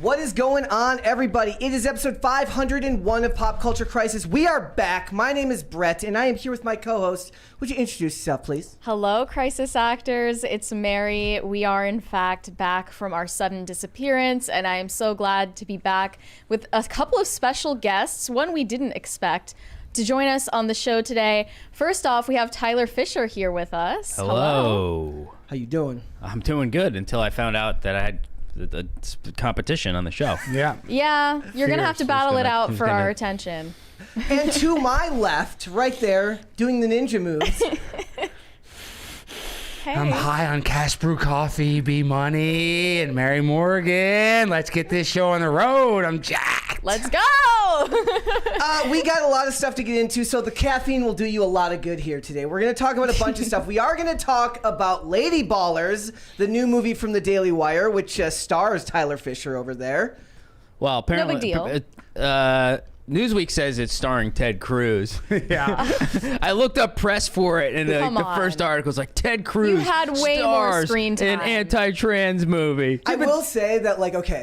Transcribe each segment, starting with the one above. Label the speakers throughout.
Speaker 1: What is going on, everybody? It is episode 501 of Pop Culture Crisis. We are back. My name is Brett, and I am here with my co-host. Would you introduce yourself, please?
Speaker 2: Hello, Crisis Actors. It's Mary. We are, in fact, back from our sudden disappearance, and I am so glad to be back with a couple of special guests, one we didn't expect, to join us on the show today. First off, we have Tyler Fischer here with us.
Speaker 3: Hello.
Speaker 1: How you doing?
Speaker 3: I'm doing good until I found out that I had the competition on the show.
Speaker 2: Yeah, you're going to have to battle it out for our attention.
Speaker 1: And to my left, right there, doing the ninja moves.
Speaker 2: Hey.
Speaker 4: I'm high on Cash Brew Coffee, B Money, and Mary Morgan. Let's get this show on the road. I'm jacked.
Speaker 2: Let's go!
Speaker 1: We got a lot of stuff to get into, so the caffeine will do you a lot of good here today. We're going to talk about a bunch of stuff. We are going to talk about Lady Ballers, the new movie from the Daily Wire, which stars Tyler Fischer over there.
Speaker 3: Well, apparently,
Speaker 2: No big deal.
Speaker 3: Newsweek says it's starring Ted Cruz.
Speaker 4: Yeah.
Speaker 3: I looked up press for it, and
Speaker 2: Come
Speaker 3: the
Speaker 2: on.
Speaker 3: first article was like, Ted Cruz
Speaker 2: You had way more
Speaker 3: stars
Speaker 2: screen
Speaker 3: in
Speaker 2: time.
Speaker 3: an anti-trans movie.
Speaker 1: I will say that,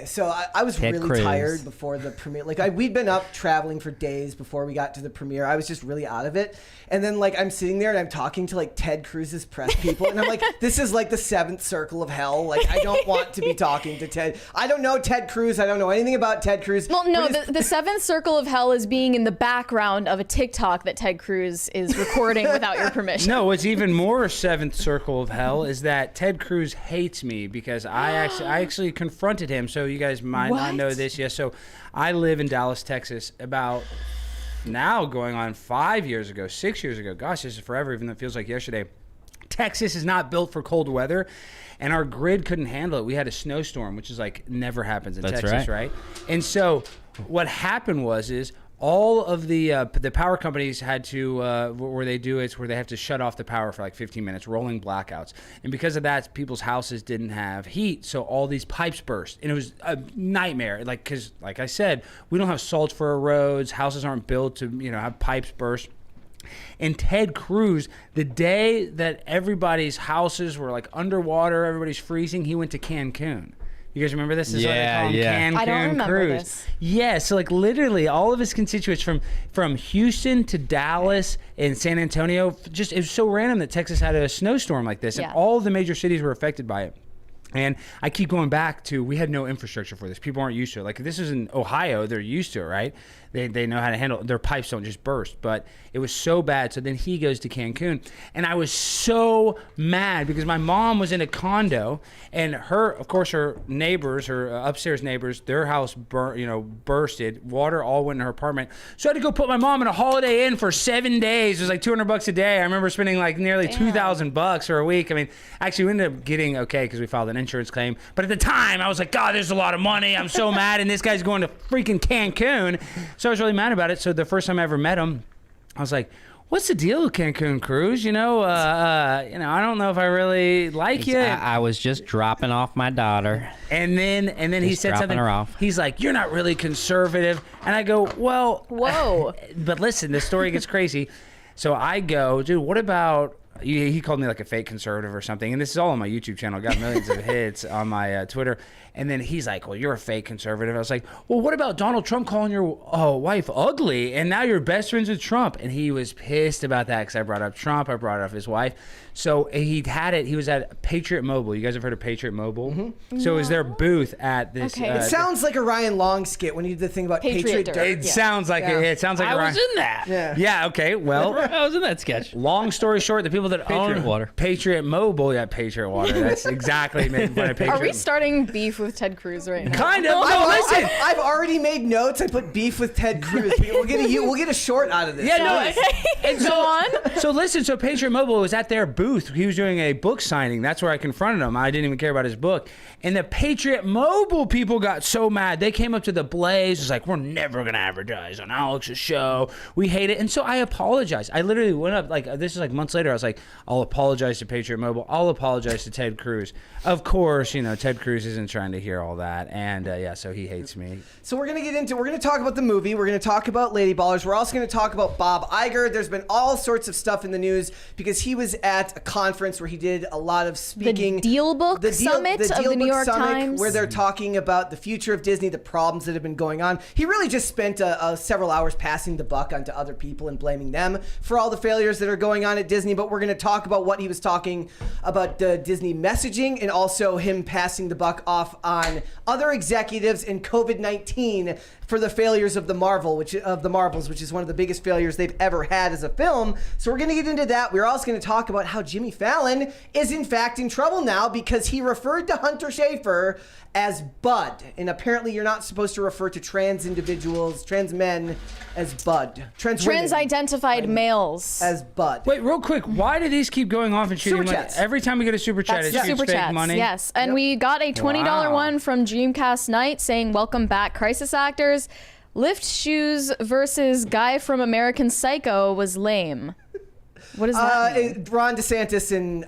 Speaker 1: so I was
Speaker 3: Ted
Speaker 1: really
Speaker 3: Cruz.
Speaker 1: tired before the premiere. We'd been up traveling for days before we got to the premiere. I was just really out of it. And then, I'm sitting there and I'm talking to, Ted Cruz's press people. And I'm like, this is the seventh circle of hell. I don't want to be talking to Ted. I don't know Ted Cruz. I don't know anything about Ted Cruz.
Speaker 2: Well, no, the seventh circle of hell is being in the background of a TikTok that Ted Cruz is recording without your permission.
Speaker 4: No, what's even more seventh circle of hell is that Ted Cruz hates me because I actually confronted him. So you guys might not know this. Yes. So I live in Dallas, Texas, about now going on 5 years ago, 6 years ago. Gosh, this is forever, even though it feels like yesterday. Texas is not built for cold weather, and our grid couldn't handle it. We had a snowstorm, which is never happens in Texas, right? And so what happened is all of the power companies had to where they do it's where they have to shut off the power for 15 minutes, rolling blackouts. And because of that, people's houses didn't have heat, so all these pipes burst, and it was a nightmare. Because like I said, we don't have salt for our roads, houses aren't built to have pipes burst. And Ted Cruz, the day that everybody's houses were underwater, everybody's freezing, he went to Cancun. You guys remember this? This is what they call him, Cancun
Speaker 2: I don't remember
Speaker 4: Cruz.
Speaker 2: this.
Speaker 4: Yeah, so literally all of his constituents from Houston to Dallas and San Antonio, it was so random that Texas had a snowstorm like this, and all of the major cities were affected by it. And I keep going back to, we had no infrastructure for this. People aren't used to it. If this is in Ohio, they're used to it, right? They know how to handle it. Their pipes don't just burst. But it was so bad. So then he goes to Cancun. And I was so mad because my mom was in a condo, and her neighbors, her upstairs neighbors, their house bursted. Water all went in her apartment. So I had to go put my mom in a Holiday Inn for 7 days. It was $200 a day. I remember spending nearly $2,000 for a week. I mean, actually, we ended up getting okay because we filed an insurance claim. But at the time, I was like, God, there's a lot of money. I'm so mad. And this guy's going to freaking Cancun. So I was really mad about it. So the first time I ever met him, I was like, what's the deal with Cancun Cruz? I don't know if I really like you.
Speaker 3: I was just dropping off my daughter.
Speaker 4: And then he said something.
Speaker 3: Her off.
Speaker 4: He's like, you're not really conservative. And I go, well,
Speaker 2: whoa.
Speaker 4: But listen, the story gets crazy. So I go, dude, what about, he called me a fake conservative or something. And this is all on my YouTube channel. Got millions of hits on my Twitter. And then he's like, well, you're a fake conservative. I was like, well, what about Donald Trump calling your wife ugly? And now you're best friends with Trump. And he was pissed about that because I brought up Trump. I brought up his wife. So he was at Patriot Mobile. You guys have heard of Patriot Mobile? Mm-hmm. So it was their booth at this.
Speaker 2: Okay.
Speaker 1: It sounds like a Ryan Long skit when he did the thing about Patriot Dirt.
Speaker 4: It sounds like it sounds like
Speaker 3: I was in that.
Speaker 4: Yeah, okay. Well,
Speaker 3: I was in that sketch.
Speaker 4: Long story short, the people that own
Speaker 3: Water.
Speaker 4: Patriot Mobile, Patriot Water. That's exactly making fun of Patriot.
Speaker 2: Are we starting beef with Ted Cruz right now?
Speaker 4: Kind of. No, listen.
Speaker 1: I've already made notes. I put beef with Ted Cruz. We'll get a short out of this.
Speaker 4: Yeah, no.
Speaker 2: Okay. Go on.
Speaker 4: So listen, Patriot Mobile was at their booth. He was doing a book signing. That's where I confronted him. I didn't even care about his book. And the Patriot Mobile people got so mad. They came up to the Blaze. It was like, we're never going to advertise on Alex's show. We hate it. And so I apologized. I literally went up, this is months later. I was like, I'll apologize to Patriot Mobile. I'll apologize to Ted Cruz. Of course, Ted Cruz isn't trying to hear all that. And so he hates me.
Speaker 1: So we're going to talk about the movie. We're going to talk about Lady Ballers. We're also going to talk about Bob Iger. There's been all sorts of stuff in the news because he was at a conference where he did a lot of speaking.
Speaker 2: The Deal Book Summit of the New York Times.
Speaker 1: Where they're talking about the future of Disney, the problems that have been going on. He really just spent several hours passing the buck onto other people and blaming them for all the failures that are going on at Disney. But we're going to talk about what he was talking about Disney messaging and also him passing the buck off on other executives in COVID-19 for the failures of the Marvels, which is one of the biggest failures they've ever had as a film. So we're going to get into that. We're also going to talk about how Jimmy Fallon is in fact in trouble now because he referred to Hunter Schafer as Bud. And apparently you're not supposed to refer to trans individuals, trans men as Bud.
Speaker 2: Trans-identified males
Speaker 1: as Bud.
Speaker 4: Wait, real quick. Why do these keep going off and shooting money? Every time we get a super chat, it shoots fake money.
Speaker 2: Yes, and we got a $20 one from Dreamcast Night saying, "Welcome back, crisis actors. Lift shoes versus guy from American Psycho was lame." What does that mean?
Speaker 1: Ron DeSantis and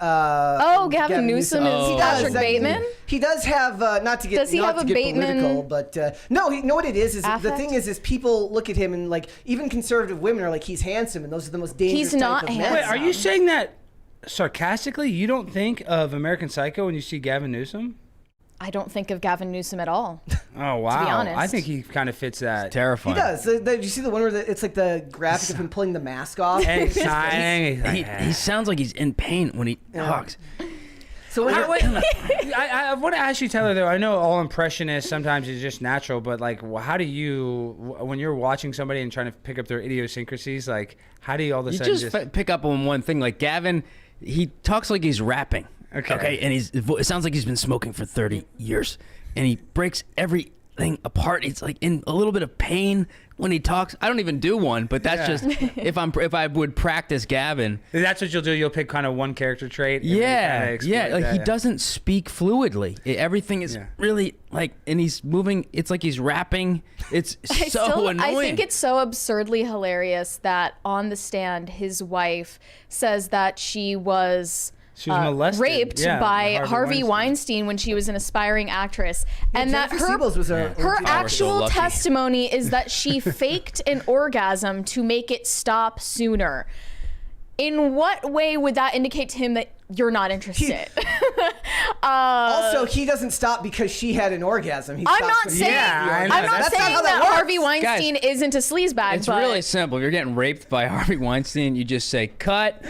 Speaker 2: Gavin Newsom is Patrick Bateman.
Speaker 1: He does have not to get
Speaker 2: does he have a Bateman
Speaker 1: political, but no. You know what it is the thing is people look at him and like even conservative women are like he's handsome and those are the most dangerous.
Speaker 2: He's not
Speaker 1: type of
Speaker 2: handsome.
Speaker 1: men.
Speaker 4: Wait, are you saying that sarcastically? You don't think of American Psycho when you see Gavin Newsom?
Speaker 2: I don't think of Gavin Newsom at all.
Speaker 4: Oh wow!
Speaker 2: To be honest.
Speaker 4: I think he kind of fits that.
Speaker 3: It's terrifying.
Speaker 1: He does. Did you see the one where it's like the graphic of him pulling the mask off?
Speaker 3: He sounds like he's in pain when he talks.
Speaker 1: So
Speaker 4: I want to ask you, Taylor. Though I know all impressionists sometimes is just natural, but like, how do you, when you're watching somebody and trying to pick up their idiosyncrasies, like, how do you all of a sudden
Speaker 3: just pick up on one thing? Like Gavin, he talks like he's rapping. Okay, and it sounds like he's been smoking for 30 years, and he breaks everything apart. It's like in a little bit of pain when he talks. I don't even do one, but that's just if I would practice Gavin.
Speaker 4: That's what you'll do. You'll pick kind of one character trait.
Speaker 3: Yeah. Like he doesn't speak fluidly. Everything is really like, and he's moving. It's like he's rapping. It's so annoying.
Speaker 2: I think it's so absurdly hilarious that on the stand, his wife says that she was
Speaker 4: molested.
Speaker 2: Raped by Harvey Weinstein when she was an aspiring actress, and that her actual testimony is that she faked an orgasm to make it stop sooner. In what way would that indicate to him that you're not interested?
Speaker 1: Also, he doesn't stop because she had an orgasm.
Speaker 2: I'm not saying that Harvey Weinstein isn't a sleazebag.
Speaker 3: It's really simple. If you're getting raped by Harvey Weinstein, you just say cut.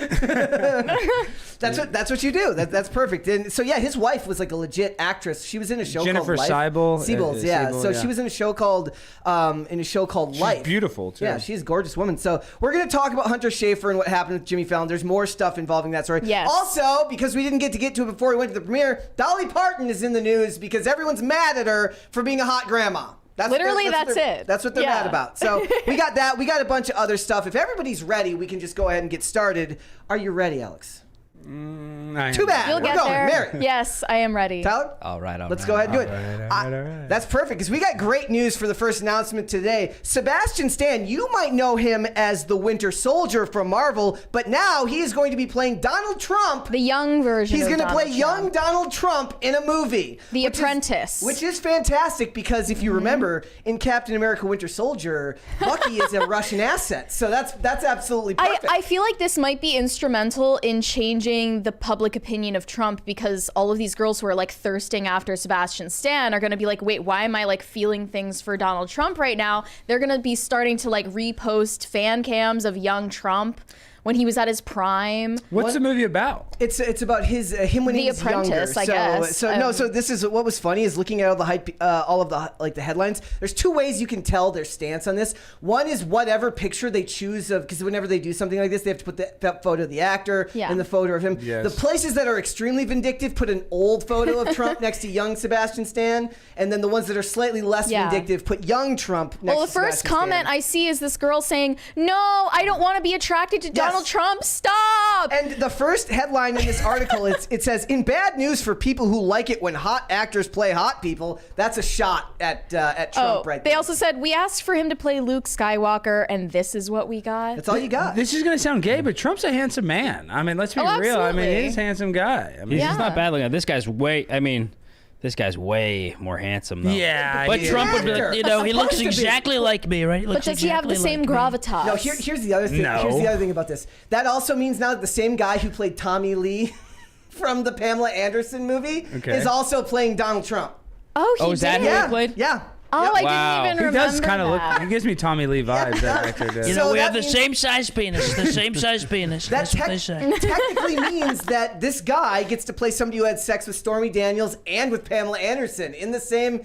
Speaker 1: That's what you do. That's perfect. And so his wife was like a legit actress. She was in a show called Life.
Speaker 4: Siebel,
Speaker 1: she was in a show called Life.
Speaker 4: She's beautiful too.
Speaker 1: Yeah, she's a gorgeous woman. So we're gonna talk about Hunter Schafer and what happened with Jimmy Fallon. There's more stuff involving that story.
Speaker 2: Yes.
Speaker 1: Also, because we didn't get to it before we went to the premiere, Dolly Parton is in the news because everyone's mad at her for being a hot grandma.
Speaker 2: That's it.
Speaker 1: That's what they're mad about. So we got that. We got a bunch of other stuff. If everybody's ready, we can just go ahead and get started. Are you ready, Alex? Too bad.
Speaker 2: You'll get there.
Speaker 1: Mary.
Speaker 2: Yes, I am ready.
Speaker 1: Tyler?
Speaker 3: All right.
Speaker 1: Let's go ahead and do it.
Speaker 4: All right.
Speaker 1: That's perfect because we got great news for the first announcement today. Sebastian Stan, you might know him as the Winter Soldier from Marvel, but now he is going to be playing Donald Trump.
Speaker 2: The young version.
Speaker 1: He's going to play young Donald Trump in a movie.
Speaker 2: The Apprentice.
Speaker 1: Which is fantastic because if you remember, in Captain America Winter Soldier, Bucky is a Russian asset. So that's absolutely perfect.
Speaker 2: I feel like this might be instrumental in changing the public opinion of Trump because all of these girls who are like thirsting after Sebastian Stan are going to be like, wait, why am I like feeling things for Donald Trump right now? They're going to be starting to like repost fan cams of young Trump when he was at his prime.
Speaker 4: What's the movie about?
Speaker 1: It's about him when he was younger.
Speaker 2: The Apprentice, I guess.
Speaker 1: So this is what was funny is looking at all the hype, all of the headlines. There's two ways you can tell their stance on this. One is whatever picture they choose of, because whenever they do something like this, they have to put that photo of the actor and the photo of him.
Speaker 4: Yes.
Speaker 1: The places that are extremely vindictive put an old photo of Trump next to young Sebastian Stan, and then the ones that are slightly less vindictive put young Trump next to Sebastian Stan.
Speaker 2: Well, the first comment I see is this girl saying, "No, I don't want to be attracted to Donald Trump. Stop." Stop!
Speaker 1: And the first headline in this article, it says, "In bad news for people who like it when hot actors play hot people." That's a shot at Trump right there.
Speaker 2: They also said, we asked for him to play Luke Skywalker, and this is what we got.
Speaker 1: That's all you got.
Speaker 4: This is going to sound gay, but Trump's a handsome man. I mean, let's be real.
Speaker 2: Absolutely.
Speaker 4: I mean, he's a handsome guy. I mean,
Speaker 3: He's not bad looking. This guy's way more handsome, though.
Speaker 4: Yeah.
Speaker 3: But Trump would be like, he looks exactly like me, right? He looks
Speaker 2: But does he have the same gravitas?
Speaker 1: No, here's the other thing.
Speaker 4: No.
Speaker 1: Here's the other thing about this. That also means now that the same guy who played Tommy Lee from the Pamela Anderson movie is also playing Donald Trump.
Speaker 2: Oh,
Speaker 3: is that who
Speaker 1: Yeah,
Speaker 3: he played?
Speaker 1: yeah.
Speaker 2: Oh,
Speaker 3: Wow.
Speaker 2: I didn't even
Speaker 4: He
Speaker 2: remember
Speaker 4: does kind of look. He gives me Tommy Lee vibes. That actor does.
Speaker 1: So
Speaker 5: we
Speaker 1: that
Speaker 5: have the
Speaker 1: means-
Speaker 5: same size penis. The same size penis.
Speaker 1: That
Speaker 5: That's what they say.
Speaker 1: technically means that this guy gets to play somebody who had sex with Stormy Daniels and with Pamela Anderson in the same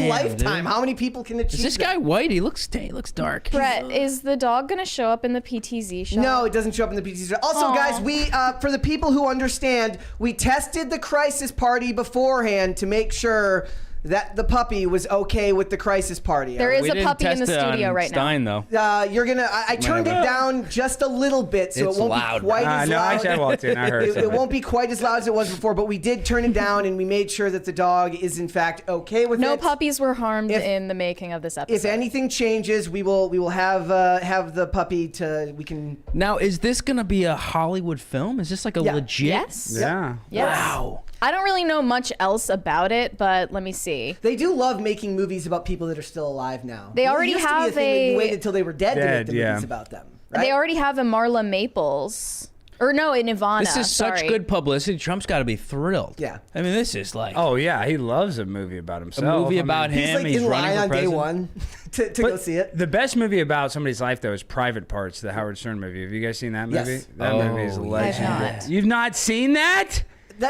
Speaker 1: lifetime.
Speaker 3: dude.
Speaker 1: How many people can achieve
Speaker 3: Is this guy white? He looks dark.
Speaker 2: Brett, is the dog going to show up in the PTZ shot?
Speaker 1: No, it doesn't show up in the PTZ. Also,
Speaker 2: Aw.
Speaker 1: guys, we for the people who understand, we tested the crisis party beforehand to make sure that the puppy was okay with the crisis party.
Speaker 2: There is
Speaker 3: We
Speaker 2: a
Speaker 3: didn't
Speaker 2: puppy in the
Speaker 3: test it
Speaker 2: studio
Speaker 3: on
Speaker 2: right
Speaker 3: Stein,
Speaker 2: now.
Speaker 3: though.
Speaker 1: You're gonna. I turned it down just a little bit, so
Speaker 3: It's
Speaker 1: it won't
Speaker 3: loud.
Speaker 1: be quite as
Speaker 4: No,
Speaker 1: loud.
Speaker 4: actually, I walked in. I heard
Speaker 1: It won't be quite as loud as it was before, but we did turn it down, and we made sure that the dog is in fact okay with
Speaker 2: No
Speaker 1: it.
Speaker 2: puppies were harmed
Speaker 1: If-
Speaker 2: in the making of this episode.
Speaker 1: If anything changes, we will have the puppy to we can.
Speaker 3: Now, is this going to be a Hollywood film? Is this like a
Speaker 1: Yeah.
Speaker 3: legit?
Speaker 2: Yes.
Speaker 4: Yeah.
Speaker 2: Yes.
Speaker 3: Wow.
Speaker 2: I don't really know much else about it, but let me see.
Speaker 1: They do love making movies about people that are still alive now.
Speaker 2: They
Speaker 1: It
Speaker 2: already
Speaker 1: used to be
Speaker 2: have
Speaker 1: a thing that you
Speaker 2: a-
Speaker 1: waited till they were dead to make
Speaker 4: Dead,
Speaker 1: the
Speaker 4: yeah.
Speaker 1: movies about them. Right?
Speaker 2: They already have a Marla Maples. Or no, in Ivana.
Speaker 3: This is such
Speaker 2: sorry.
Speaker 3: good publicity. Trump's got to be thrilled.
Speaker 1: Yeah.
Speaker 3: I mean, this is like
Speaker 4: Oh yeah, he loves a movie about
Speaker 3: a
Speaker 4: himself.
Speaker 3: movie
Speaker 4: I mean,
Speaker 3: about
Speaker 1: He's
Speaker 3: him.
Speaker 1: like
Speaker 3: He's
Speaker 1: in
Speaker 3: running
Speaker 1: line
Speaker 3: for
Speaker 1: on day
Speaker 3: president.
Speaker 1: one to go see it.
Speaker 4: The best movie about somebody's life, though, is Private Parts, the Howard Stern movie. Have you guys seen that movie?
Speaker 1: Yes.
Speaker 4: That movie is
Speaker 3: Oh,
Speaker 4: legendary.
Speaker 2: not.
Speaker 4: You've not seen that?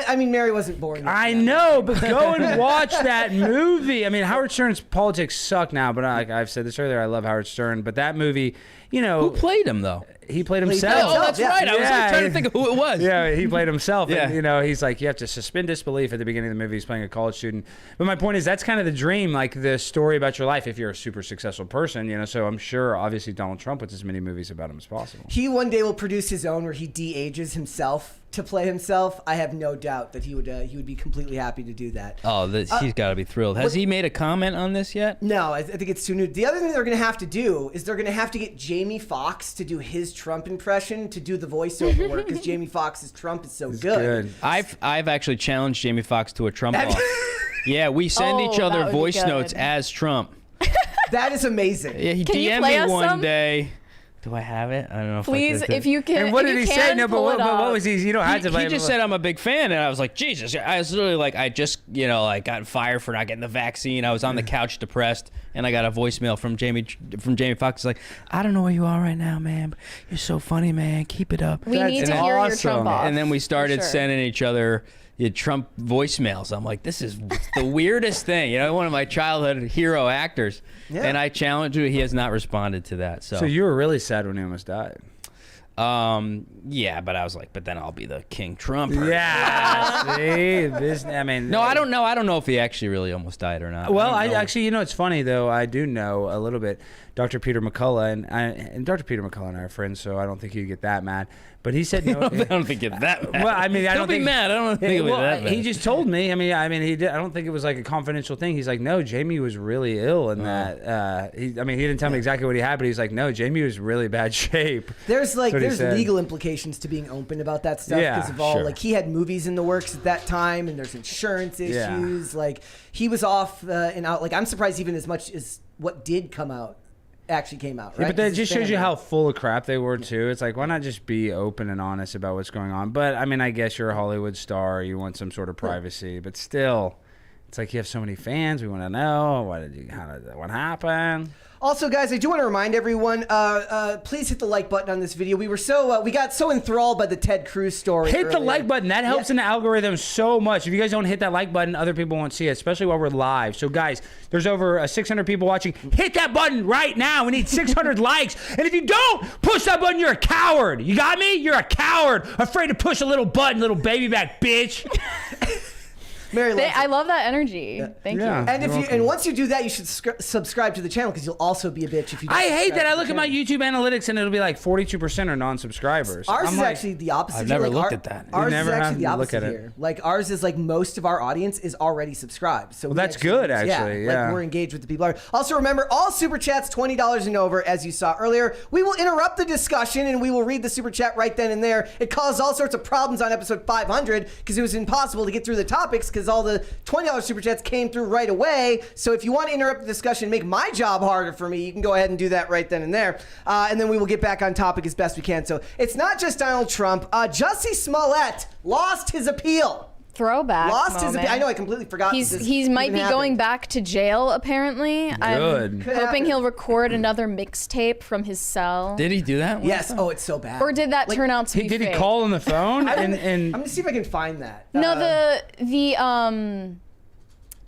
Speaker 1: I mean, Mary wasn't born. yet.
Speaker 4: I know, but go and watch that movie. I mean, Howard Stern's politics suck now, but I've said this earlier, I love Howard Stern. But that movie,
Speaker 3: Who played him, though?
Speaker 4: he played
Speaker 1: He
Speaker 4: himself.
Speaker 1: played
Speaker 3: Oh,
Speaker 1: himself.
Speaker 3: that's
Speaker 1: Yeah.
Speaker 3: right. I was
Speaker 4: Yeah,
Speaker 3: like, trying to
Speaker 4: he-
Speaker 3: think of who it was.
Speaker 4: Yeah, he played himself.
Speaker 3: Yeah.
Speaker 4: And, he's like, you have to suspend disbelief at the beginning of the movie. He's playing a college student. But my point is, that's kind of the dream, like the story about your life if you're a super successful person, So I'm sure, obviously, Donald Trump puts as many movies about him as possible.
Speaker 1: He one day will produce his own where he de-ages himself to play himself. I have no doubt that he would be completely happy to do that.
Speaker 3: Oh, he's got to be thrilled. Has he made a comment on this yet?
Speaker 1: No, I think it's too new. The other thing they're going to have to do is they're going to have to get Jamie Foxx to do his Trump impression to do the voiceover work because Jamie Foxx's Trump is so good.
Speaker 3: I've actually challenged Jamie Foxx to a Trump
Speaker 1: Have
Speaker 3: off. Yeah, we send
Speaker 2: Oh,
Speaker 3: each
Speaker 2: that
Speaker 3: other
Speaker 2: would be
Speaker 3: voice
Speaker 2: good.
Speaker 3: notes as Trump.
Speaker 1: That is amazing.
Speaker 3: Yeah, he
Speaker 2: Can you
Speaker 3: DM'd
Speaker 2: play
Speaker 3: me
Speaker 2: us
Speaker 3: one
Speaker 2: some?
Speaker 3: day. Do I have it? I don't know.
Speaker 2: Please,
Speaker 3: if I
Speaker 2: if you can.
Speaker 4: And what
Speaker 2: if
Speaker 4: did
Speaker 2: you
Speaker 4: he
Speaker 2: can,
Speaker 4: say? No, but
Speaker 2: pull
Speaker 4: what
Speaker 2: it up.
Speaker 4: was he? You don't have to play
Speaker 3: He just said I'm a big fan, and I was like, Jesus. I was literally like, I just, got fired for not getting the vaccine. I was on the couch depressed, and I got a voicemail from Jamie Foxx. He's like, I don't know where you are right now, man. But you're so funny, man. Keep it up.
Speaker 2: We need to
Speaker 4: That's
Speaker 2: hear your
Speaker 4: awesome.
Speaker 2: Trump off.
Speaker 3: And then we started
Speaker 2: for sure.
Speaker 3: sending each other Trump voicemails. I'm like, this is the weirdest thing. One of my childhood hero actors.
Speaker 1: Yeah.
Speaker 3: And I challenged him. He has not responded to that.
Speaker 4: So you were really sad when he almost died.
Speaker 3: Yeah, but I was like, but then I'll be the King Trumper.
Speaker 4: Yeah, see,
Speaker 3: No, I don't know. I don't know if he actually really almost died or not.
Speaker 4: Well,
Speaker 3: I don't know.
Speaker 4: actually, it's funny though. I do know a little bit. Dr. Peter McCullough and Dr. Peter McCullough and I are friends, so I don't think he'd get that mad. But he said no.
Speaker 3: I don't think it's that bad.
Speaker 4: Well, I mean, I don't
Speaker 3: be
Speaker 4: think
Speaker 3: mad. I don't think it'll be that bad.
Speaker 4: He just told me. I mean, he did. I don't think it was like a confidential thing. He's like, no, Jamie was really ill, and that. He didn't tell me exactly what he had, but he's like, no, Jamie was really bad shape.
Speaker 1: There's
Speaker 4: what he
Speaker 1: there's
Speaker 4: said.
Speaker 1: legal implications to being open about that stuff
Speaker 4: Yeah,
Speaker 1: because of all
Speaker 4: sure.
Speaker 1: he had movies in the works at that time and there's insurance
Speaker 4: Yeah.
Speaker 1: issues. Like he was off and out. Like I'm surprised even as much as what did come out actually came out. Right?
Speaker 4: Yeah, but that
Speaker 1: 'Cause
Speaker 4: just
Speaker 1: it's
Speaker 4: shows you
Speaker 1: been-
Speaker 4: how full of crap they were too. It's like, why not just be open and honest about what's going on? But I mean, I guess you're a Hollywood star. You want some sort of privacy, but still, it's like you have so many fans. We want to know what happened.
Speaker 1: Also, guys, I do want to remind everyone, please hit the like button on this video. We got so enthralled by the Ted Cruz story.
Speaker 4: Hit the
Speaker 1: earlier.
Speaker 4: like button. That helps in the algorithm so much. If you guys don't hit that like button, other people won't see it, especially while we're live. So, guys, there's over 600 people watching. Hit that button right now. We need 600 likes. And if you don't push that button, you're a coward. You got me? You're a coward. Afraid to push a little button, little baby back, bitch.
Speaker 1: Mary loves
Speaker 2: I
Speaker 1: it.
Speaker 2: love that energy. Thank you.
Speaker 1: And once you do that, you should subscribe to the channel because you'll also be a bitch if you. Don't
Speaker 4: I hate that. I
Speaker 1: subscribe to
Speaker 4: look
Speaker 1: the
Speaker 4: at my
Speaker 1: channel.
Speaker 4: YouTube analytics and it'll be like 42% are non-subscribers.
Speaker 1: Ours
Speaker 4: I'm
Speaker 1: is
Speaker 4: like,
Speaker 1: actually the opposite.
Speaker 3: I've never
Speaker 1: Like,
Speaker 3: looked at that.
Speaker 1: Ours
Speaker 4: never
Speaker 1: is
Speaker 4: have
Speaker 1: actually the
Speaker 4: to look
Speaker 1: opposite
Speaker 4: at it.
Speaker 1: here. Like ours is like most of our audience is already subscribed. So
Speaker 4: that's good, actually, yeah.
Speaker 1: Like we're engaged with the people. Also remember, all super chats $20 and over, as you saw earlier. We will interrupt the discussion and we will read the super chat right then and there. It caused all sorts of problems on episode 500 because it was impossible to get through the topics because all the $20 super chats came through right away. So if you want to interrupt the discussion and make my job harder for me, you can go ahead and do that right then and there. And then we will get back on topic as best we can. So it's not just Donald Trump. Jussie Smollett lost his appeal.
Speaker 2: Throwback.
Speaker 1: Lost his
Speaker 2: moment.
Speaker 1: appeal. I know, I completely forgot.
Speaker 2: He might be going back to jail. Apparently,
Speaker 4: Good.
Speaker 2: I'm
Speaker 1: Could
Speaker 2: hoping
Speaker 1: happen.
Speaker 2: he'll record another mixtape from his cell.
Speaker 3: Did he do that?
Speaker 1: Yes. Oh, it's so bad.
Speaker 2: Or did that turn out to be
Speaker 4: Did he
Speaker 2: fake?
Speaker 4: call on the phone?
Speaker 1: I'm
Speaker 4: and
Speaker 1: gonna see if I can find that.
Speaker 2: No,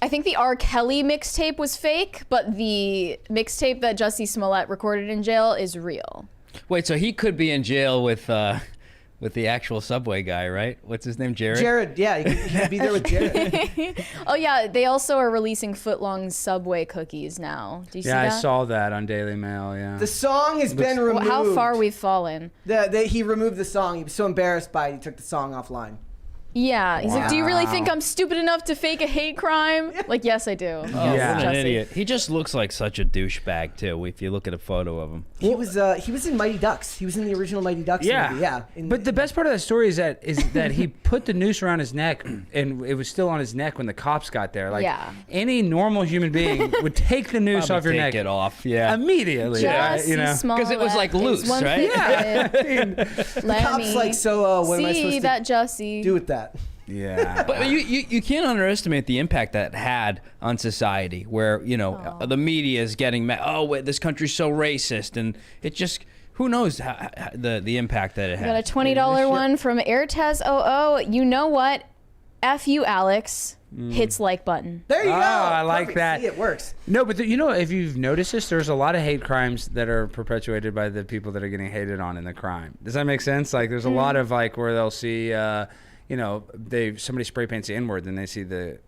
Speaker 2: I think the R. Kelly mixtape was fake, but the mixtape that Jussie Smollett recorded in jail is real.
Speaker 3: Wait, so he could be in jail with the actual Subway guy, right? What's his name, Jared?
Speaker 1: Jared. Yeah, you could be there with Jared.
Speaker 2: Oh yeah, they also are releasing foot-long Subway cookies now. Do you see
Speaker 4: yeah,
Speaker 2: that?
Speaker 4: I saw that on Daily Mail. Yeah.
Speaker 1: The song has been
Speaker 2: Well,
Speaker 1: removed.
Speaker 2: how far we've fallen.
Speaker 1: He removed the song. He was so embarrassed by it, he took the song offline.
Speaker 2: Yeah, he's like, do you really think I'm stupid enough to fake a hate crime? Like, yes, I do.
Speaker 3: Oh,
Speaker 4: Yeah.
Speaker 3: what an
Speaker 2: Jussie.
Speaker 3: idiot. He just looks like such a douchebag too. If you look at a photo of him.
Speaker 1: He was in Mighty Ducks. He was in the original Mighty Ducks
Speaker 4: Yeah,
Speaker 1: movie. Yeah.
Speaker 4: But the best part of that story is that he put the noose around his neck, and it was still on his neck when the cops got there. Like
Speaker 2: Yeah.
Speaker 4: any normal human being would take the noose off your
Speaker 3: Take
Speaker 4: neck
Speaker 3: it off, yeah.
Speaker 4: immediately.
Speaker 2: Jussie Smollett
Speaker 3: 'Cause it was, like,
Speaker 2: is
Speaker 3: loose,
Speaker 2: one
Speaker 3: right?
Speaker 4: Yeah.
Speaker 2: thing. Let
Speaker 1: cops
Speaker 2: me
Speaker 1: like, so what am I
Speaker 2: see
Speaker 1: supposed
Speaker 2: that
Speaker 1: to
Speaker 2: Jussie.
Speaker 1: do with that?
Speaker 4: Yeah.
Speaker 3: But you can't underestimate the impact that had on society, where the media is getting mad. Oh, wait, this country's so racist, and it just who knows the impact that it
Speaker 2: Got a
Speaker 3: had.
Speaker 2: $20 one from AirTaz00. You know what? F you, Alex. Hits like button.
Speaker 1: There you go.
Speaker 4: I like
Speaker 1: Perfect.
Speaker 4: that.
Speaker 1: See, it works.
Speaker 4: No, but if you've noticed this, there's a lot of hate crimes that are perpetuated by the people that are getting hated on in the crime. Does that make sense? Like, there's a lot of like where they'll see, somebody spray paints the N-word, then they see the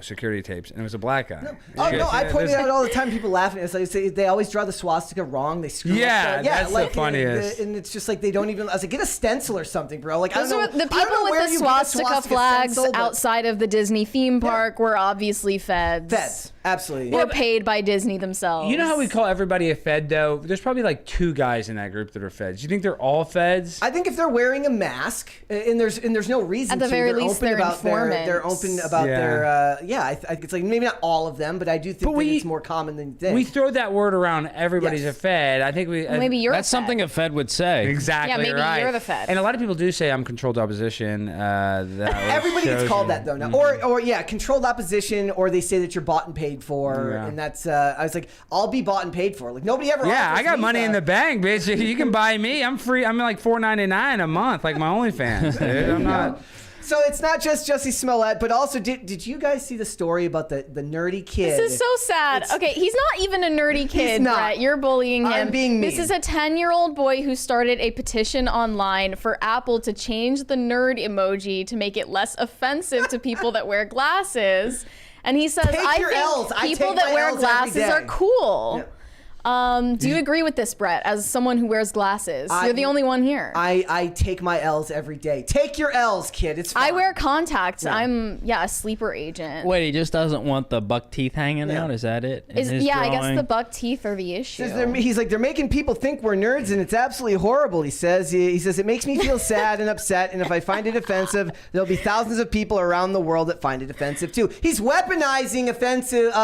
Speaker 4: security tapes, and it was a black guy.
Speaker 1: Oh no, I point it
Speaker 4: There's-
Speaker 1: out all the time. People laugh at it. It's like they always draw the swastika wrong. They screw
Speaker 4: Yeah,
Speaker 1: up.
Speaker 4: that's the funniest.
Speaker 1: And it's just like they don't even. I was like, get a stencil or something, bro. Like
Speaker 2: Those
Speaker 1: I
Speaker 2: are
Speaker 1: don't know.
Speaker 2: the
Speaker 1: I don't know
Speaker 2: people
Speaker 1: where
Speaker 2: with the
Speaker 1: you get a
Speaker 2: swastika flags
Speaker 1: stencil, but-
Speaker 2: outside of the Disney theme park were obviously feds.
Speaker 1: Feds, absolutely.
Speaker 2: Were paid by Disney themselves.
Speaker 4: You know how we call everybody a Fed, though? There's probably like 2 guys in that group that are Feds. You think they're all Feds?
Speaker 1: I think if they're wearing a mask, and there's no reason
Speaker 2: At the
Speaker 1: to,
Speaker 2: very
Speaker 1: they're
Speaker 2: least,
Speaker 1: open
Speaker 2: they're
Speaker 1: about they're
Speaker 2: informants.
Speaker 1: open about
Speaker 4: Yeah.
Speaker 1: their I think it's like maybe not all of them, but I do think that it's more common than you think.
Speaker 4: We throw that word around. Everybody's
Speaker 1: Yes.
Speaker 4: a Fed. I think we.
Speaker 2: Maybe you're
Speaker 3: That's
Speaker 2: a fed.
Speaker 3: something a Fed would say.
Speaker 4: Exactly
Speaker 2: Yeah, maybe
Speaker 4: right.
Speaker 2: you're the Fed.
Speaker 4: And a lot of people do say I'm controlled opposition.
Speaker 1: Everybody gets called that though now, or controlled opposition, or they say that you're bought and paid for,
Speaker 4: Yeah.
Speaker 1: and that's I was like, I'll be bought and paid for. Like nobody ever.
Speaker 4: Yeah,
Speaker 1: offers
Speaker 4: I got
Speaker 1: me
Speaker 4: money
Speaker 1: that.
Speaker 4: in the bank, bitch. You can buy me. I'm free. I'm like $4.99 a month, like my OnlyFans, dude. I'm not.
Speaker 1: So it's not just Jussie Smollett, but also did you guys see the story about the nerdy kid?
Speaker 2: This is so sad.
Speaker 1: It's-
Speaker 2: Okay, he's not even a nerdy kid,
Speaker 1: not.
Speaker 2: Brett. You're bullying him.
Speaker 1: I'm being
Speaker 2: This
Speaker 1: mean.
Speaker 2: is a 10-year-old boy who started a petition online for Apple to change the nerd emoji to make it less offensive to people that wear glasses. And he says,
Speaker 1: Take
Speaker 2: I
Speaker 1: your
Speaker 2: think
Speaker 1: L's. I
Speaker 2: people
Speaker 1: take
Speaker 2: that
Speaker 1: my
Speaker 2: wear
Speaker 1: L's every
Speaker 2: glasses
Speaker 1: day."
Speaker 2: are cool.
Speaker 1: Yeah.
Speaker 2: Do you agree with this, Brett, as someone who wears glasses?
Speaker 1: I-
Speaker 2: You're the only one here.
Speaker 1: I take my L's every day. Take your L's, kid. It's fine.
Speaker 2: I wear contacts. I'm a sleeper agent.
Speaker 3: Wait, he just doesn't want the buck teeth hanging
Speaker 1: Yeah.
Speaker 3: out? Is that it? in
Speaker 2: Is,
Speaker 3: his
Speaker 2: yeah, I guess
Speaker 3: drawing?
Speaker 2: the buck teeth are the issue.
Speaker 1: He's like, they're making people think we're nerds, and it's absolutely horrible. He says, it makes me feel sad and upset, and if I find it offensive, there'll be thousands of people around the world that find it offensive too. He's weaponizing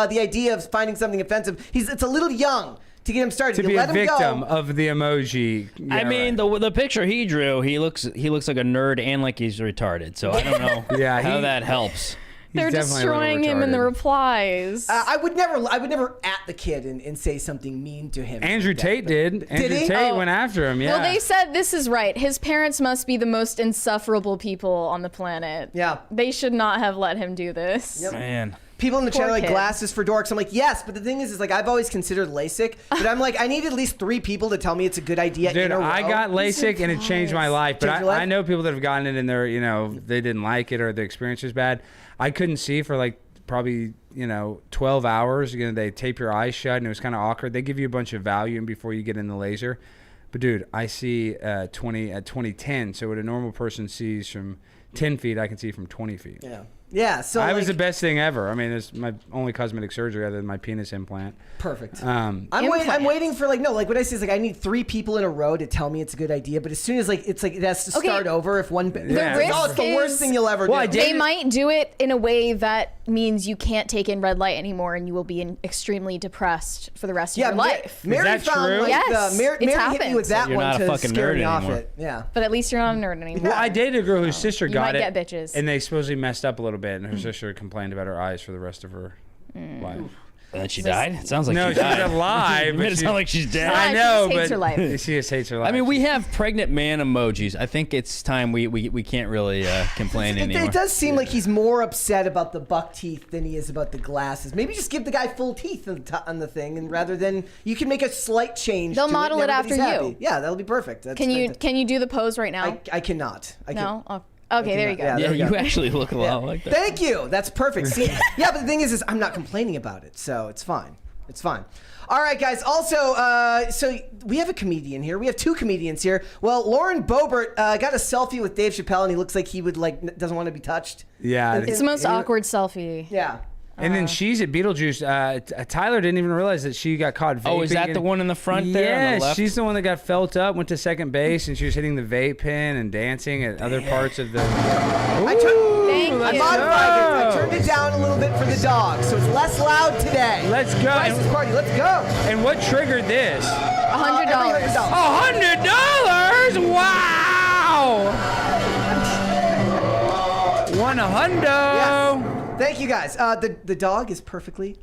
Speaker 1: the idea of finding something offensive. It's a little young to get him started.
Speaker 4: To
Speaker 1: You
Speaker 4: be a
Speaker 1: let him
Speaker 4: victim
Speaker 1: go.
Speaker 4: of the emoji.
Speaker 3: I
Speaker 4: Yeah,
Speaker 3: mean,
Speaker 4: right.
Speaker 3: the picture he drew, he looks like a nerd and like he's retarded. So I don't know
Speaker 4: Yeah,
Speaker 3: how
Speaker 4: he-
Speaker 3: that helps.
Speaker 4: He's
Speaker 2: They're
Speaker 4: definitely a little
Speaker 2: destroying him in the
Speaker 4: retarded.
Speaker 2: replies.
Speaker 1: I would never at the kid and say something mean to him.
Speaker 4: Andrew Tate did. Andrew
Speaker 1: he?
Speaker 4: Tate
Speaker 2: Oh.
Speaker 4: went after him. Yeah.
Speaker 2: Well, they said this is right. His parents must be the most insufferable people on the planet.
Speaker 1: Yeah.
Speaker 2: They should not have let him do this.
Speaker 1: Yep.
Speaker 3: Man.
Speaker 1: People in the chat are like
Speaker 2: kid.
Speaker 1: glasses for dorks. I'm like, yes, but the thing is like I've always considered LASIK, but I'm like I need at least 3 people to tell me it's a good idea.
Speaker 4: Dude,
Speaker 1: in a row.
Speaker 4: I got LASIK and it changed my life. But
Speaker 1: Changed your life?
Speaker 4: I know people that have gotten it and they're, they didn't like it or the experience was bad. I couldn't see for like probably 12 hours. They tape your eyes shut and it was kind of awkward. They give you a bunch of Valium before you get in the laser. But dude, I see 20/10. So what a normal person sees from 10 feet, I can see from 20 feet.
Speaker 1: Yeah. So
Speaker 4: I was the best thing ever. I mean, it's my only cosmetic surgery other than my penis implant.
Speaker 1: Perfect.
Speaker 4: Um,
Speaker 1: I'm waiting for what I say is like I need 3 people in a row to tell me it's a good idea. But as soon as it has to start over if one.
Speaker 2: risk
Speaker 1: it's the worst thing you'll ever do.
Speaker 2: They might do it in a way that means you can't take in red light anymore, and you will be extremely depressed for the rest of your life.
Speaker 1: Mary
Speaker 4: that
Speaker 1: found
Speaker 4: true?
Speaker 2: Yes,
Speaker 1: Mary
Speaker 2: it's
Speaker 1: hit me with that
Speaker 3: You're
Speaker 1: one
Speaker 3: not a
Speaker 1: to
Speaker 3: fucking
Speaker 1: scare
Speaker 3: nerd
Speaker 1: me off
Speaker 3: anymore.
Speaker 1: it. Yeah.
Speaker 2: But at least you're not a nerd anymore.
Speaker 4: Well, I dated a girl whose sister
Speaker 2: You
Speaker 4: got
Speaker 2: might
Speaker 4: it.
Speaker 2: get bitches.
Speaker 4: And they supposedly messed up a little bit, and her sister complained about her eyes for the rest of her life.
Speaker 3: And then she died? It sounds like
Speaker 4: No,
Speaker 3: she
Speaker 4: she's
Speaker 3: died.
Speaker 4: alive.
Speaker 3: You made it sound like she's dead.
Speaker 4: I
Speaker 2: She
Speaker 4: know,
Speaker 2: just hates
Speaker 4: but
Speaker 2: her life.
Speaker 4: she just hates her life.
Speaker 3: I mean, we have pregnant man emojis. I think it's time we can't really complain anymore.
Speaker 1: It does seem like he's more upset about the buck teeth than he is about the glasses. Maybe just give the guy full teeth on the thing, and rather than you can make a slight change.
Speaker 2: They'll
Speaker 1: to
Speaker 2: model
Speaker 1: and
Speaker 2: it after
Speaker 1: everybody's
Speaker 2: you.
Speaker 1: happy. Yeah, that'll be perfect. That's
Speaker 2: Can
Speaker 1: fantastic.
Speaker 2: you do the pose right now?
Speaker 1: I cannot.
Speaker 2: No. Okay, there you go.
Speaker 1: Yeah,
Speaker 3: Yeah,
Speaker 1: there we go.
Speaker 3: you actually look a lot like that.
Speaker 1: Thank you. That's perfect. See, yeah, but the thing is I'm not complaining about it, so it's fine. It's fine. All right, guys. Also, so we have a comedian here. We have 2 comedians here. Well, Lauren Boebert got a selfie with Dave Chappelle, and he looks like he would doesn't want to be touched.
Speaker 4: Yeah.
Speaker 2: It's the most awkward selfie.
Speaker 1: Yeah.
Speaker 4: And then she's at Beetlejuice. Tyler didn't even realize that she got caught vaping.
Speaker 3: Oh, is that the one in the front there on
Speaker 4: Yeah,
Speaker 3: the left?
Speaker 4: she's the one that got felt up, went to second base, and she was hitting the vape pen and dancing at other parts of the...
Speaker 2: Thank
Speaker 1: I
Speaker 2: you.
Speaker 1: modified it. I turned it down a little bit for the dog, so it's less loud today.
Speaker 4: Let's go.
Speaker 1: Crisis party. Let's go.
Speaker 4: And what triggered this?
Speaker 2: $100.
Speaker 4: $100! Wow! $100!
Speaker 1: Yes. Thank you, guys. The dog is perfectly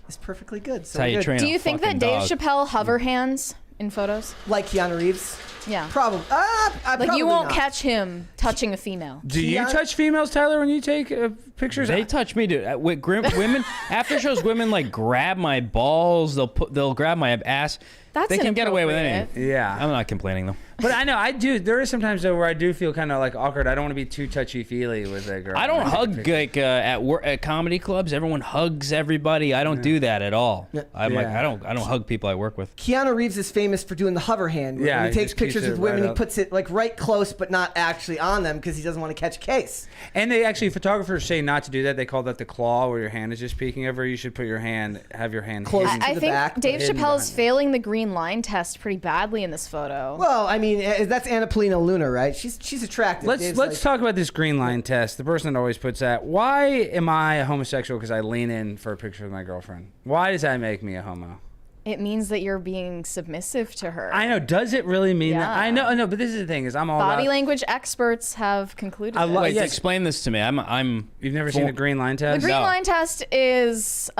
Speaker 1: good. So
Speaker 3: how you
Speaker 1: good.
Speaker 3: train
Speaker 2: Do
Speaker 3: a
Speaker 2: you think that
Speaker 3: fucking
Speaker 2: Dave
Speaker 3: dog.
Speaker 2: Chappelle hover hands in photos?
Speaker 1: Like Keanu Reeves?
Speaker 2: Yeah.
Speaker 1: Probably.
Speaker 2: Like you won't
Speaker 1: not.
Speaker 2: catch him touching a female.
Speaker 4: Do you
Speaker 1: Keanu-
Speaker 4: touch females, Tyler, when you take pictures?
Speaker 3: They touch me, dude. Women after shows, women like grab my balls. They'll grab my ass.
Speaker 2: That's
Speaker 3: They can get away with
Speaker 2: inappropriate.
Speaker 3: anything.
Speaker 4: Yeah.
Speaker 3: I'm not complaining though.
Speaker 4: But I know, I do. There is sometimes, though, where I do feel kind of like awkward. I don't want to be too touchy-feely with a girl.
Speaker 3: I don't hug like at work at comedy clubs. Everyone hugs everybody. I don't do that at all. I'm like
Speaker 4: Yeah.
Speaker 3: I don't hug people I work with.
Speaker 1: Keanu Reeves is famous for doing the hover hand.
Speaker 4: Yeah,
Speaker 1: when he
Speaker 4: he
Speaker 1: takes
Speaker 4: just keeps
Speaker 1: pictures
Speaker 4: it
Speaker 1: with women,
Speaker 4: right
Speaker 1: he
Speaker 4: up.
Speaker 1: puts it like right close, but not actually on them because he doesn't want to catch a case.
Speaker 4: And they actually, photographers say not to do that. They call that the claw, where your hand is just peeking over. You should put your hand, have your hand
Speaker 1: Close.
Speaker 4: hidden.
Speaker 1: To
Speaker 2: I
Speaker 1: the
Speaker 2: think
Speaker 1: back,
Speaker 2: Dave
Speaker 4: hidden
Speaker 2: Chappelle's
Speaker 4: behind.
Speaker 2: failing the green line test pretty badly in this photo.
Speaker 1: Well, I mean, that's Anna Polina Luna, right? She's attractive.
Speaker 4: Let's
Speaker 1: Dave's
Speaker 4: let's talk about this green line test. The person that always puts that. Why am I a homosexual? Because I lean in for a picture with my girlfriend. Why does that make me a homo?
Speaker 2: It means that you're being submissive to her.
Speaker 4: I know. Does it really mean that?
Speaker 2: Yeah.
Speaker 4: I know. But this is the thing: is I'm all
Speaker 2: Body
Speaker 4: about.
Speaker 2: language experts have concluded.
Speaker 4: I
Speaker 2: it.
Speaker 4: love-
Speaker 3: Wait,
Speaker 4: yes.
Speaker 3: explain this to me. I'm.
Speaker 4: You've never seen a green line
Speaker 2: The
Speaker 4: test?
Speaker 2: green
Speaker 3: No.
Speaker 2: line test is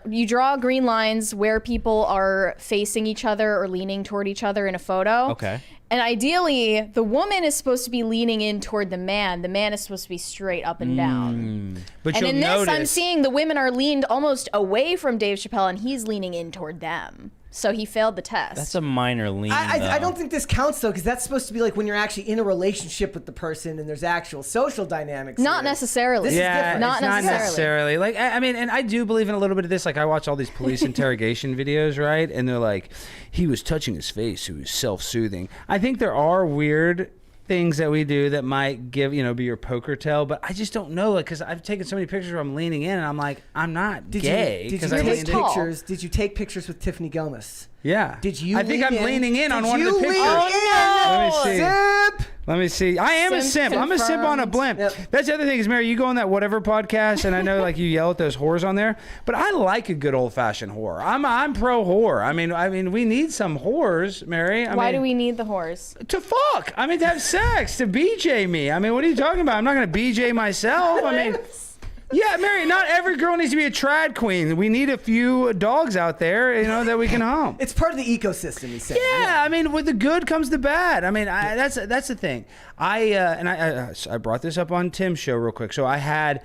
Speaker 2: you draw green lines where people are facing each other or leaning toward each other in a photo.
Speaker 3: Okay.
Speaker 2: And ideally, the woman is supposed to be leaning in toward the man. The man is supposed to be straight up and down.
Speaker 4: But
Speaker 2: And
Speaker 4: you'll
Speaker 2: in this, I'm
Speaker 4: notice-
Speaker 2: seeing the women are leaned almost away from Dave Chappelle, and he's leaning in toward them. So he failed the test.
Speaker 3: That's a minor lean.
Speaker 1: I
Speaker 3: though.
Speaker 1: don't think this counts though, because that's supposed to be like when you're actually in a relationship with the person and there's actual social dynamics.
Speaker 2: Not
Speaker 1: here.
Speaker 2: necessarily.
Speaker 1: This is
Speaker 4: Yeah,
Speaker 1: different.
Speaker 2: Not
Speaker 4: it's not
Speaker 2: necessarily.
Speaker 4: necessarily. Like, I mean, and I do believe in a little bit of this. Like, I watch all these police interrogation videos, right? And they're like, he was touching his face, he was self-soothing. I think there are weird things that we do that might give, be your poker tell, but I just don't know, like, because I've taken so many pictures where I'm leaning in, and I'm like, I'm not gay.
Speaker 1: Did you
Speaker 4: 'cause I
Speaker 1: take
Speaker 4: leaned in.
Speaker 1: pictures? Did you take pictures with Tiffany Gomez?
Speaker 4: Yeah.
Speaker 1: Did you?
Speaker 4: I think
Speaker 1: lean
Speaker 4: I'm leaning in on
Speaker 1: Did
Speaker 4: one of the
Speaker 1: you
Speaker 4: pictures.
Speaker 1: lean
Speaker 2: Oh,
Speaker 1: in?
Speaker 4: Let me see.
Speaker 1: Simp.
Speaker 4: Let me see. I am a
Speaker 2: Simp
Speaker 4: simp. I'm a simp on a
Speaker 2: confirmed.
Speaker 4: blimp.
Speaker 1: Yep.
Speaker 4: That's the other thing is, Mary, you go on that whatever podcast, and I know like you yell at those whores on there, but I like a good old fashioned whore. I'm pro whore. I mean, we need some whores, Mary.
Speaker 2: Why do we need the whores?
Speaker 4: to fuck? I mean, to have sex, to BJ me. I mean, what are you talking about? I'm not gonna BJ myself. I mean. Yeah, Mary, not every girl needs to be a trad queen. We need a few dogs out there, that we can home.
Speaker 1: It's part of the ecosystem, he said.
Speaker 4: Yeah, I mean, with the good comes the bad. I mean, that's the thing. I brought this up on Tim's show real quick. So I had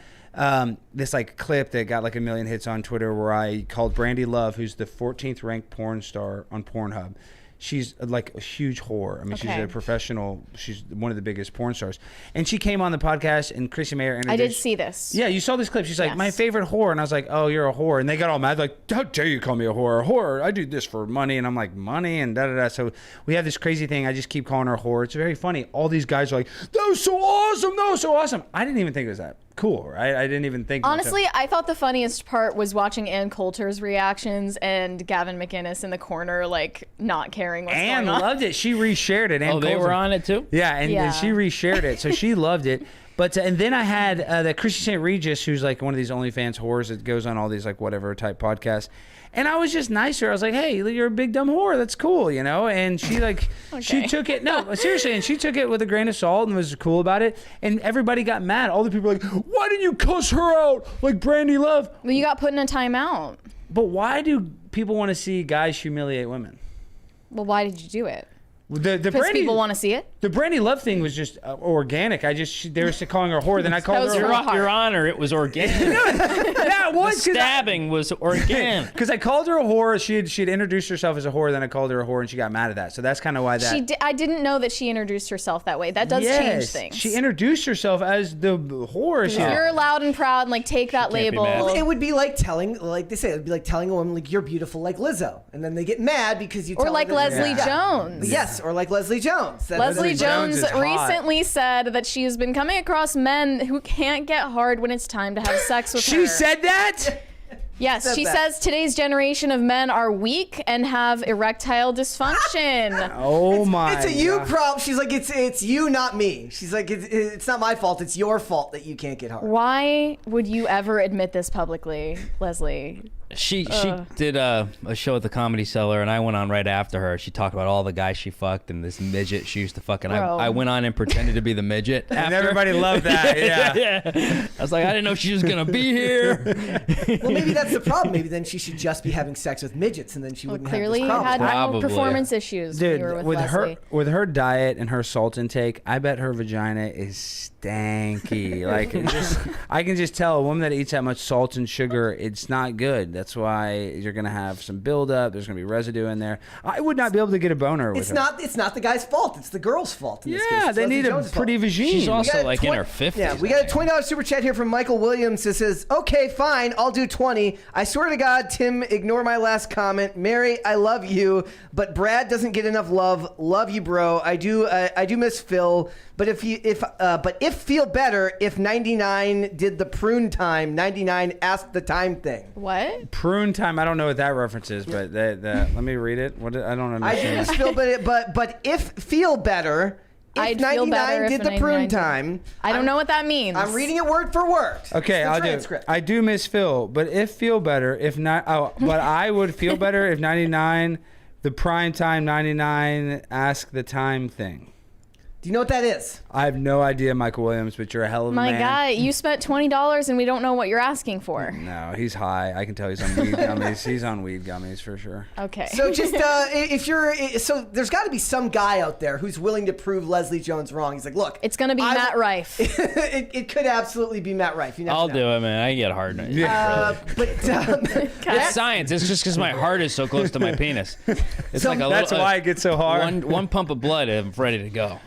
Speaker 4: this like clip that got like 1 million hits on Twitter where I called Brandy Love, who's the 14th ranked porn star on Pornhub. She's like a huge whore. I mean, she's a professional. She's one of the biggest porn stars. And she came on the podcast, and Chrissy Mayer introduced.
Speaker 2: I did see this.
Speaker 4: Yeah, you saw this clip. She's like, my favorite whore. And I was like, oh, you're a whore. And they got all mad. Like, how dare you call me a whore? A whore. I do this for money. And I'm like, money? And da-da-da. So we have this crazy thing. I just keep calling her a whore. It's very funny. All these guys are like, that was so awesome. That was so awesome. I didn't even think it was that cool, right? I didn't even think.
Speaker 2: Honestly, I thought the funniest part was watching Ann Coulter's reactions and Gavin McInnes in the corner, like, not caring what's going on.
Speaker 4: Ann loved it. She reshared it.
Speaker 3: Oh, they were on it too?
Speaker 4: Yeah, and she reshared it, so she loved it. But and then I had the Christy St. Regis, who's like one of these OnlyFans whores that goes on all these like whatever type podcasts. And I was just nicer. I was like, hey, you're a big dumb whore. That's cool, you know? And she like, she took it, no, seriously. And she took it with a grain of salt and was cool about it. And everybody got mad. All the people were like, why didn't you cuss her out like Brandy Love?
Speaker 2: Well, you got put in a timeout.
Speaker 4: But why do people want to see guys humiliate women?
Speaker 2: Well, why did you do it?
Speaker 4: Because
Speaker 2: Brandy, people want to see it.
Speaker 4: The Brandy Love thing was just organic. They were calling her a whore. Then I called her.
Speaker 3: Your Honor, it was organic.
Speaker 4: That was
Speaker 3: the stabbing was organic.
Speaker 4: Because I called her a whore. She'd introduced herself as a whore. Then I called her a whore, and she got mad at that. So that's kind of why that.
Speaker 2: I didn't know that she introduced herself that way. That does change things.
Speaker 4: She introduced herself as the whore.
Speaker 2: You're loud and proud, and like take that label.
Speaker 1: It would be like telling, like they say, it would be like telling a woman like you're beautiful like Lizzo, and then they get mad because you.
Speaker 2: Or like Leslie Jones.
Speaker 1: Yes, or like Leslie Jones.
Speaker 2: Leslie Jones recently said that she has been coming across men who can't get hard when it's time to have sex with her.
Speaker 4: She said that?
Speaker 2: Yes, she says today's generation of men are weak and have erectile dysfunction.
Speaker 4: Oh my!
Speaker 1: It's a you problem. She's like, it's you, not me. She's like, it's not my fault. It's your fault that you can't get hard.
Speaker 2: Why would you ever admit this publicly, Leslie?
Speaker 3: She did a show at the Comedy Cellar, and I went on right after her. She talked about all the guys she fucked and this midget she used to fuck. And I went on and pretended to be the midget.
Speaker 4: And everybody loved that. Yeah.
Speaker 3: I was like, I didn't know she was gonna be here.
Speaker 1: Well, maybe that's the problem. Maybe then she should just be having sex with midgets, and then she wouldn't
Speaker 2: clearly
Speaker 1: have this problem.
Speaker 2: had no performance issues.
Speaker 4: Dude,
Speaker 2: when you were
Speaker 4: with
Speaker 2: Leslie.
Speaker 4: her diet and her salt intake, I bet her vagina is stanky. Like I can just tell a woman that eats that much salt and sugar, it's not good. That's why you're gonna have some buildup. There's gonna be residue in there. I would not be able to get a boner with her.
Speaker 1: It's not the guy's fault. It's the girl's fault. In this case. It's
Speaker 4: they
Speaker 1: Leslie
Speaker 4: need
Speaker 1: Jones'
Speaker 4: a pretty
Speaker 1: fault.
Speaker 4: vagine.
Speaker 3: She's also like in her 50s.
Speaker 1: Yeah, we got a $20 super chat here from Michael Williams that says, "Okay, fine, I'll do 20. I swear to God, Tim, ignore my last comment. Mary, I love you, but Brad doesn't get enough love. Love you, bro. I do miss Phil. But if feel better if 99 did the prune time. 99 asked the time thing.
Speaker 2: What?
Speaker 4: Prune time. I don't know what that reference is, but let me read it. What I don't understand.
Speaker 1: I do miss Phil, but if feel better. If
Speaker 2: I'd
Speaker 1: 99
Speaker 2: feel better
Speaker 1: did
Speaker 2: if
Speaker 1: the prune
Speaker 2: 99
Speaker 1: time.
Speaker 2: I don't know what that means.
Speaker 1: I'm reading it word for word.
Speaker 4: Okay,
Speaker 1: It's the
Speaker 4: I'll
Speaker 1: transcript.
Speaker 4: do. I do miss Phil, but if feel better, if not, but I would feel better if 99, the prime time 99, ask the time thing.
Speaker 1: Do you know what that is?
Speaker 4: I have no idea, Michael Williams, but you're a hell of a man.
Speaker 2: My God, you spent $20 and we don't know what you're asking for.
Speaker 4: No, he's high. I can tell he's on weed gummies. He's on weed gummies for sure.
Speaker 2: Okay.
Speaker 1: So just there's got to be some guy out there who's willing to prove Leslie Jones wrong. He's like, look,
Speaker 2: it's gonna be Matt Rife.
Speaker 1: it could absolutely be Matt Rife. You never
Speaker 3: I'll
Speaker 1: know.
Speaker 3: do it, man. I get hard. It's science. It's just because my heart is so close to my penis. It's like
Speaker 4: that's why it gets so hard.
Speaker 3: One pump of blood, I'm ready to go.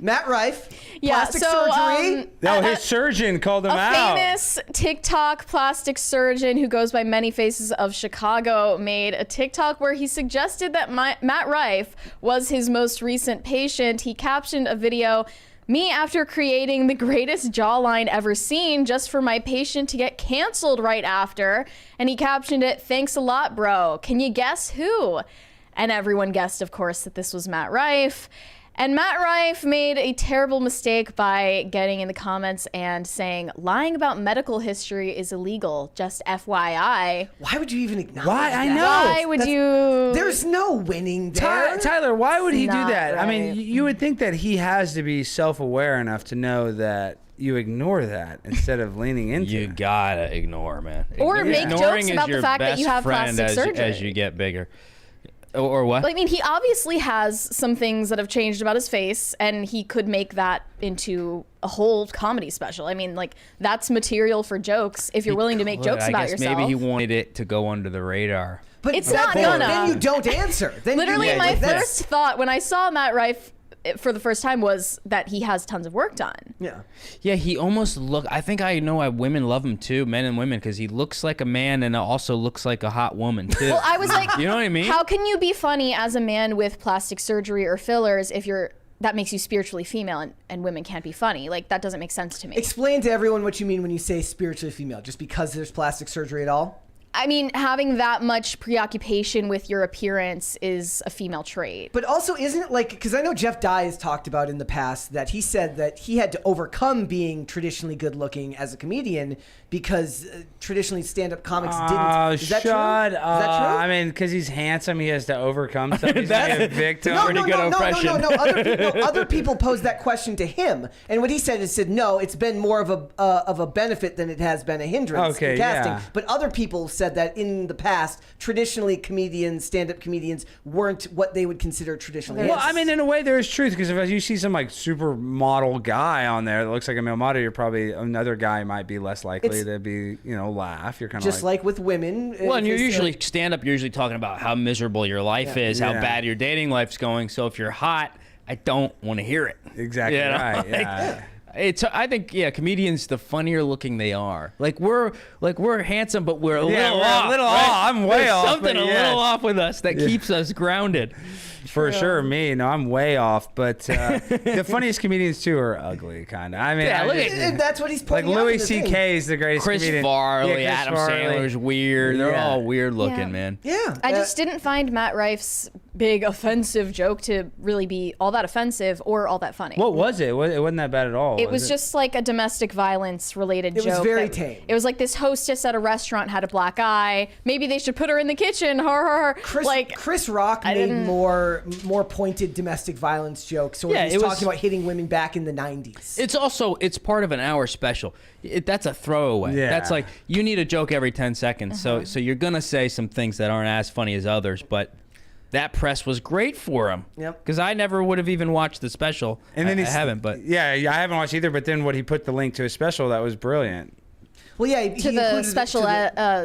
Speaker 1: Matt Rife,
Speaker 2: Yeah,
Speaker 1: plastic surgery.
Speaker 4: His surgeon called him out.
Speaker 2: A famous TikTok plastic surgeon who goes by Many Faces of Chicago made a TikTok where he suggested that Matt Rife was his most recent patient. He captioned a video, "Me after creating the greatest jawline ever seen just for my patient to get canceled right after." And he captioned it, "Thanks a lot, bro. Can you guess who?" And everyone guessed, of course, that this was Matt Rife. And Matt Rife made a terrible mistake by getting in the comments and saying, "Lying about medical history is illegal, just FYI."
Speaker 1: Why would you even acknowledge
Speaker 4: Why?
Speaker 1: that?
Speaker 4: I know.
Speaker 2: Why would you?
Speaker 1: There's no winning there.
Speaker 4: Tyler, why would he do
Speaker 2: Not
Speaker 4: that? I mean,
Speaker 2: right.
Speaker 4: you would think that he has to be self-aware enough to know that you ignore that instead of leaning into
Speaker 3: You
Speaker 4: it.
Speaker 3: gotta ignore, man.
Speaker 2: Or make
Speaker 3: Ignoring
Speaker 2: jokes
Speaker 3: is
Speaker 2: about the
Speaker 3: your
Speaker 2: fact that
Speaker 3: best
Speaker 2: you have
Speaker 3: friend
Speaker 2: plastic surgery.
Speaker 3: as you get bigger. Or what?
Speaker 2: I mean, he obviously has some things that have changed about his face, and he could make that into a whole comedy special. I mean, like, that's material for jokes if you're willing to make jokes about yourself.
Speaker 3: Maybe he wanted it to go under the radar.
Speaker 1: But
Speaker 2: it's not gonna.
Speaker 1: Then you don't answer. Then
Speaker 2: Literally, my first thought when I saw Matt Rife for the first time was that he has tons of work done.
Speaker 3: Yeah, he almost I think I know why women love him too, men and women, because he looks like a man and also looks like a hot woman too.
Speaker 2: Well, I was like,
Speaker 3: you know what I mean?
Speaker 2: How can you be funny as a man with plastic surgery or fillers if that makes you spiritually female and women can't be funny? Like, that doesn't make sense to me.
Speaker 1: Explain to everyone what you mean when you say spiritually female. Just because there's plastic surgery at all?
Speaker 2: I mean, having that much preoccupation with your appearance is a female trait.
Speaker 1: But also, isn't it like, because I know Jeff Dye has talked about in the past that he said that he had to overcome being traditionally good looking as a comedian because traditionally stand-up comics didn't. Is that true? Is that true?
Speaker 4: I mean, because he's handsome, he has to overcome something. He's a victim.
Speaker 1: No, other people posed that question to him, and what he said is, no, it's been more of a benefit than it has been a hindrance in casting. Yeah. But other people said that in the past, traditionally stand-up comedians weren't what they would consider traditionally.
Speaker 4: Well, I mean, in a way, there is truth, because if you see some like supermodel guy on there that looks like a male model, you're probably another guy might be less likely to be, laugh. You're kind of
Speaker 1: just like with women.
Speaker 3: Well, and you're usually stand-up. You're usually talking about how miserable your life is, how bad your dating life's going. So if you're hot, I don't want to hear it.
Speaker 4: Exactly right. Yeah.
Speaker 3: I think comedians, the funnier looking they are. Like we're handsome, but we're a little off.
Speaker 4: A little off. I'm way off.
Speaker 3: Something a little off with us that keeps us grounded.
Speaker 4: For sure, me. No, I'm way off. But the funniest comedians too are ugly, kind of. I mean,
Speaker 1: and that's what he's pointing
Speaker 4: like
Speaker 1: out.
Speaker 4: Louis C.K. is the greatest comedian.
Speaker 3: Chris Farley,
Speaker 4: Chris
Speaker 3: Adam
Speaker 4: Farley.
Speaker 3: Sandler's weird. They're all weird looking, man.
Speaker 1: Yeah.
Speaker 2: I just didn't find Matt Rife's big offensive joke to really be all that offensive or all that funny.
Speaker 4: What was it? It wasn't that bad at all.
Speaker 2: It was just like a domestic violence related joke.
Speaker 1: It was very tame.
Speaker 2: It was like this hostess at a restaurant had a black eye. Maybe they should put her in the kitchen.
Speaker 1: Chris Rock made more pointed domestic violence jokes. So he was talking about hitting women back in the 90s.
Speaker 3: It's part of an hour special. That's a throwaway.
Speaker 4: Yeah.
Speaker 3: That's like, you need a joke every 10 seconds. So you're gonna say some things that aren't as funny as others, but that press was great for him.
Speaker 1: Yep.
Speaker 3: Because I never would have even watched the special. And then I haven't, but
Speaker 4: I haven't watched either. But then he put the link to his special, that was brilliant.
Speaker 1: Well, yeah,
Speaker 2: to the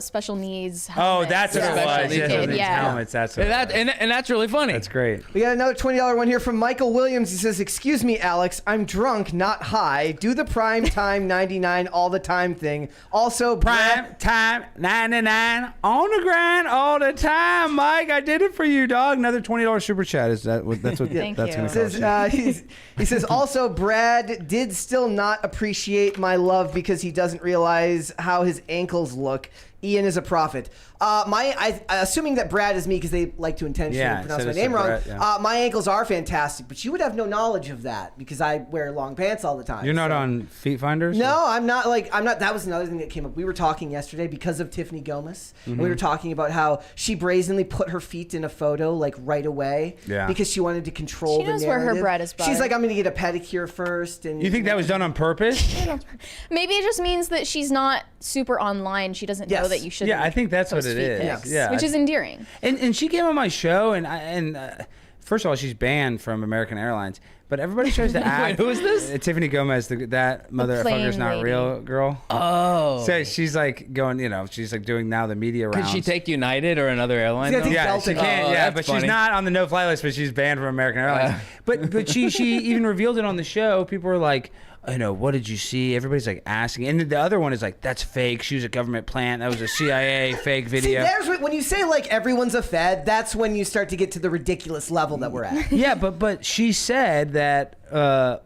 Speaker 2: special needs.
Speaker 4: Oh, that's what it was.
Speaker 2: Helmets.
Speaker 4: That's what
Speaker 3: and that's really funny.
Speaker 4: That's great.
Speaker 1: We got another $20 one here from Michael Williams. He says, "Excuse me, Alex, I'm drunk, not high. Do the prime time 99 all the time thing. Also,
Speaker 4: prime time 99 on the grind all the time, Mike. I did it for you, dog." Another $20 super chat. That's what that's
Speaker 2: Thank
Speaker 4: going
Speaker 2: you.
Speaker 4: to cost.
Speaker 1: He says, "Also, Brad did still not appreciate my love because he doesn't realize how his ankles look. Ian is a prophet." Assuming that Brad is me because they like to intentionally pronounce my name wrong. My ankles are fantastic, but you would have no knowledge of that because I wear long pants all the time.
Speaker 4: You're not on Feet Finders?
Speaker 1: No, I'm not. That was another thing that came up. We were talking yesterday because of Tiffany Gomez. And we were talking about how she brazenly put her feet in a photo like right away because she wanted to control the narrative.
Speaker 2: She knows where her bread is buttered.
Speaker 1: She's like, I'm going to get a pedicure first. And
Speaker 4: you think that was done on purpose?
Speaker 2: Maybe it just means that she's not super online. She doesn't know that you should.
Speaker 4: Yeah, I think that's what it is. Yeah,
Speaker 2: which is endearing.
Speaker 4: And she came on my show, and first of all, she's banned from American Airlines. But everybody tries to act.
Speaker 3: Wait, who is this?
Speaker 4: Tiffany Gomez, that motherfucker's not real girl.
Speaker 3: Oh.
Speaker 4: So she's like going, she's like doing now the media rounds.
Speaker 3: Could she take United or another airline?
Speaker 1: Yeah,
Speaker 4: she can. But she's not on the no-fly list. But she's banned from American Airlines. But she even revealed it on the show. People were like, what did you see? Everybody's like asking. And the other one is like, that's fake. She was a government plant. That was a CIA fake video.
Speaker 1: See, when you say like everyone's a Fed, that's when you start to get to the ridiculous level that we're at.
Speaker 4: Yeah, but she said that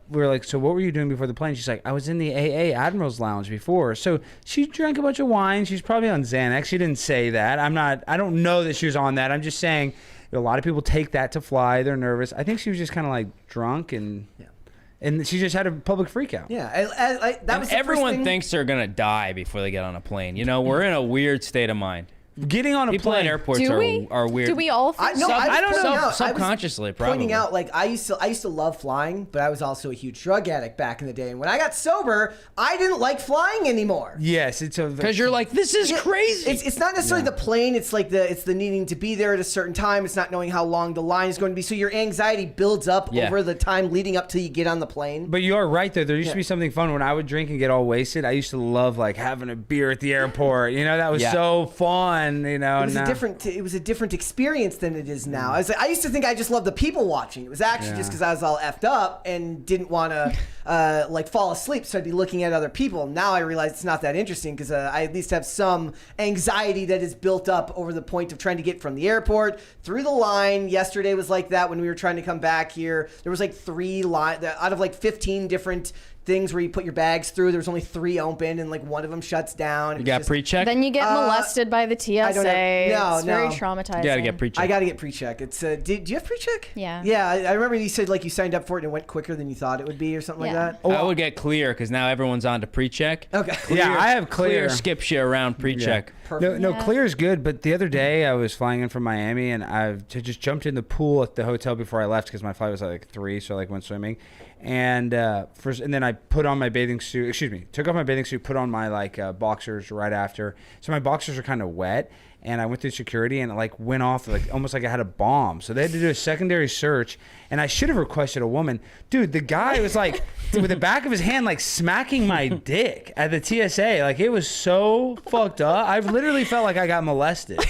Speaker 4: we were like, so what were you doing before the plane? She's like, I was in the AA Admiral's Lounge before. So she drank a bunch of wine. She's probably on Xanax. She didn't say that. I don't know that she was on that. I'm just saying a lot of people take that to fly. They're nervous. I think she was just kind of like drunk and... Yeah. And she just had a public freak out.
Speaker 1: Yeah, that was the
Speaker 3: everyone
Speaker 1: first thing.
Speaker 3: thinks they're gonna die before they get on a plane. We're in a weird state of mind.
Speaker 4: Getting on a
Speaker 3: People
Speaker 4: plane.
Speaker 3: at airports
Speaker 2: Do we?
Speaker 3: are weird.
Speaker 2: Do we all think
Speaker 1: No,
Speaker 2: so?
Speaker 1: I
Speaker 4: don't know.
Speaker 3: Subconsciously, probably.
Speaker 1: Pointing out, like I used to love flying, but I was also a huge drug addict back in the day. And when I got sober, I didn't like flying anymore.
Speaker 4: Yes, it's a
Speaker 3: Because you're like, this is crazy.
Speaker 1: It's not necessarily the plane. It's like the needing to be there at a certain time. It's not knowing how long the line is going to be. So your anxiety builds up over the time leading up till you get on the plane.
Speaker 4: But you are right though. There used to be something fun when I would drink and get all wasted. I used to love like having a beer at the airport. You know, that was so fun. You know,
Speaker 1: It was a different experience than it is now. I used to think I just loved the people watching. It was actually just because I was all effed up and didn't want to like fall asleep, so I'd be looking at other people. Now I realize it's not that interesting because I at least have some anxiety that is built up over the point of trying to get from the airport through the line. Yesterday was like that when we were trying to come back here. There was like 3 lines out of like 15 different things where you put your bags through. There's only 3 open, and like one of them shuts down.
Speaker 3: You got pre-check?
Speaker 2: Then you get molested by the TSA.
Speaker 1: I don't have,
Speaker 2: it's very traumatizing.
Speaker 3: You gotta get pre-check.
Speaker 1: I gotta get pre-check. It's do you have pre-check?
Speaker 2: Yeah.
Speaker 1: Yeah, I remember you said like you signed up for it and it went quicker than you thought it would be or something like that.
Speaker 3: I would get clear because now everyone's on to pre-check.
Speaker 1: Okay.
Speaker 4: yeah, I have clear.
Speaker 3: Skips you around pre-check.
Speaker 4: No, clear is good. But the other day I was flying in from Miami and I just jumped in the pool at the hotel before I left because my flight was at like 3, so I like went swimming. And and then I put on my bathing suit. Took off my bathing suit, put on my like boxers right after. So my boxers are kind of wet, and I went through security and it like went off like almost like I had a bomb. So they had to do a secondary search, and I should have requested a woman. Dude, the guy was like with the back of his hand like smacking my dick at the TSA. Like it was so fucked up. I've literally felt like I got molested.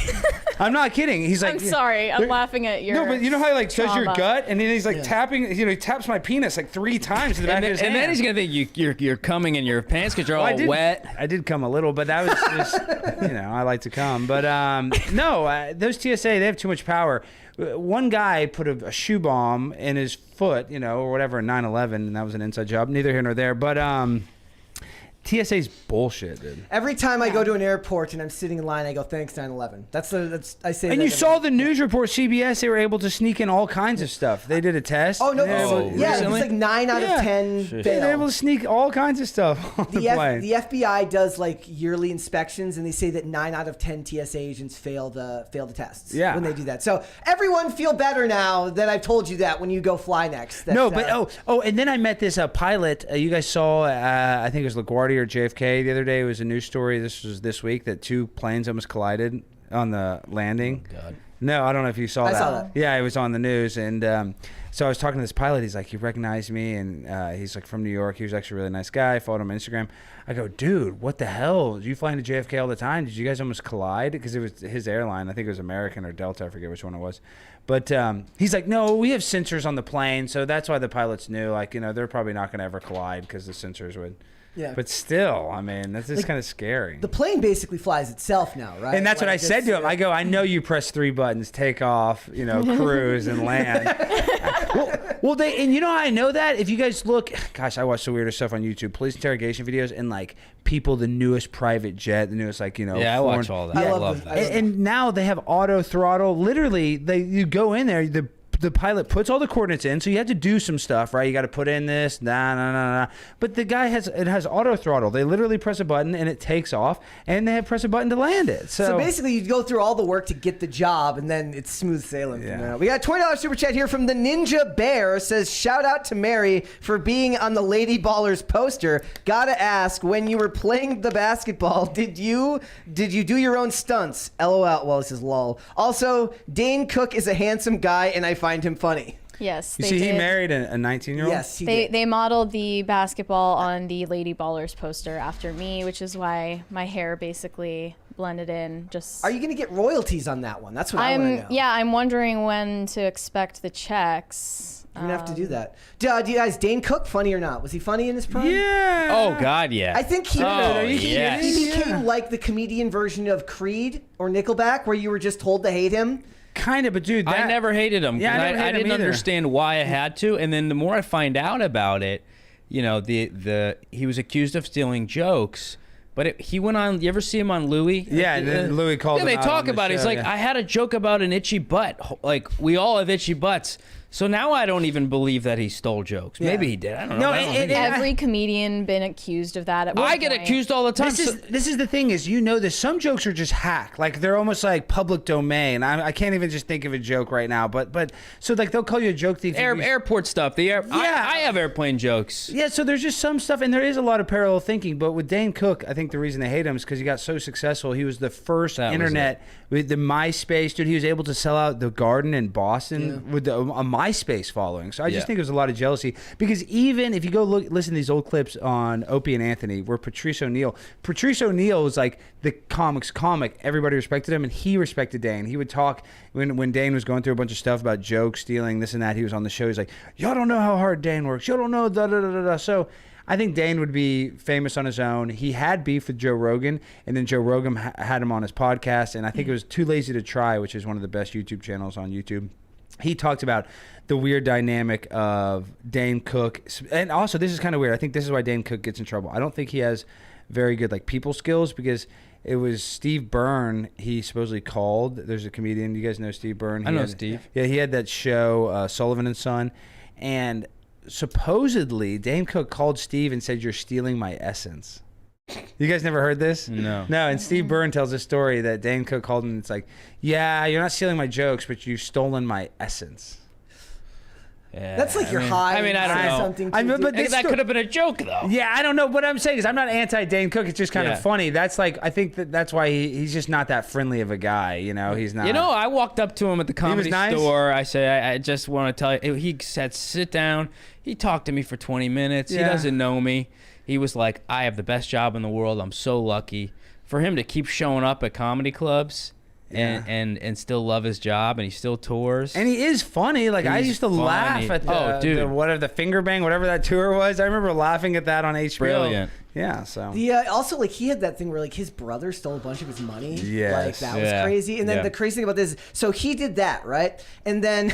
Speaker 4: I'm not kidding. He's like,
Speaker 2: I'm sorry. I'm laughing at your.
Speaker 4: No, but you know how he like does your
Speaker 2: trauma.
Speaker 4: gut, and then he's like tapping. You know, he taps my penis like 3 times in the back of his hand.
Speaker 3: And then he's gonna think you're coming in your pants because you're all wet.
Speaker 4: I did come a little, but that was just I like to come. But no, those TSA, they have too much power. One guy put a shoe bomb in his foot, or whatever, in 9/11, and that was an inside job. Neither here nor there. But TSA's bullshit, dude.
Speaker 1: Every time I go to an airport and I'm sitting in line, I go, "Thanks, 9/11." That's I say.
Speaker 4: And
Speaker 1: that
Speaker 4: you saw the news report, CBS. They were able to sneak in all kinds of stuff. They did a test.
Speaker 1: Oh no!
Speaker 3: Yeah,
Speaker 1: it was like 9 out of 10 fail.
Speaker 4: They're able to sneak all kinds of stuff on the plane.
Speaker 1: The FBI does like yearly inspections, and they say that 9 out of 10 TSA agents fail the tests.
Speaker 4: Yeah.
Speaker 1: When they do that, so everyone feel better now that I've told you that when you go fly next. That,
Speaker 4: And then I met this pilot. You guys saw, I think it was LaGuardia or JFK the other day. It was a news story. This was this week that 2 planes almost collided on the landing.
Speaker 3: Oh, God.
Speaker 4: No, I don't know if you saw that.
Speaker 1: I saw that.
Speaker 4: Yeah, it was on the news. And so I was talking to this pilot. He's like, he recognized me, and he's like from New York. He was actually a really nice guy. I followed him on Instagram. I go, dude, what the hell? You fly into JFK all the time? Did you guys almost collide? Because it was his airline. I think it was American or Delta. I forget which one it was. But he's like, no, we have sensors on the plane, so that's why the pilots knew. Like, they're probably not going to ever collide because the sensors would.
Speaker 1: Yeah.
Speaker 4: But still, I mean, that's just kind of scary.
Speaker 1: The plane basically flies itself now, right?
Speaker 4: And that's what I said to him. I go, I know you press 3 buttons, take off, cruise and land. well, and you know how I know that? If you guys look, gosh, I watch the weirdest stuff on YouTube, police interrogation videos, and like people, the newest private jet, the newest
Speaker 3: Yeah, I watch all that. I love that.
Speaker 4: And now they have auto throttle. Literally, you go in there, the pilot puts all the coordinates in, so you have to do some stuff, right? You got to put in this, But the guy has auto throttle. They literally press a button and it takes off, and they press a button to land it. So
Speaker 1: basically, you go through all the work to get the job, and then it's smooth sailing from there. We got a $20 super chat here from the Ninja Bear. Says, shout out to Mary for being on the Lady Ballers poster. Gotta ask, when you were playing the basketball, did you do your own stunts? LOL. Well, this is lol. Also, Dane Cook is a handsome guy, and I find him funny.
Speaker 2: Yes,
Speaker 4: you
Speaker 2: they
Speaker 4: see,
Speaker 2: did.
Speaker 4: he married a 19-year-old.
Speaker 1: Yes, he did.
Speaker 2: They modeled the basketball on the Lady Ballers poster after me, which is why my hair basically blended in. Just
Speaker 1: Are you going to get royalties on that one? That's what I want to know.
Speaker 2: Yeah, I'm wondering when to expect the checks.
Speaker 1: You're going to have to do that. Do you guys, Dane Cook, funny or not? Was he funny in his prime?
Speaker 4: Yeah.
Speaker 3: Oh, God, yeah.
Speaker 1: I think he, he became like the comedian version of Creed or Nickelback, where you were just told to hate him.
Speaker 4: Kind of, but dude,
Speaker 3: I never hated him.
Speaker 4: Yeah,
Speaker 3: I didn't understand why I had to, and then the more I find out about it, he was accused of stealing jokes. But he went on. You ever see him on Louis?
Speaker 4: Yeah, and then Louis called him
Speaker 3: they
Speaker 4: out
Speaker 3: talk
Speaker 4: on the
Speaker 3: about it. He's
Speaker 4: show,
Speaker 3: like, I had a joke about an itchy butt. Like, we all have itchy butts. So now I don't even believe that he stole jokes. Maybe he did. I don't know.
Speaker 4: No,
Speaker 3: I don't think he did.
Speaker 2: Every comedian been accused of that. At one
Speaker 3: I get
Speaker 2: point.
Speaker 3: accused all the time.
Speaker 4: This is the thing is, you know, that some jokes are just hack. Like they're almost like public domain. I can't even just think of a joke right now. But so like they'll call you a joke thief.
Speaker 3: Airport stuff. I have airplane jokes.
Speaker 4: Yeah, so there's just some stuff, and there is a lot of parallel thinking. But with Dane Cook, I think the reason they hate him is because he got so successful. He was the first internet with the MySpace, dude. He was able to sell out the Garden in Boston with a MySpace following. So I just think there's a lot of jealousy, because even if you go listen to these old clips on Opie and Anthony, where Patrice O'Neal was like the comics comic. Everybody respected him, and he respected Dane. He would talk when Dane was going through a bunch of stuff about joke stealing, this and that. He was on the show. He's like, y'all don't know how hard Dane works. Y'all don't know da da da da. So I think Dane would be famous on his own. He had beef with Joe Rogan, and then Joe Rogan had him on his podcast, and I think it was Too Lazy to Try, which is one of the best YouTube channels on YouTube. He talked about the weird dynamic of Dane Cook. And also, this is kind of weird. I think this is why Dane Cook gets in trouble. I don't think he has very good like people skills, because it was Steve Byrne he supposedly called. There's a comedian. You guys know Steve Byrne?
Speaker 3: I know Steve.
Speaker 4: Yeah, he had that show, Sullivan and Son. And supposedly, Dane Cook called Steve and said, "You're stealing my essence." You guys never heard this?
Speaker 3: No.
Speaker 4: No, and Steve Byrne tells a story that Dane Cook called him, and it's like, "Yeah, you're not stealing my jokes, but you've stolen my essence."
Speaker 3: Yeah,
Speaker 1: That's like your high.
Speaker 3: I mean, I don't know.
Speaker 1: Something
Speaker 4: but
Speaker 3: that could have been a joke, though.
Speaker 4: Yeah, I don't know. What I'm saying is I'm not anti-Dane Cook. It's just kind of funny. That's like, I think that's why he's just not that friendly of a guy. You know, he's not.
Speaker 3: You know, I walked up to him at the comedy
Speaker 4: nice?
Speaker 3: store. I said, I just want to tell you. He said, sit down. He talked to me for 20 minutes.
Speaker 4: Yeah.
Speaker 3: He doesn't know me. He was like, I have the best job in the world. I'm so lucky. For him to keep showing up at comedy clubs and still love his job, and he still tours.
Speaker 4: And he is funny. Like, I used to laugh at the finger bang, whatever that tour was. I remember laughing at that on HBO.
Speaker 3: Brilliant.
Speaker 4: Yeah, so.
Speaker 1: Also, like, he had that thing where, like, his brother stole a bunch of his money.
Speaker 4: Yes.
Speaker 1: Like, that was crazy. And then the crazy thing about this, so he did that, right? And then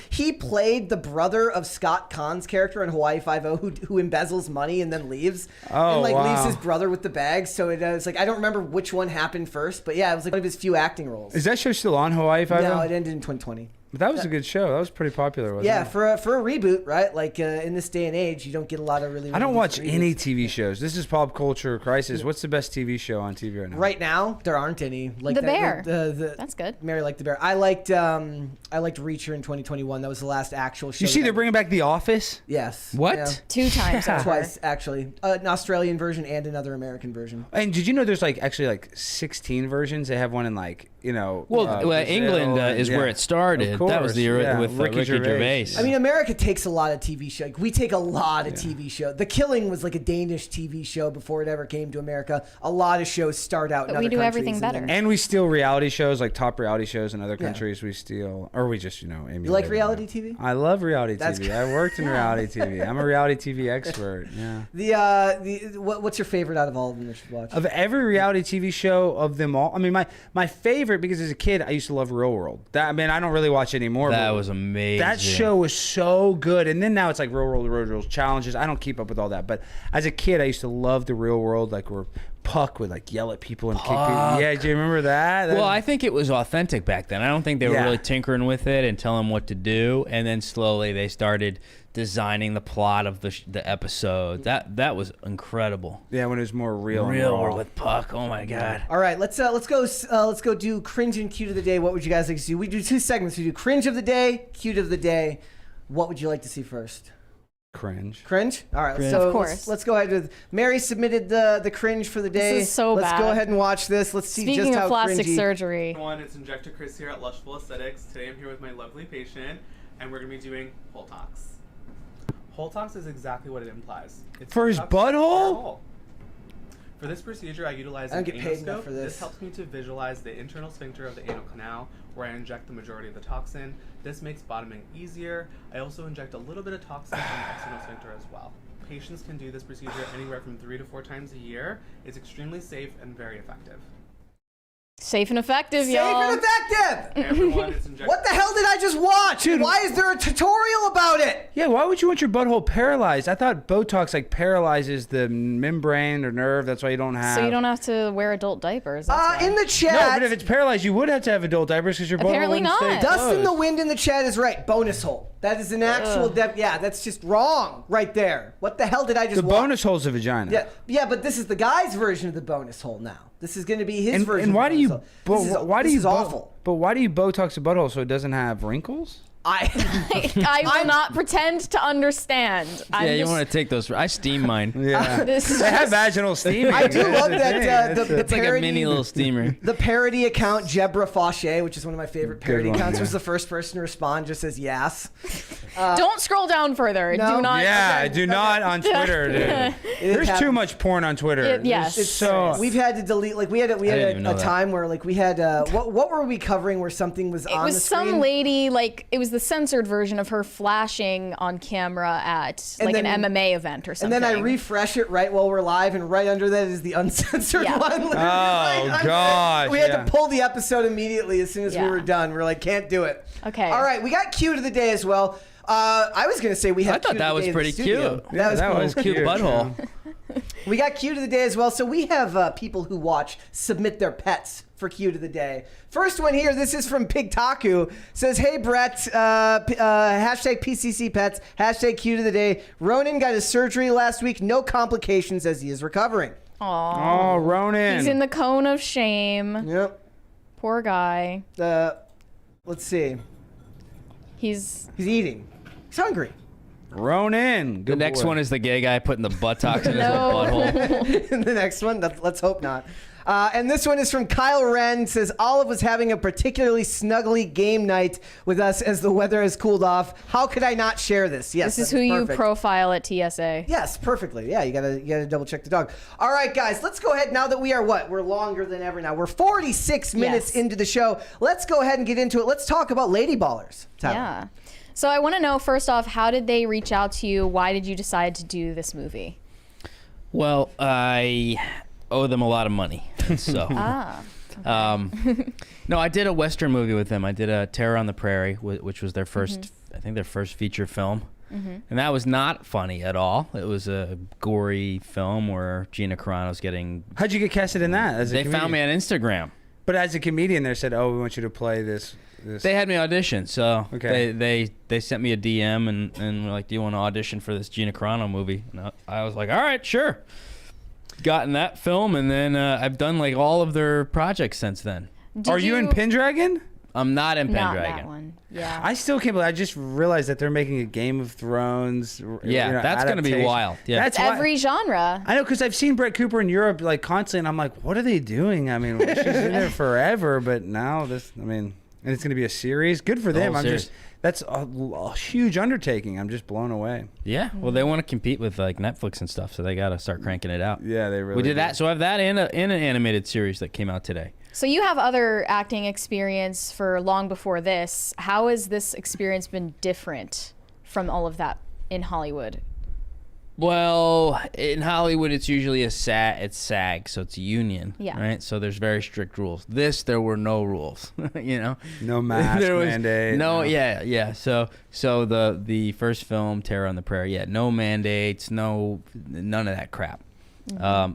Speaker 1: he played the brother of Scott Kahn's character in Hawaii Five-0 who embezzles money and then leaves. And, like, leaves his brother with the bag. So it's like, I don't remember which one happened first, but yeah, it was like one of his few acting roles.
Speaker 4: Is that show still on, Hawaii Five-0?
Speaker 1: No, it ended in 2020.
Speaker 4: But that was a good show. That was pretty popular, wasn't it?
Speaker 1: Yeah, for a reboot, right? Like, in this day and age, you don't get a lot of really.
Speaker 4: I don't watch
Speaker 1: reboots.
Speaker 4: any TV shows. This is pop culture crisis. What's the best TV show on TV right now?
Speaker 1: Right now, there aren't any. Like
Speaker 2: The Bear.
Speaker 1: That's
Speaker 2: good.
Speaker 1: Mary liked The Bear. I liked Reacher in 2021. That was the last actual show.
Speaker 4: You see, they're bringing back The Office.
Speaker 1: Yes.
Speaker 3: What?
Speaker 1: Yeah.
Speaker 2: 2 times over.
Speaker 1: Twice, actually. An Australian version and another American version.
Speaker 4: And did you know there's actually 16 versions? They have one in Brazil
Speaker 3: England is where it started.
Speaker 4: Of course,
Speaker 3: that was with Ricky Gervais.
Speaker 1: I mean, America takes a lot of TV shows. Like, we take a lot of TV shows. The Killing was like a Danish TV show before it ever came to America. A lot of shows start out in other
Speaker 2: we do
Speaker 1: countries
Speaker 2: everything better.
Speaker 4: And we steal reality shows, like top reality shows in other countries. We steal, or we just emulate.
Speaker 1: You like reality TV?
Speaker 4: I love reality
Speaker 1: That's
Speaker 4: TV.
Speaker 1: good.
Speaker 4: I worked in reality TV. I'm a reality TV expert. Yeah.
Speaker 1: What's your favorite out of all of them you should watch?
Speaker 4: Of every reality TV show of them all, I mean, my favorite, because as a kid I used to love Real World. I don't really watch it anymore.
Speaker 3: That was amazing.
Speaker 4: That show was so good. And then now it's like Real World, Road Rules, Challenges. I don't keep up with all that. But as a kid, I used to love the Real World, like where Puck would yell at people and kick people. Yeah, do you remember that?
Speaker 3: Well, I think it was authentic back then. I don't think they were really tinkering with it and telling them what to do. And then slowly they started designing the plot of the episode. That was incredible.
Speaker 4: Yeah, when it was more real.
Speaker 3: Real World with Puck. Oh my God.
Speaker 1: All right, let's go do Cringe and Cute of the Day. What would you guys like to see? We do 2 segments. We do Cringe of the Day, Cute of the Day. What would you like to see first?
Speaker 4: Cringe.
Speaker 1: Cringe? All right,
Speaker 2: Cringe.
Speaker 1: so
Speaker 2: Of course.
Speaker 1: let's go ahead with Mary submitted the cringe for the day.
Speaker 2: This is so
Speaker 1: let's
Speaker 2: bad.
Speaker 1: go ahead and watch this. Let's see
Speaker 2: Speaking
Speaker 1: just how
Speaker 2: of plastic
Speaker 1: cringy.
Speaker 2: surgery.
Speaker 6: It's Injector Chris here at Lushful Aesthetics. Today I'm here with my lovely patient, and we're going to be doing hole talks. Hole talks is exactly what it implies. It's
Speaker 4: For his butthole?
Speaker 6: For this procedure, I utilize
Speaker 1: I
Speaker 6: an
Speaker 1: don't get paid enough
Speaker 6: anoscope.
Speaker 1: for this.
Speaker 6: This helps me to visualize the internal sphincter of the anal canal, where I inject the majority of the toxin. This makes bottoming easier. I also inject a little bit of toxin from the external sphincter as well. Patients can do this procedure anywhere from 3 to 4 times a year. It's extremely safe and very effective.
Speaker 2: Safe and effective,
Speaker 1: Safe
Speaker 2: y'all.
Speaker 1: and effective!
Speaker 6: Hey everyone, it's injector.
Speaker 1: What the hell did I just watch?
Speaker 4: Dude.
Speaker 1: Why is there a tutorial about it?
Speaker 4: Yeah, why would you want your butthole paralyzed? I thought Botox paralyzes the membrane or nerve. That's why you don't have.
Speaker 2: So you don't have to wear adult diapers. That's why.
Speaker 1: In the chat.
Speaker 4: No, but if it's paralyzed, you would have to have adult diapers because your butthole
Speaker 2: Apparently
Speaker 4: wouldn't
Speaker 2: not.
Speaker 4: stay
Speaker 1: Dust in
Speaker 4: closed.
Speaker 1: the Wind in the chat is right. Bonus hole. That is an actual yeah, that's just wrong right there. What the hell did I just
Speaker 4: The
Speaker 1: watch?
Speaker 4: bonus hole's a vagina.
Speaker 1: Yeah, but this is the guy's version of the bonus hole now. This is going to be his version.
Speaker 4: And why
Speaker 1: of
Speaker 4: do
Speaker 1: the
Speaker 4: you?
Speaker 1: bonus hole. This is awful.
Speaker 4: But why do you Botox a butthole so it doesn't have wrinkles?
Speaker 2: I will not pretend to understand.
Speaker 3: You want to take those? I steam mine.
Speaker 4: Yeah,
Speaker 2: This is
Speaker 4: they have
Speaker 2: just-
Speaker 4: vaginal steaming.
Speaker 1: I do love that the
Speaker 3: It's like a
Speaker 1: parody,
Speaker 3: mini little steamer.
Speaker 1: the parody account Jebra Fauché, which is one of my favorite parody
Speaker 4: one,
Speaker 1: accounts,
Speaker 4: yeah.
Speaker 1: was the first person to respond. Just says yes.
Speaker 2: Don't scroll down further.
Speaker 1: No.
Speaker 2: Do not.
Speaker 4: Yeah, do not on Twitter, dude. There's too
Speaker 1: happens.
Speaker 4: much porn on Twitter.
Speaker 2: Yes.
Speaker 4: There's so
Speaker 1: We've had to delete. Like we had
Speaker 3: didn't even know
Speaker 1: a
Speaker 3: that.
Speaker 1: time where like we had what were we covering where something was
Speaker 2: It
Speaker 1: on
Speaker 2: was
Speaker 1: the screen?
Speaker 2: some lady, like, it was the censored version of her flashing on camera at,
Speaker 1: And
Speaker 2: like,
Speaker 1: then-
Speaker 2: an MMA event or
Speaker 1: And
Speaker 2: something.
Speaker 1: then I refresh it right while we're live, and right under that is the uncensored
Speaker 2: Yeah.
Speaker 1: one. Literally right under it.
Speaker 4: gosh,
Speaker 1: We had
Speaker 4: yeah.
Speaker 1: to pull the episode immediately as soon as we
Speaker 2: Yeah.
Speaker 1: were done. We're like, can't do it.
Speaker 2: Okay.
Speaker 1: All right, we got cute of the day as well. I was gonna say we had.
Speaker 3: I thought
Speaker 1: cute
Speaker 3: that
Speaker 1: of the
Speaker 3: was
Speaker 1: day in the
Speaker 3: pretty
Speaker 1: studio.
Speaker 3: cute.
Speaker 1: That was
Speaker 4: that
Speaker 1: cool.
Speaker 4: was
Speaker 3: Cute
Speaker 4: cute.
Speaker 3: butthole.
Speaker 1: We got cute of the day as well. So we have people who watch submit their pets for cute of the day. First one here. This is from Pig Taku. Says, "Hey Brett, hashtag PCC pets, hashtag cute of the day. Ronan got his surgery last week. No complications as he is recovering."
Speaker 2: Aw.
Speaker 4: Oh, Ronan.
Speaker 2: He's in the cone of shame.
Speaker 1: Yep.
Speaker 2: Poor guy.
Speaker 1: Let's see.
Speaker 2: He's
Speaker 1: He's hungry.
Speaker 4: Ronan.
Speaker 3: The next one is the gay guy putting the buttocks in his
Speaker 2: No.
Speaker 3: little butthole.
Speaker 1: And the next one, let's hope not. And this one is from Kyle Wren. Says, Olive was having a particularly snuggly game night with us as the weather has cooled off. How could I not share this? Yes,
Speaker 2: this is
Speaker 1: that
Speaker 2: who you
Speaker 1: perfect.
Speaker 2: profile at TSA.
Speaker 1: Yes, perfectly. Yeah, you gotta double check the dog. All right, guys, let's go ahead now that we are we're longer than ever now. We're 46 minutes
Speaker 2: Yes.
Speaker 1: into the show. Let's go ahead and get into it. Let's talk about Lady Ballers. Tyler.
Speaker 2: Yeah. So I want to know, first off, how did they reach out to you? Why did you decide to do this movie?
Speaker 3: Well, I owe them a lot of money. So, no, I did a Western movie with them. I did a Terror on the Prairie, which was their first, I think their first feature film. And that was not funny at all. It was a gory film where Gina Carano's getting...
Speaker 4: How'd you get casted in that? As a
Speaker 3: They
Speaker 4: comedian?
Speaker 3: found me on Instagram.
Speaker 4: But as a comedian, they said, "Oh, we want you to play this."
Speaker 3: They had me audition, so
Speaker 4: Okay.
Speaker 3: they sent me a DM and were like, "Do you want to audition for this Gina Carano movie?" And I was like, "All right, sure." Got in that film, and then I've done like all of their projects since then.
Speaker 4: Are you in Pendragon?
Speaker 3: I'm not in
Speaker 2: Not
Speaker 3: Pendragon.
Speaker 2: that one. Yeah.
Speaker 4: I still can't believe. I just realized that they're making a Game of Thrones.
Speaker 3: Yeah, that's gonna be
Speaker 4: adaptation.
Speaker 3: wild. Yeah.
Speaker 4: That's why-
Speaker 2: Every genre.
Speaker 4: I know, because I've seen Brett Cooper in Europe like constantly, and I'm like, what are they doing? I mean, she's in there forever, but now this. I mean, and it's gonna be a series. Good for them.
Speaker 3: whole
Speaker 4: I'm
Speaker 3: series.
Speaker 4: just. That's a huge undertaking. I'm just blown away.
Speaker 3: Yeah, well, they want to compete with like Netflix and stuff, so they got to start cranking it out.
Speaker 4: Yeah, they really.
Speaker 3: We did
Speaker 4: do.
Speaker 3: that, so I have that in an animated series that came out today.
Speaker 2: So you have other acting experience for long before this. How has this experience been different from all of that in Hollywood?
Speaker 3: Well, in Hollywood, it's usually it's SAG, so it's a union,
Speaker 2: Yeah.
Speaker 3: right? So there's very strict rules. There were no rules, you know?
Speaker 4: No mask
Speaker 3: There was
Speaker 4: mandate.
Speaker 3: No, yeah. So the first film, Terror on the Prairie, no mandates, none of that crap.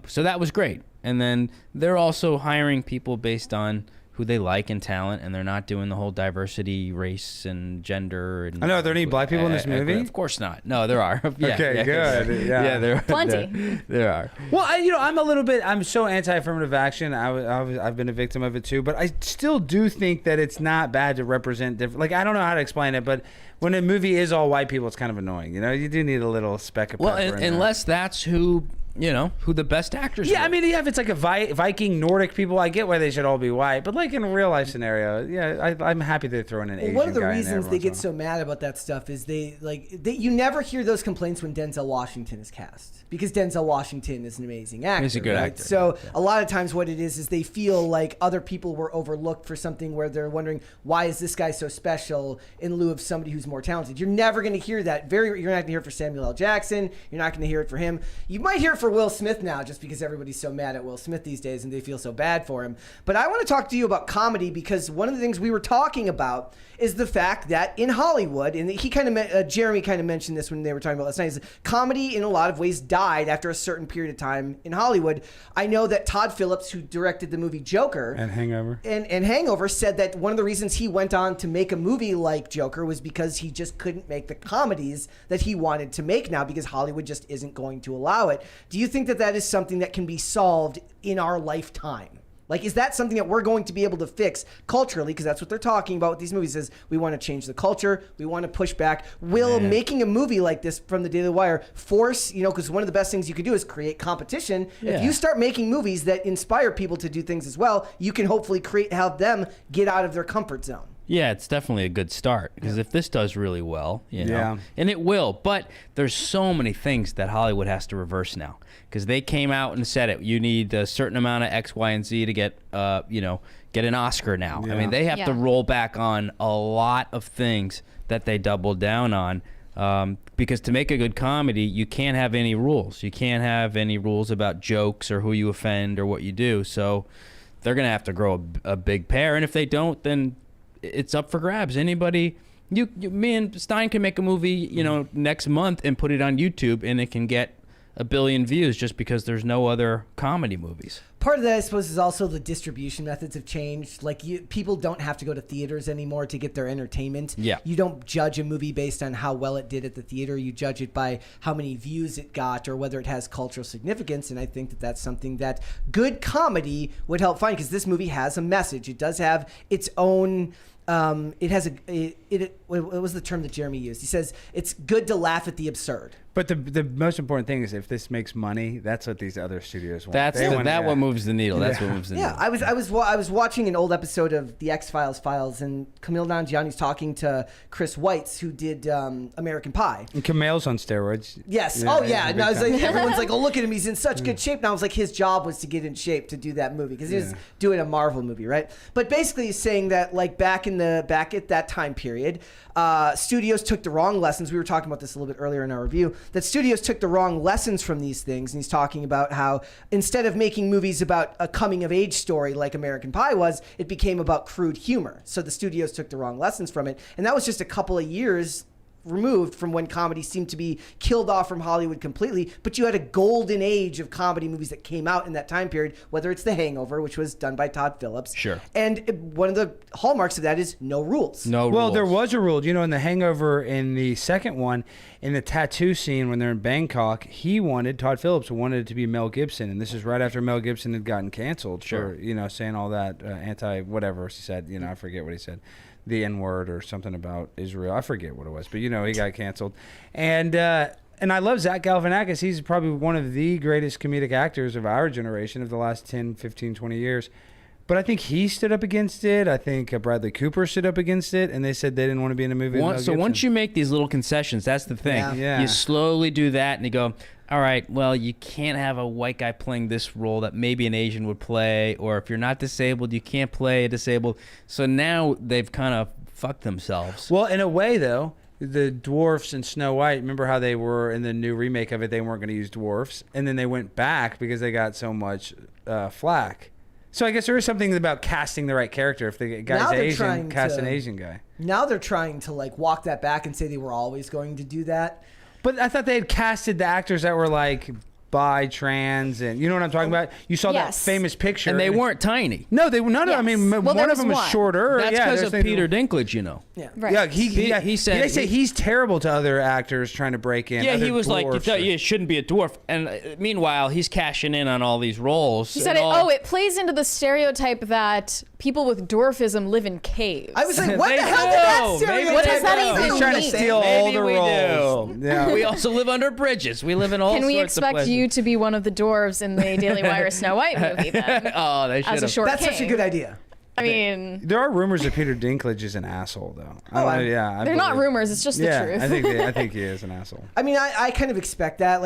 Speaker 3: So that was great. And then they're also hiring people based on who they like and talent, and they're not doing the whole diversity, race, and gender. And
Speaker 4: I know. Are there any black people in this movie?
Speaker 3: Of course not. No, there are. Yeah,
Speaker 4: Okay,
Speaker 3: yeah,
Speaker 4: good. Yeah.
Speaker 3: there
Speaker 2: Plenty.
Speaker 3: There are.
Speaker 4: Well, I'm so anti-affirmative action. I've been a victim of it too, but I still do think that it's not bad to represent different. Like, I don't know how to explain it, but when a movie is all white people, it's kind of annoying. You know, you do need a little speck of pepper.
Speaker 3: Well,
Speaker 4: in there.
Speaker 3: unless that's who the best actors.
Speaker 4: Yeah,
Speaker 3: were.
Speaker 4: I mean, if it's like a Viking Nordic people, I get why they should all be white. But like in a real life scenario, yeah, I'm happy they're throwing an Asian
Speaker 1: One of the
Speaker 4: guy in there
Speaker 1: reasons
Speaker 4: every
Speaker 1: they
Speaker 4: once
Speaker 1: get
Speaker 4: in a
Speaker 1: so mad about that stuff is you never hear those complaints when Denzel Washington is cast, because Denzel Washington is an amazing actor.
Speaker 3: He's a good
Speaker 1: right?
Speaker 3: actor.
Speaker 1: So a lot of times what it is they feel like other people were overlooked for something where they're wondering, why is this guy so special in lieu of somebody who's more talented? You're never going to hear that. You're not going to hear it for Samuel L. Jackson. You're not going to hear it for him. You might hear it for for Will Smith now, just because everybody's so mad at Will Smith these days and they feel so bad for him. But I want to talk to you about comedy, because one of the things we were talking about is the fact that in Hollywood, and he kind of Jeremy kind of mentioned this when they were talking about last night, is comedy in a lot of ways died after a certain period of time in Hollywood. I know that Todd Phillips, who directed the movie Joker
Speaker 4: and Hangover,
Speaker 1: and Hangover, said that one of the reasons he went on to make a movie like Joker was because he just couldn't make the comedies that he wanted to make now, because Hollywood just isn't going to allow it. Do you think that that is something that can be solved in our lifetime? Like, is that something that we're going to be able to fix culturally? Because that's what they're talking about with these movies, is we want to change the culture. We want to push back. Will making a movie like this from the Daily Wire force, because one of the best things you could do is create competition.
Speaker 3: Yeah.
Speaker 1: If you start making movies that inspire people to do things as well, you can hopefully help them get out of their comfort zone.
Speaker 3: Yeah, it's definitely a good start, because if this does really well, and it will, but there's so many things that Hollywood has to reverse now, because they came out and said it. You need a certain amount of X, Y, and Z to get, get an Oscar now.
Speaker 4: Yeah.
Speaker 3: I mean, they have to roll back on a lot of things that they doubled down on, because to make a good comedy, you can't have any rules. You can't have any rules about jokes or who you offend or what you do. So they're gonna have to grow a big pair, and if they don't, then it's up for grabs. Anybody, me and Stein can make a movie, next month and put it on YouTube, and it can get 1 billion views just because there's no other comedy movies.
Speaker 1: Part of that, I suppose, is also the distribution methods have changed. Like, people don't have to go to theaters anymore to get their entertainment.
Speaker 3: Yeah.
Speaker 1: You don't judge a movie based on how well it did at the theater. You judge it by how many views it got or whether it has cultural significance. And I think that that's something that good comedy would help find, because this movie has a message. It does have its own... it has what was the term that Jeremy used? He says it's good to laugh at the absurd.
Speaker 4: But the most important thing is, if this makes money, that's what these other studios want.
Speaker 3: That's what moves the needle. That's what moves the needle.
Speaker 1: Yeah, I was watching an old episode of the X-Files files, and Kumail Nanjiani's talking to Chris Weitz, who did American Pie.
Speaker 4: And Kumail's on steroids.
Speaker 1: Yes.
Speaker 4: Yeah,
Speaker 1: And I was like, everyone's like, oh, look at him, he's in such good shape. And I was like, his job was to get in shape to do that movie, because he was doing a Marvel movie, right? But basically, he's saying that, like, back at that time period, studios took the wrong lessons. We were talking about this a little bit earlier in our review, that studios took the wrong lessons from these things. And he's talking about how instead of making movies about a coming of age story like American Pie was, it became about crude humor. So the studios took the wrong lessons from it. And that was just a couple of years removed from when comedy seemed to be killed off from Hollywood completely. But you had a golden age of comedy movies that came out in that time period, whether it's The Hangover, which was done by Todd Phillips.
Speaker 3: Sure.
Speaker 1: And one of the hallmarks of that is no rules.
Speaker 4: Well, there was a rule. In The Hangover, in the second one, in the tattoo scene when they're in Bangkok, Todd Phillips wanted it to be Mel Gibson. And this is right after Mel Gibson had gotten canceled for, saying all that anti-whatever he said. I forget what he said. The N-word or something about Israel. I forget what it was, but he got canceled. And I love Zach Galifianakis. He's probably one of the greatest comedic actors of our generation of the last 10, 15, 20 years. But I think he stood up against it. I think Bradley Cooper stood up against it, and they said they didn't want to be in a movie.
Speaker 3: So once you make these little concessions, that's the thing.
Speaker 4: Yeah.
Speaker 3: You slowly do that, and you go, all right, well, you can't have a white guy playing this role that maybe an Asian would play, or if you're not disabled, you can't play a disabled. So now they've kind of fucked themselves.
Speaker 4: Well, in a way, though, the dwarfs in Snow White, remember how they were in the new remake of it, they weren't going to use dwarfs, and then they went back because they got so much flack. So I guess there is something about casting the right character. If the guy's Asian, cast an Asian guy.
Speaker 1: Now they're trying to walk that back and say they were always going to do that.
Speaker 4: But I thought they had casted the actors that were bi, trans, and you know what I'm talking about? You saw that famous picture.
Speaker 3: And they weren't tiny.
Speaker 4: No, they were not.
Speaker 2: Yes.
Speaker 4: I mean,
Speaker 2: Well,
Speaker 4: one of them was shorter.
Speaker 3: That's because of Peter Dinklage,
Speaker 1: Yeah.
Speaker 2: Right.
Speaker 4: Yeah, he said they say he's terrible to other actors trying to break in.
Speaker 3: Yeah, he was like, you shouldn't be a dwarf. And meanwhile, he's cashing in on all these roles.
Speaker 2: He said, it plays into the stereotype that people with dwarfism live in caves.
Speaker 1: I was like, what the hell did that stereotype?
Speaker 2: What does that even mean?
Speaker 4: He's trying to steal all the roles.
Speaker 3: Do. Yeah. We also live under bridges. We live in all sorts of places.
Speaker 2: Can we expect you to be one of the dwarves in the Daily Wire Snow White movie then?
Speaker 3: Oh, they should have.
Speaker 1: That's such a good idea.
Speaker 2: I mean,
Speaker 4: there are rumors that Peter Dinklage is an asshole, though.
Speaker 2: They're not rumors. It's just the truth.
Speaker 4: I think he is an asshole.
Speaker 1: I mean, I kind of expect that.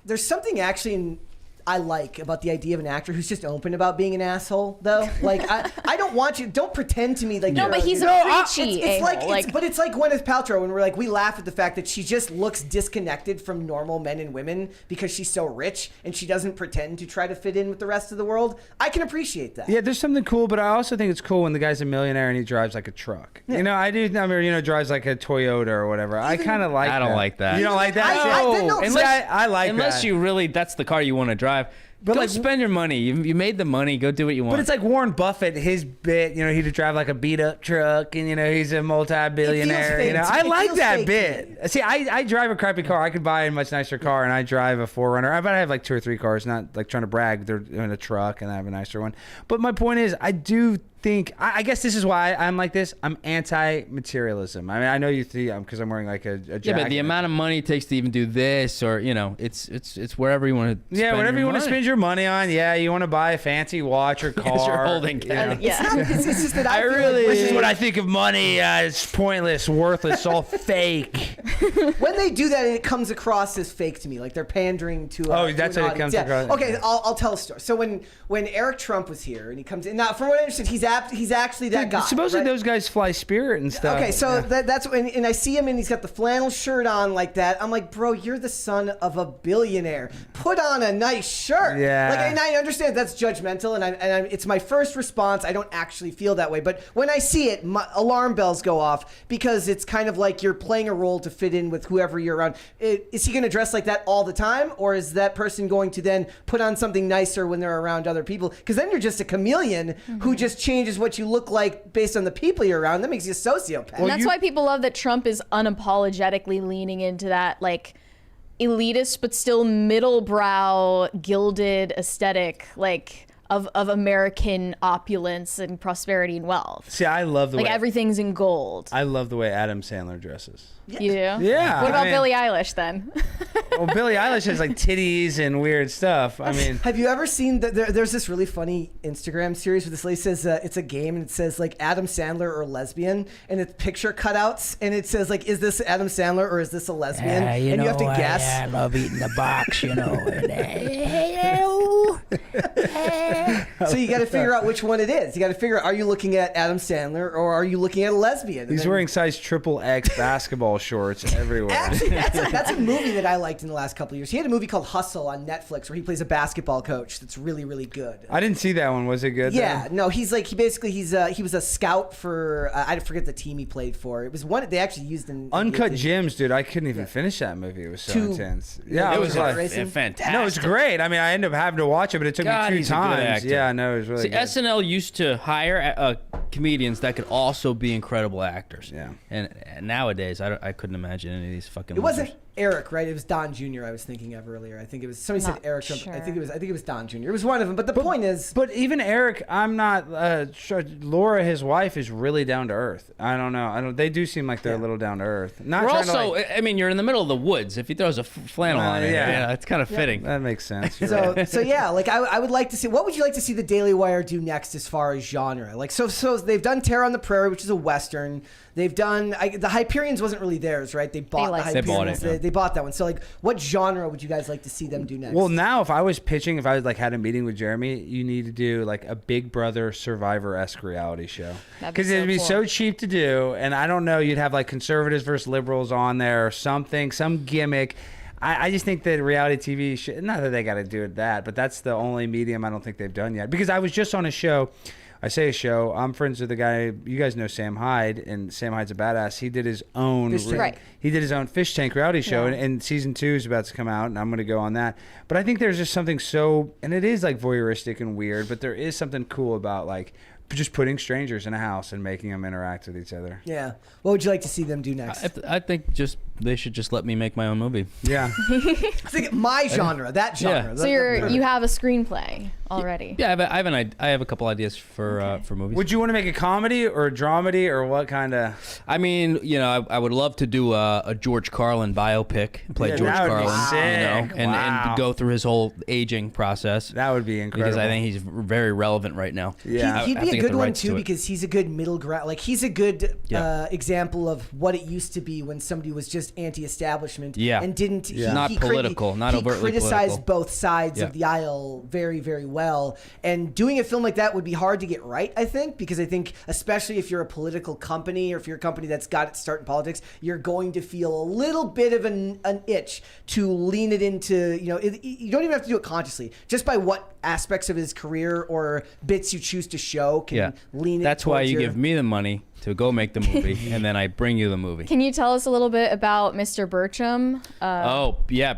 Speaker 1: There's something actually in I like about the idea of an actor who's just open about being an asshole, though. Like, I don't want you. Don't pretend to me like.
Speaker 2: No, but he's a preachy.
Speaker 1: It's like, but it's like Gwyneth Paltrow when we're like, we laugh at the fact that she just looks disconnected from normal men and women because she's so rich and she doesn't pretend to try to fit in with the rest of the world. I can appreciate that.
Speaker 4: Yeah, there's something cool, but I also think it's cool when the guy's a millionaire and he drives like a truck.
Speaker 1: Yeah.
Speaker 4: You know, I mean, drives like a Toyota or whatever. I kind of like that.
Speaker 3: I don't like that.
Speaker 4: You don't like that? I like that.
Speaker 3: Unless you really, that's the car you want to drive. But go spend your money. You made the money. Go do what you want.
Speaker 4: But it's like Warren Buffett, his bit, he'd drive like a beat up truck and, he's a multi-billionaire. I like that bit. See, I drive a crappy car. I could buy a much nicer car and I drive a 4Runner. I have like 2 or 3 cars, not like trying to brag. They're in a truck and I have a nicer one. But my point is, I do think, I guess this is why I'm like this. I'm anti-materialism. I mean, I know you see, because I'm wearing like a jacket.
Speaker 3: Yeah, but the amount of money it takes to even do this, or it's wherever you want to.
Speaker 4: Yeah, whatever you want to spend your money on. Yeah, you want to buy a fancy watch or car.
Speaker 3: Yes, you're holding cash.
Speaker 1: It's just that I
Speaker 4: really. This is what I think of money. It's pointless, worthless, all fake.
Speaker 1: When they do that, it comes across as fake to me, like they're pandering to.
Speaker 4: That's what it comes across.
Speaker 1: Okay, I'll tell a story. So when Eric Trump was here and he comes in, now from what I understand, he's actually that guy.
Speaker 4: Supposedly
Speaker 1: right?
Speaker 4: those guys fly Spirit and stuff.
Speaker 1: Okay, so that's when, and I see him and he's got the flannel shirt on like that. I'm like, bro, you're the son of a billionaire. Put on a nice shirt.
Speaker 4: Yeah.
Speaker 1: Like, and I understand that's judgmental, and it's my first response. I don't actually feel that way, but when I see it, my alarm bells go off because it's kind of like you're playing a role to fit in with whoever you're around. Is he going to dress like that all the time, or is that person going to then put on something nicer when they're around other people? Because then you're just a chameleon who just changes what you look like based on the people you're around. That makes you a sociopath.
Speaker 2: And that's why people love that Trump is unapologetically leaning into that, like, elitist but still middle brow gilded aesthetic, like of American opulence and prosperity and wealth.
Speaker 4: See, I love the way
Speaker 2: everything's in gold.
Speaker 4: I love the way Adam Sandler dresses.
Speaker 2: You do?
Speaker 4: Yeah.
Speaker 2: What about Billie Eilish then?
Speaker 4: Well, Billie Eilish has like titties and weird stuff. I mean,
Speaker 1: have you ever seen that? There's this really funny Instagram series where this lady says it's a game and it says like Adam Sandler or lesbian, and it's picture cutouts and it says like, is this Adam Sandler or is this a lesbian? And you have to guess.
Speaker 5: I love eating the box,
Speaker 1: So you got to figure out which one it is. You got to figure out, are you looking at Adam Sandler or are you looking at a lesbian?
Speaker 4: He's wearing size XXX basketball shorts everywhere.
Speaker 1: Actually, that's a movie that I liked in the last couple of years. He had a movie called Hustle on Netflix where he plays a basketball coach that's really, really good.
Speaker 4: I didn't see that one. Was it good?
Speaker 1: Yeah, no, he was a scout for I forget the team he played for. It was one they actually used in
Speaker 4: Uncut Gems, dude. I couldn't even finish that movie. It was so intense. Yeah,
Speaker 3: it was like
Speaker 1: racing.
Speaker 3: fantastic.
Speaker 4: No, it was great. I mean, I ended up having to watch it, but it took me 2 times. Yeah, no, it was really
Speaker 3: See,
Speaker 4: good.
Speaker 3: SNL used to hire comedians that could also be incredible actors.
Speaker 4: Yeah.
Speaker 3: And nowadays, I couldn't imagine any of these fucking.
Speaker 1: It wasn't Eric, right? It was Don Jr. I was thinking of earlier. I think it was somebody said Eric Trump.
Speaker 2: Sure.
Speaker 1: I think it was Don Jr. It was one of them. But the point is,
Speaker 4: but even Eric, I'm not sure. Laura, his wife, is really down to earth. I don't know. They do seem like they're a little down to earth. Not
Speaker 3: We're
Speaker 4: trying
Speaker 3: also,
Speaker 4: to, like,
Speaker 3: I mean, you're in the middle of the woods. If he throws a flannel on it,
Speaker 4: yeah.
Speaker 3: it's kind of fitting.
Speaker 4: that makes sense.
Speaker 1: so yeah, like I would like to see. What would you like to see the Daily Wire do next as far as genre? Like so they've done Terror on the Prairie, which is a Western. They've done the Hyperions wasn't really theirs, right? They bought the Hyperions. They bought that one. So like, what genre would you guys like to see them do next?
Speaker 4: Well, now if I was like had a meeting with Jeremy, you need to do like a Big Brother Survivor-esque reality show because it'd be so cheap to do, and I don't know, you'd have like conservatives versus liberals on there or something, some gimmick. I just think that reality TV should, not that they got to do it but that's the only medium I don't think they've done yet. Because I was just on a show. I say a show. I'm friends with the guy. You guys know Sam Hyde, and Sam Hyde's a badass. He did his own. He did his own Fish Tank reality show, and season 2 is about to come out, and I'm going to go on that. But I think there's just something so, and it is like voyeuristic and weird, but there is something cool about like just putting strangers in a house and making them interact with each other.
Speaker 1: Yeah. What would you like to see them do next?
Speaker 3: I think they should just let me make my own movie.
Speaker 4: Yeah.
Speaker 1: I think my genre, that genre.
Speaker 2: So you have a screenplay already.
Speaker 3: Yeah, I have a couple ideas for movies.
Speaker 4: Would you want to make a comedy or a dramedy or what kind of?
Speaker 3: I mean, I would love to do a George Carlin biopic, play
Speaker 4: Yeah,
Speaker 3: George
Speaker 4: that would be
Speaker 3: Carlin,
Speaker 4: sick.
Speaker 3: and go through his whole aging process.
Speaker 4: That would be incredible.
Speaker 3: Because I think he's very relevant right now.
Speaker 4: Yeah.
Speaker 1: He'd
Speaker 3: I
Speaker 1: be
Speaker 3: have
Speaker 1: a
Speaker 3: to get
Speaker 1: good
Speaker 3: the
Speaker 1: one
Speaker 3: rights
Speaker 1: too
Speaker 3: to it.
Speaker 1: because he's a good middle ground. Like he's a good
Speaker 3: Yeah.
Speaker 1: example of what it used to be when somebody was just anti-establishment
Speaker 3: Yeah.
Speaker 1: and didn't
Speaker 3: Not political, not overtly
Speaker 1: criticized
Speaker 3: political.
Speaker 1: both sides
Speaker 3: Yeah.
Speaker 1: of the aisle very, very well. And doing a film like that would be hard to get right, I think, because I think especially if you're a political company or if you're a company that's got its start in politics, you're going to feel a little bit of an itch to lean it into, you don't even have to do it consciously. Just by what aspects of his career or bits you choose to show can lean it
Speaker 3: That's why
Speaker 1: towards
Speaker 3: you
Speaker 1: your-
Speaker 3: give me the money to go make the movie, and then I bring you the movie.
Speaker 2: Can you tell us a little bit about Mr. Bertram?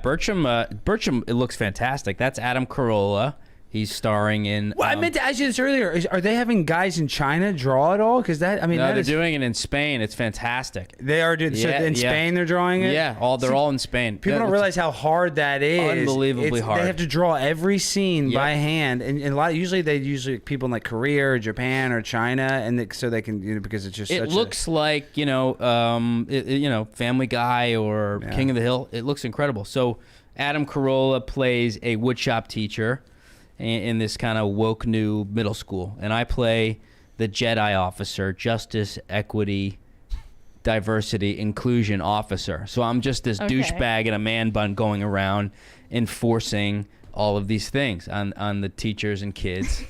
Speaker 3: Bertram, it looks fantastic. That's Adam Carolla. He's starring in.
Speaker 4: Well, I meant to ask you this earlier. Are they having guys in China draw it all? Because
Speaker 3: No,
Speaker 4: they're
Speaker 3: doing it in Spain. It's fantastic.
Speaker 4: They are doing. So in Spain, they're drawing it.
Speaker 3: Yeah, they're all in Spain.
Speaker 4: People don't realize how hard that is.
Speaker 3: Unbelievably hard.
Speaker 4: They have to draw every scene
Speaker 3: Yep.
Speaker 4: by hand, and a lot. Usually people in like Korea or Japan or China, and so they can because it's just.
Speaker 3: It looks like Family Guy or King of the Hill. It looks incredible. So Adam Carolla plays a woodshop teacher in this kind of woke new middle school, and I play the Jedi officer, justice, equity, diversity, inclusion officer. So I'm just this douchebag in a man bun going around enforcing all of these things on the teachers and kids.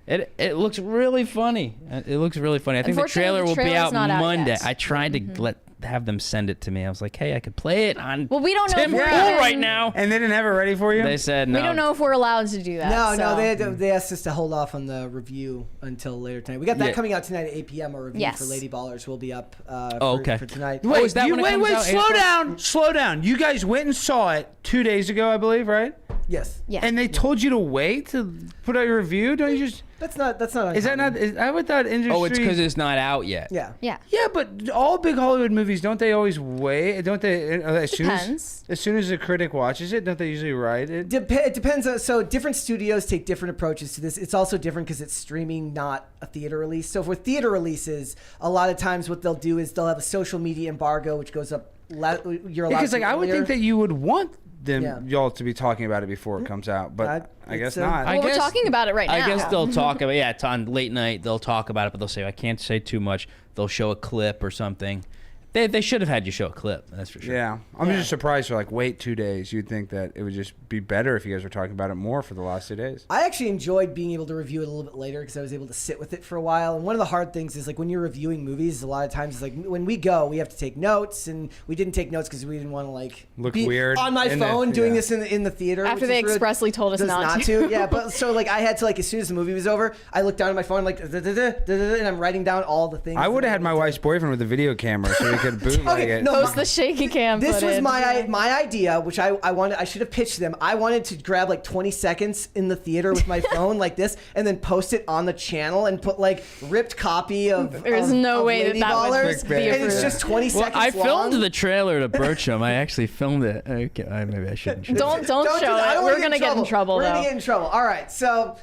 Speaker 3: It looks really funny. It looks really funny. I think the trailer will be out Monday. I tried to have them send it to me. I was like, hey, I could play it on
Speaker 2: Well, we don't know
Speaker 3: Tim
Speaker 2: if
Speaker 3: Pool
Speaker 2: we're
Speaker 3: right now.
Speaker 4: And they didn't have it ready for you.
Speaker 3: They said no.
Speaker 2: We don't know if we're allowed to do that.
Speaker 1: No,
Speaker 2: so.
Speaker 1: they asked us to hold off on the review until later tonight. We got that coming out tonight at 8 p.m. Our review for Lady Ballers will be up for tonight.
Speaker 4: Wait,
Speaker 3: is that when it comes out?
Speaker 4: slow down. You guys went and saw it 2 days ago, I believe, right?
Speaker 1: Yes.
Speaker 2: Yeah.
Speaker 4: And they told you to wait to put out your review. Don't you just?
Speaker 1: That's not.
Speaker 4: Is that not? I would thought industry.
Speaker 3: Oh, it's because it's not out yet.
Speaker 1: Yeah.
Speaker 2: Yeah.
Speaker 4: Yeah, but all big Hollywood movies don't they always wait? Don't they? As
Speaker 2: Depends.
Speaker 4: soon as a critic watches it, don't they usually write it?
Speaker 1: It depends. So different studios take different approaches to this. It's also different because it's streaming, not a theater release. So for theater releases, a lot of times what they'll do is they'll have a social media embargo, which goes up. You're allowed
Speaker 4: Because
Speaker 1: to
Speaker 4: I would think that you would want y'all to be talking about it before it
Speaker 1: Mm-hmm.
Speaker 4: comes out, but I guess not.
Speaker 2: Well, we're talking about it right now.
Speaker 3: I guess they'll talk about it's on late night. They'll talk about it, but they'll say I can't say too much. They'll show a clip or something. They should have had you show a clip. That's for sure.
Speaker 4: Yeah, I'm just surprised for wait 2 days. You'd think that it would just be better if you guys were talking about it more for the last 2 days.
Speaker 1: I actually enjoyed being able to review it a little bit later because I was able to sit with it for a while. And one of the hard things is when you're reviewing movies, a lot of times it's when we go, we have to take notes, and we didn't take notes because we didn't want to
Speaker 4: look
Speaker 1: be
Speaker 4: weird
Speaker 1: on my phone doing this in the theater
Speaker 2: After they expressly told us not to.
Speaker 1: Yeah, but so I had to as soon as the movie was over, I looked down at my phone and I'm writing down all the things.
Speaker 4: I would have had my wife's boyfriend with a video camera so we could bootleg it.
Speaker 2: Post the shaky cam.
Speaker 1: This was
Speaker 2: footage.
Speaker 1: my idea, which I wanted. I should have pitched them. I wanted to grab 20 seconds in the theater with my phone like this, and then post it on the channel and put ripped copy of.
Speaker 2: There's no way
Speaker 1: Lady
Speaker 2: that
Speaker 1: Ballers,
Speaker 2: would be
Speaker 1: and it's
Speaker 2: approved.
Speaker 1: just 20
Speaker 3: Well,
Speaker 1: seconds
Speaker 3: I filmed
Speaker 1: long.
Speaker 3: the trailer to Bertram. I actually filmed it. Okay, maybe I shouldn't.
Speaker 2: Don't show
Speaker 1: do that. I
Speaker 2: it.
Speaker 1: don't
Speaker 2: We're
Speaker 1: wanna
Speaker 2: gonna get in trouble.
Speaker 1: We're
Speaker 2: though.
Speaker 1: gonna get in trouble. All right, so.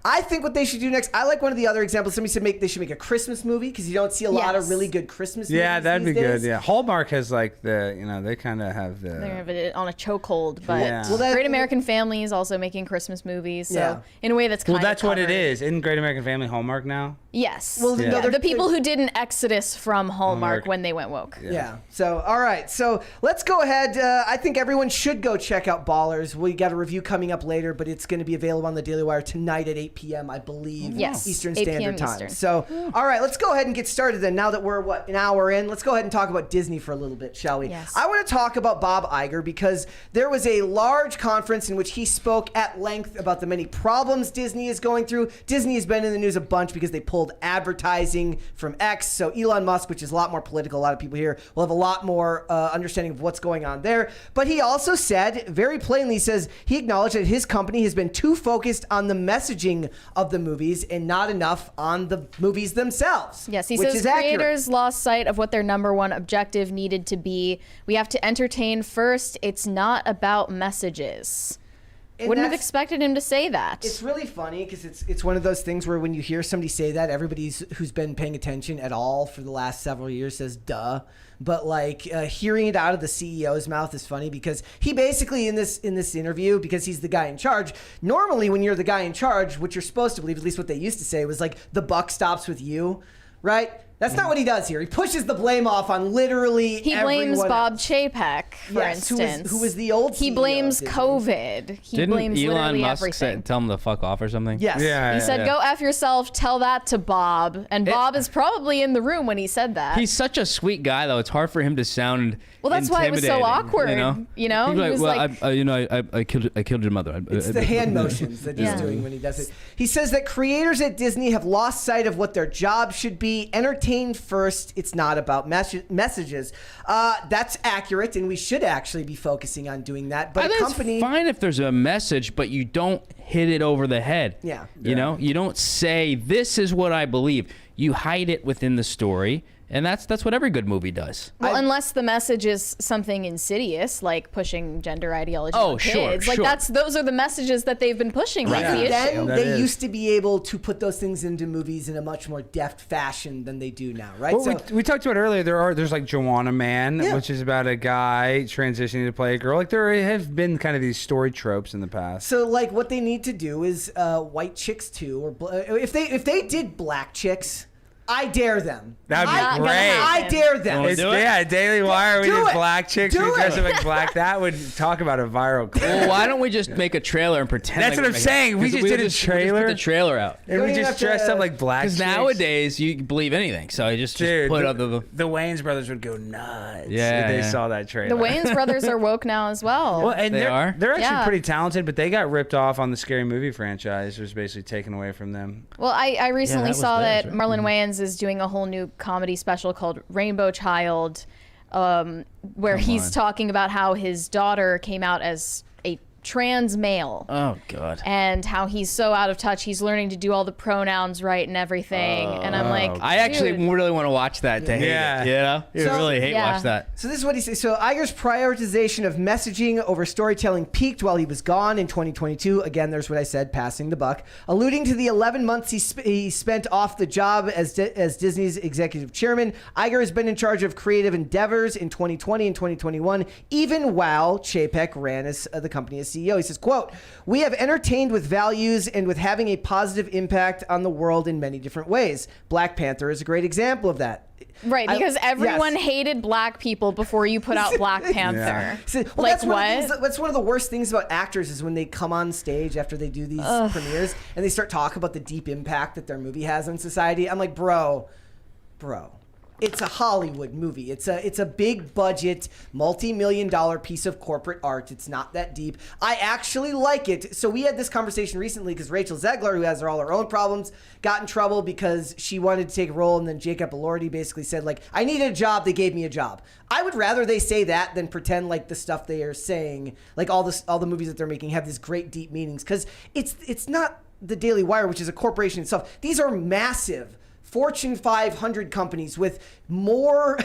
Speaker 1: I think what they should do next. I like one of the other examples. Somebody said they should make a Christmas movie because you don't see a lot of really good Christmas movies.
Speaker 4: Yeah, that'd be
Speaker 1: these
Speaker 4: good.
Speaker 1: days.
Speaker 4: Yeah, Hallmark has they kind of have the.
Speaker 2: They have it on a chokehold, but
Speaker 4: Yeah. Well,
Speaker 1: that-
Speaker 2: Great American Family is also making Christmas movies. So
Speaker 1: Yeah.
Speaker 2: in a way that's kind of
Speaker 4: that's what it
Speaker 2: covered.
Speaker 4: is. Isn't Great American Family Hallmark now?
Speaker 2: Yes.
Speaker 1: Well,
Speaker 4: Yeah.
Speaker 1: another
Speaker 2: the people
Speaker 1: thing-
Speaker 2: who did an exodus from Hallmark
Speaker 4: Hallmark.
Speaker 2: when they went woke.
Speaker 1: Yeah. So, all right. So let's go ahead. I think everyone should go check out Ballers. We got a review coming up later, but it's going to be available on the Daily Wire tonight at 8 p.m., I believe.
Speaker 2: Yes,
Speaker 1: Eastern
Speaker 2: 8 p.m.
Speaker 1: Standard Time.
Speaker 2: Eastern.
Speaker 1: So, all right, let's go ahead and get started then. Now that we're, an hour in, let's go ahead and talk about Disney for a little bit, shall we?
Speaker 2: Yes.
Speaker 1: I want to talk about Bob Iger because there was a large conference in which he spoke at length about the many problems Disney is going through. Disney has been in the news a bunch because they pulled advertising from X. So Elon Musk, which is a lot more political, a lot of people here will have a lot more understanding of what's going on there. But he also said, very plainly, he acknowledged that his company has been too focused on the messaging of the movies and not enough on the movies themselves.
Speaker 2: Yes, he
Speaker 1: which
Speaker 2: says
Speaker 1: is accurate.
Speaker 2: creators lost sight of what their number one objective needed to be. We have to entertain first. It's not about messages. Wouldn't have expected him to say that.
Speaker 1: It's really funny because it's one of those things where when you hear somebody say that, everybody who's been paying attention at all for the last several years says, duh. But like hearing it out of the CEO's mouth is funny because he basically in this interview, because he's the guy in charge, normally when you're the guy in charge, what you're supposed to believe, at least what they used to say, was like the buck stops with you, right? That's not what he does here. He pushes the blame off on literally
Speaker 2: He blames Bob Chapek, for instance.
Speaker 1: Who was the old CEO.
Speaker 2: He blames COVID. He blames
Speaker 3: Elon
Speaker 2: literally
Speaker 3: Musk
Speaker 2: everything.
Speaker 3: tell him to fuck off or something?
Speaker 1: Yes.
Speaker 2: He said, go F yourself, tell that to Bob. And Bob is probably in the room when he said that.
Speaker 3: He's such a sweet guy, though. It's hard for him to sound
Speaker 2: well, that's why it was so awkward.
Speaker 3: He'd be I killed your mother.
Speaker 1: It's the hand motions that he's doing when he does it. He says that creators at Disney have lost sight of what their job should be. Entertain first. It's not about messages. That's accurate, and we should actually be focusing on doing that. But
Speaker 3: it's fine if there's a message, but you don't hit it over the head.
Speaker 1: Yeah.
Speaker 3: You know, you don't say, this is what I believe. You hide it within the story. And that's what every good movie does.
Speaker 2: Well, unless the message is something insidious, like pushing gender ideology on kids. Like those are the messages that they've been pushing.
Speaker 1: Right.
Speaker 2: The
Speaker 1: Then they used to be able to put those things into movies in a much more deft fashion than they do now, right?
Speaker 4: Well, we talked about earlier. There's like Joanna Man, which is about a guy transitioning to play a girl. Like there have been kind of these story tropes in the past.
Speaker 1: So like what they need to do is white chicks too, or if they did black chicks. I dare them.
Speaker 4: That'd be great.
Speaker 1: I dare them.
Speaker 4: Daily Wire. We did black chicks. We dress them like black. That would talk about a viral clip.
Speaker 3: Well, why don't we just make a trailer and pretend?
Speaker 4: That's what I'm saying. We just did a trailer.
Speaker 3: We just put the trailer out.
Speaker 4: And we just dressed up like black chicks.
Speaker 3: Because nowadays you can believe anything. So I just put up
Speaker 4: the Wayans brothers would go nuts if they saw that trailer.
Speaker 2: The Wayans brothers are woke now as well.
Speaker 4: Well, and they're actually pretty talented, but they got ripped off on the Scary Movie franchise. It was basically taken away from them.
Speaker 2: Well, I recently saw that Marlon Wayans is doing a whole new comedy special called Rainbow Child, where he's talking about how his daughter came out as a trans male.
Speaker 3: Oh God.
Speaker 2: And how he's so out of touch. He's learning to do all the pronouns right and everything. And I'm like,
Speaker 3: I actually really want to watch that to hate it. You know? I really hate watch that.
Speaker 1: So this is what he says. So Iger's prioritization of messaging over storytelling peaked while he was gone in 2022. Again, there's what I said, passing the buck. Alluding to the 11 months he spent off the job as Disney's executive chairman, Iger has been in charge of creative endeavors in 2020 and 2021, even while Chapek ran as the company as CEO. He says, quote, "We have entertained with values and with having a positive impact on the world in many different ways. Black Panther is a great example of that."
Speaker 2: Right, because everyone hated black people before you put out Black Panther.
Speaker 1: So, well, that's one of the worst things about actors is when they come on stage after they do these premieres and they start talking about the deep impact that their movie has on society. I'm like, bro. It's a Hollywood movie. It's a big budget, multi-million-dollar piece of corporate art. It's not that deep. I actually like it. So we had this conversation recently because Rachel Zegler, who has all her own problems, got in trouble because she wanted to take a role, and then Jacob Elordi basically said, like, I needed a job, they gave me a job. I would rather they say that than pretend like the stuff they are saying, like all the movies that they're making have these great deep meanings, because it's not the Daily Wire, which is a corporation itself. These are massive Fortune 500 companies with more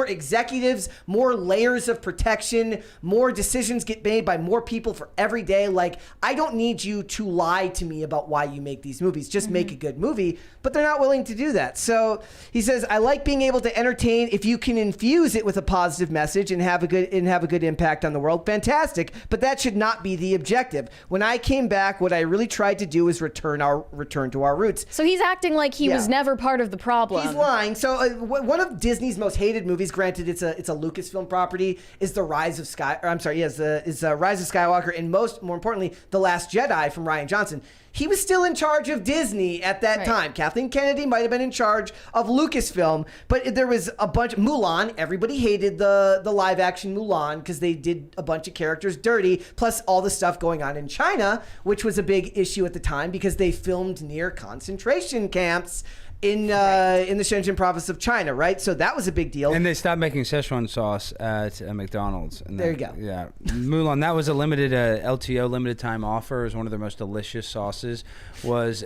Speaker 1: executives, more layers of protection, more decisions get made by more people for every day. Like, I don't need you to lie to me about why you make these movies. Just make a good movie. But they're not willing to do that. So he says, I like being able to entertain. If you can infuse it with a positive message and have a good impact on the world, fantastic. But that should not be the objective. When I came back, what I really tried to do was return to our roots.
Speaker 2: So he's acting like he was never part of the problem.
Speaker 1: He's lying. So one of Disney's most hated movies, granted it's a Lucasfilm property, is Rise of Skywalker, and more importantly, The Last Jedi from Rian Johnson. He was still in charge of Disney at that time. Kathleen Kennedy might have been in charge of Lucasfilm, but there was a bunch. Mulan, everybody hated the live action Mulan because they did a bunch of characters dirty, plus all the stuff going on in China, which was a big issue at the time because they filmed near concentration camps in the Shenzhen province of China, right? So that was a big deal.
Speaker 4: And they stopped making Szechuan sauce at McDonald's. And
Speaker 1: there you go.
Speaker 4: Yeah. Mulan, that was a limited LTO, limited time offer. It was one of their most delicious sauces. Sauces was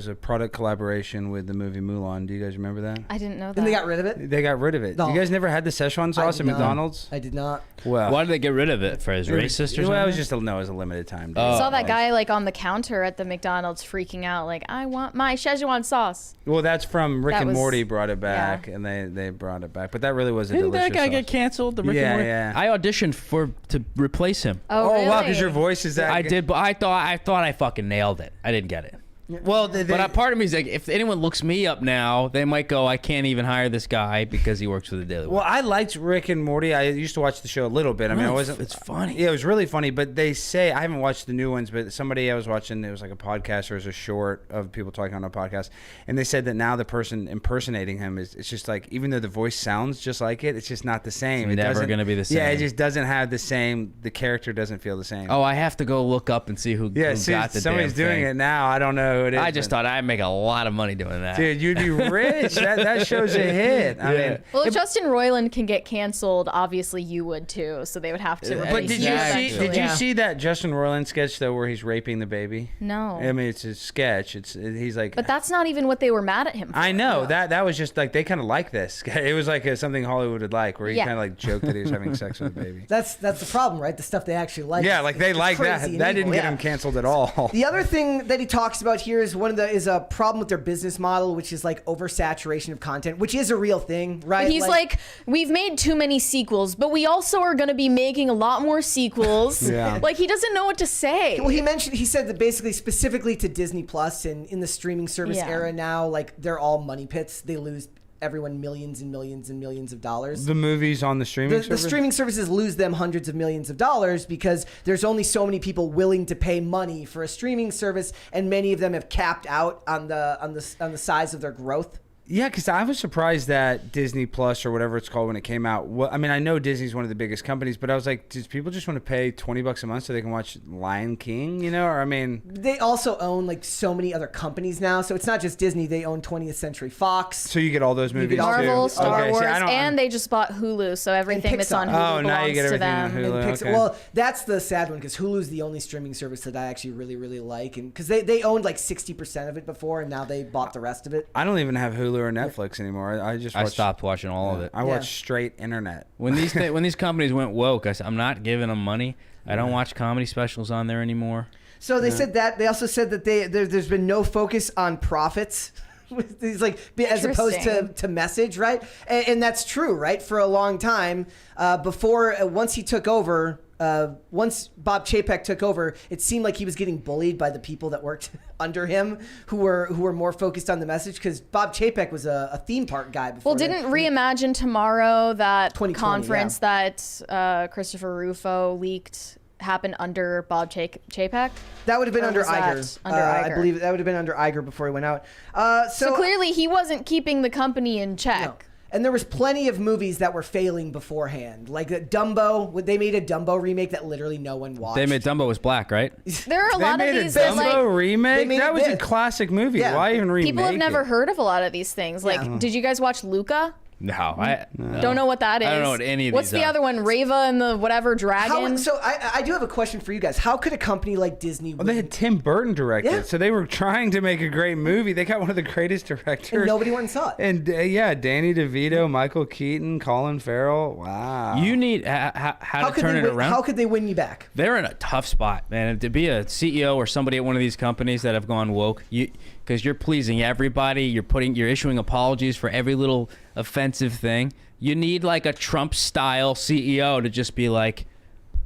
Speaker 4: a product collaboration with the movie Mulan. Do you guys remember that?
Speaker 2: I didn't know that.
Speaker 1: And they got rid of it?
Speaker 4: They got rid of it.
Speaker 1: No.
Speaker 4: You guys never had the Szechuan sauce at McDonald's?
Speaker 1: I did not.
Speaker 4: Well,
Speaker 3: Why did they get rid of it? For his racist or something?
Speaker 4: well, it was just it was a limited time. Deal.
Speaker 2: I saw that guy like on the counter at the McDonald's freaking out, like, I want my Szechuan sauce.
Speaker 4: Well, that's from Rick
Speaker 2: That
Speaker 4: and
Speaker 2: was-
Speaker 4: Morty brought it back, and they brought it back. But that really was a
Speaker 3: Didn't
Speaker 4: delicious
Speaker 3: that guy
Speaker 4: sauce.
Speaker 3: get canceled? The Rick and Morty?
Speaker 4: Yeah.
Speaker 3: I auditioned to replace him.
Speaker 2: Oh,
Speaker 4: Oh
Speaker 2: really?
Speaker 4: wow, because your voice is that.
Speaker 3: I did, but I thought I fucking nailed it. I didn't get it.
Speaker 4: Well,
Speaker 3: But a part of me is like, if anyone looks me up now, they might go, I can't even hire this guy because he works for the Daily
Speaker 4: well,
Speaker 3: Wire.
Speaker 4: I liked Rick and Morty. I used to watch the show a little bit. I mean, I wasn't.
Speaker 3: It's funny.
Speaker 4: Yeah, it was really funny. But they say I haven't watched the new ones, but somebody I was watching, it was like a podcast or it was a short of people talking on a podcast, and they said that now the person impersonating him it's just like, even though the voice sounds just like it's just not the same.
Speaker 3: It's never
Speaker 4: doesn't-
Speaker 3: gonna be the
Speaker 4: Yeah, it
Speaker 3: same.
Speaker 4: just doesn't have the same. The character doesn't feel the same.
Speaker 3: Oh, I have to go look up and see who
Speaker 4: yeah. See,
Speaker 3: got the
Speaker 4: somebody's
Speaker 3: damn
Speaker 4: doing
Speaker 3: thing.
Speaker 4: it now. I don't know who it is.
Speaker 3: I just
Speaker 4: but-
Speaker 3: thought I'd make a lot of money doing that.
Speaker 4: Dude, you'd be rich. that show's a hit. I mean,
Speaker 2: Well, if Justin Roiland can get canceled, obviously you would too. So they would have to.
Speaker 3: But
Speaker 4: but
Speaker 2: replace
Speaker 4: did
Speaker 2: you
Speaker 4: you see?
Speaker 2: eventually.
Speaker 4: Did you see that Justin Roiland sketch though, where he's raping the baby?
Speaker 2: No.
Speaker 4: I mean, it's a sketch. He's like.
Speaker 2: But that's not even what they were mad at him for.
Speaker 4: I know that was just like they kind of like this. It was like something Hollywood would like, where he
Speaker 2: Yeah.
Speaker 4: kind of like joked that he was having sex with a baby.
Speaker 1: That's the problem, right? The stuff they actually like.
Speaker 4: Yeah, like they
Speaker 1: It's
Speaker 4: like that.
Speaker 1: crazy and
Speaker 4: That
Speaker 1: evil,
Speaker 4: didn't get
Speaker 1: yeah.
Speaker 4: him canceled at all.
Speaker 1: The other thing that he talks about here is is a problem with their business model, which is like oversaturation of content, which is a real thing, right?
Speaker 2: But he's like, we've made too many sequels, but we also are going to be making a lot more sequels.
Speaker 4: Yeah.
Speaker 2: Like, he doesn't know what to say.
Speaker 1: Well, he said that basically specifically to Disney Plus and in the streaming service
Speaker 2: Yeah.
Speaker 1: era now, like they're all money pits. They lose everyone millions and millions and millions of dollars.
Speaker 4: The movies on the streaming
Speaker 1: The
Speaker 4: service?
Speaker 1: streaming services lose them hundreds of millions of dollars because there's only so many people willing to pay money for a streaming service, and many of them have capped out on the size of their growth.
Speaker 4: Yeah, because I was surprised that Disney Plus or whatever it's called when it came out. Well, I mean, I know Disney's one of the biggest companies, but I was like, do people just want to pay $20 a month so they can watch Lion King? You know, or I mean,
Speaker 1: They also own like so many other companies now, so it's not just Disney. They own 20th Century Fox.
Speaker 4: so you get all those movies
Speaker 1: get all-
Speaker 2: Marvel,
Speaker 4: too.
Speaker 2: Star
Speaker 4: Okay, see,
Speaker 2: Wars,
Speaker 4: I don't-
Speaker 2: and they just bought Hulu, so everything that's on
Speaker 1: Pixar.
Speaker 2: Hulu
Speaker 4: Oh, now you
Speaker 2: belongs
Speaker 4: get
Speaker 2: to
Speaker 4: everything on
Speaker 2: them.
Speaker 4: Hulu.
Speaker 1: And Pixar.
Speaker 4: Okay.
Speaker 1: Well, that's the sad one because Hulu's the only streaming service that I actually really, really like, and because they owned like 60% of it before, and now they bought the rest of it.
Speaker 4: I don't even have Hulu or Netflix anymore. I just
Speaker 3: I
Speaker 4: watch,
Speaker 3: stopped watching all of it.
Speaker 4: I watch straight internet.
Speaker 3: When these companies went woke, I said, I'm not giving them money. I don't watch comedy specials on there anymore.
Speaker 1: So they said that. They also said that there's been no focus on profits. It's like as opposed to message, right? And that's true, right? For a long time, once he took over, once Bob Chapek took over, it seemed like he was getting bullied by the people that worked under him, who were more focused on the message. Because Bob Chapek was a theme park guy before.
Speaker 2: Well, didn't Reimagine Tomorrow, that
Speaker 1: 2020,
Speaker 2: conference that Christopher Rufo leaked, happen under Bob Chapek?
Speaker 1: that would have been
Speaker 2: Or
Speaker 1: under
Speaker 2: was that
Speaker 1: Iger?
Speaker 2: under
Speaker 1: I
Speaker 2: Iger?
Speaker 1: believe that would have been under Iger before he went out.
Speaker 2: So clearly he wasn't keeping the company in check.
Speaker 1: No. And there was plenty of movies that were failing beforehand, like Dumbo. They made a Dumbo remake that literally no one watched.
Speaker 3: They made Dumbo was black, right?
Speaker 2: There are a
Speaker 4: They
Speaker 2: lot of
Speaker 4: made a
Speaker 2: these that,
Speaker 4: Dumbo
Speaker 2: like,
Speaker 1: They
Speaker 4: remake?
Speaker 1: made
Speaker 4: That
Speaker 1: it
Speaker 4: was a
Speaker 1: big.
Speaker 4: classic movie.
Speaker 1: Yeah.
Speaker 4: Why even remake
Speaker 2: people have never
Speaker 4: it?
Speaker 2: heard of a lot of these things. Like, did you guys watch Luca?
Speaker 3: No, I
Speaker 2: Don't know what that is.
Speaker 3: I don't know what any of
Speaker 2: What's
Speaker 3: these
Speaker 2: the
Speaker 3: are.
Speaker 2: other one? Rava and the whatever dragon.
Speaker 1: So I do have a question for you guys. How could a company like Disney?
Speaker 4: Well, they had Tim Burton direct
Speaker 1: Yeah.
Speaker 4: it, so they were trying to make a great movie. They got one of the greatest directors.
Speaker 1: and nobody went and saw it.
Speaker 4: And Danny DeVito, Michael Keaton, Colin Farrell. Wow.
Speaker 3: You need how to turn it around.
Speaker 1: How could they win you back?
Speaker 3: They're in a tough spot, man. To be a CEO or somebody at one of these companies that have gone woke, because you're pleasing everybody, you're issuing apologies for every little offensive thing. You need like a Trump-style CEO to just be like,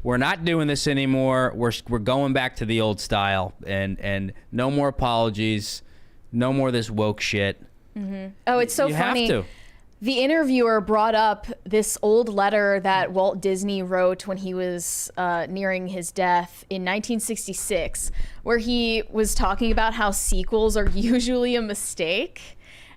Speaker 3: we're not doing this anymore. We're going back to the old style, and no more apologies, no more this woke shit.
Speaker 2: Oh, it's so
Speaker 3: You
Speaker 2: funny.
Speaker 3: have to.
Speaker 2: The interviewer brought up this old letter that Walt Disney wrote when he was nearing his death in 1966, where he was talking about how sequels are usually a mistake.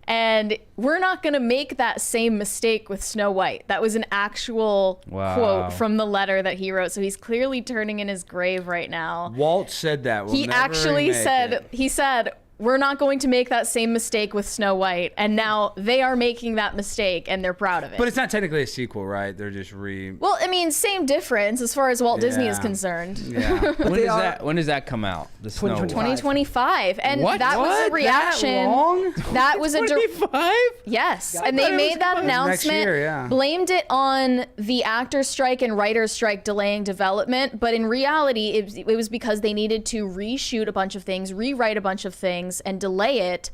Speaker 2: And we're not going to make that same mistake with Snow White. That was an actual
Speaker 3: Wow.
Speaker 2: quote from the letter that he wrote. So he's clearly turning in his grave right now.
Speaker 4: Walt said that. We'll
Speaker 2: He
Speaker 4: never
Speaker 2: actually
Speaker 4: remake
Speaker 2: said,
Speaker 4: it.
Speaker 2: he said, we're not going to make that same mistake with Snow White. And now they are making that mistake and they're proud of it.
Speaker 4: But it's not technically a sequel, right? They're just
Speaker 2: Well, I mean, same difference as far as Walt Disney is concerned.
Speaker 4: Yeah.
Speaker 3: When does that come out? The Snow White?
Speaker 2: 2025. And
Speaker 3: What?
Speaker 2: that was a reaction. That was a
Speaker 3: 25?
Speaker 2: Yes. And they made that announcement,
Speaker 4: year, yeah.
Speaker 2: blamed it on the actors' strike and writers' strike delaying development. But in reality, it was because they needed to reshoot a bunch of things, rewrite a bunch of things, and delay it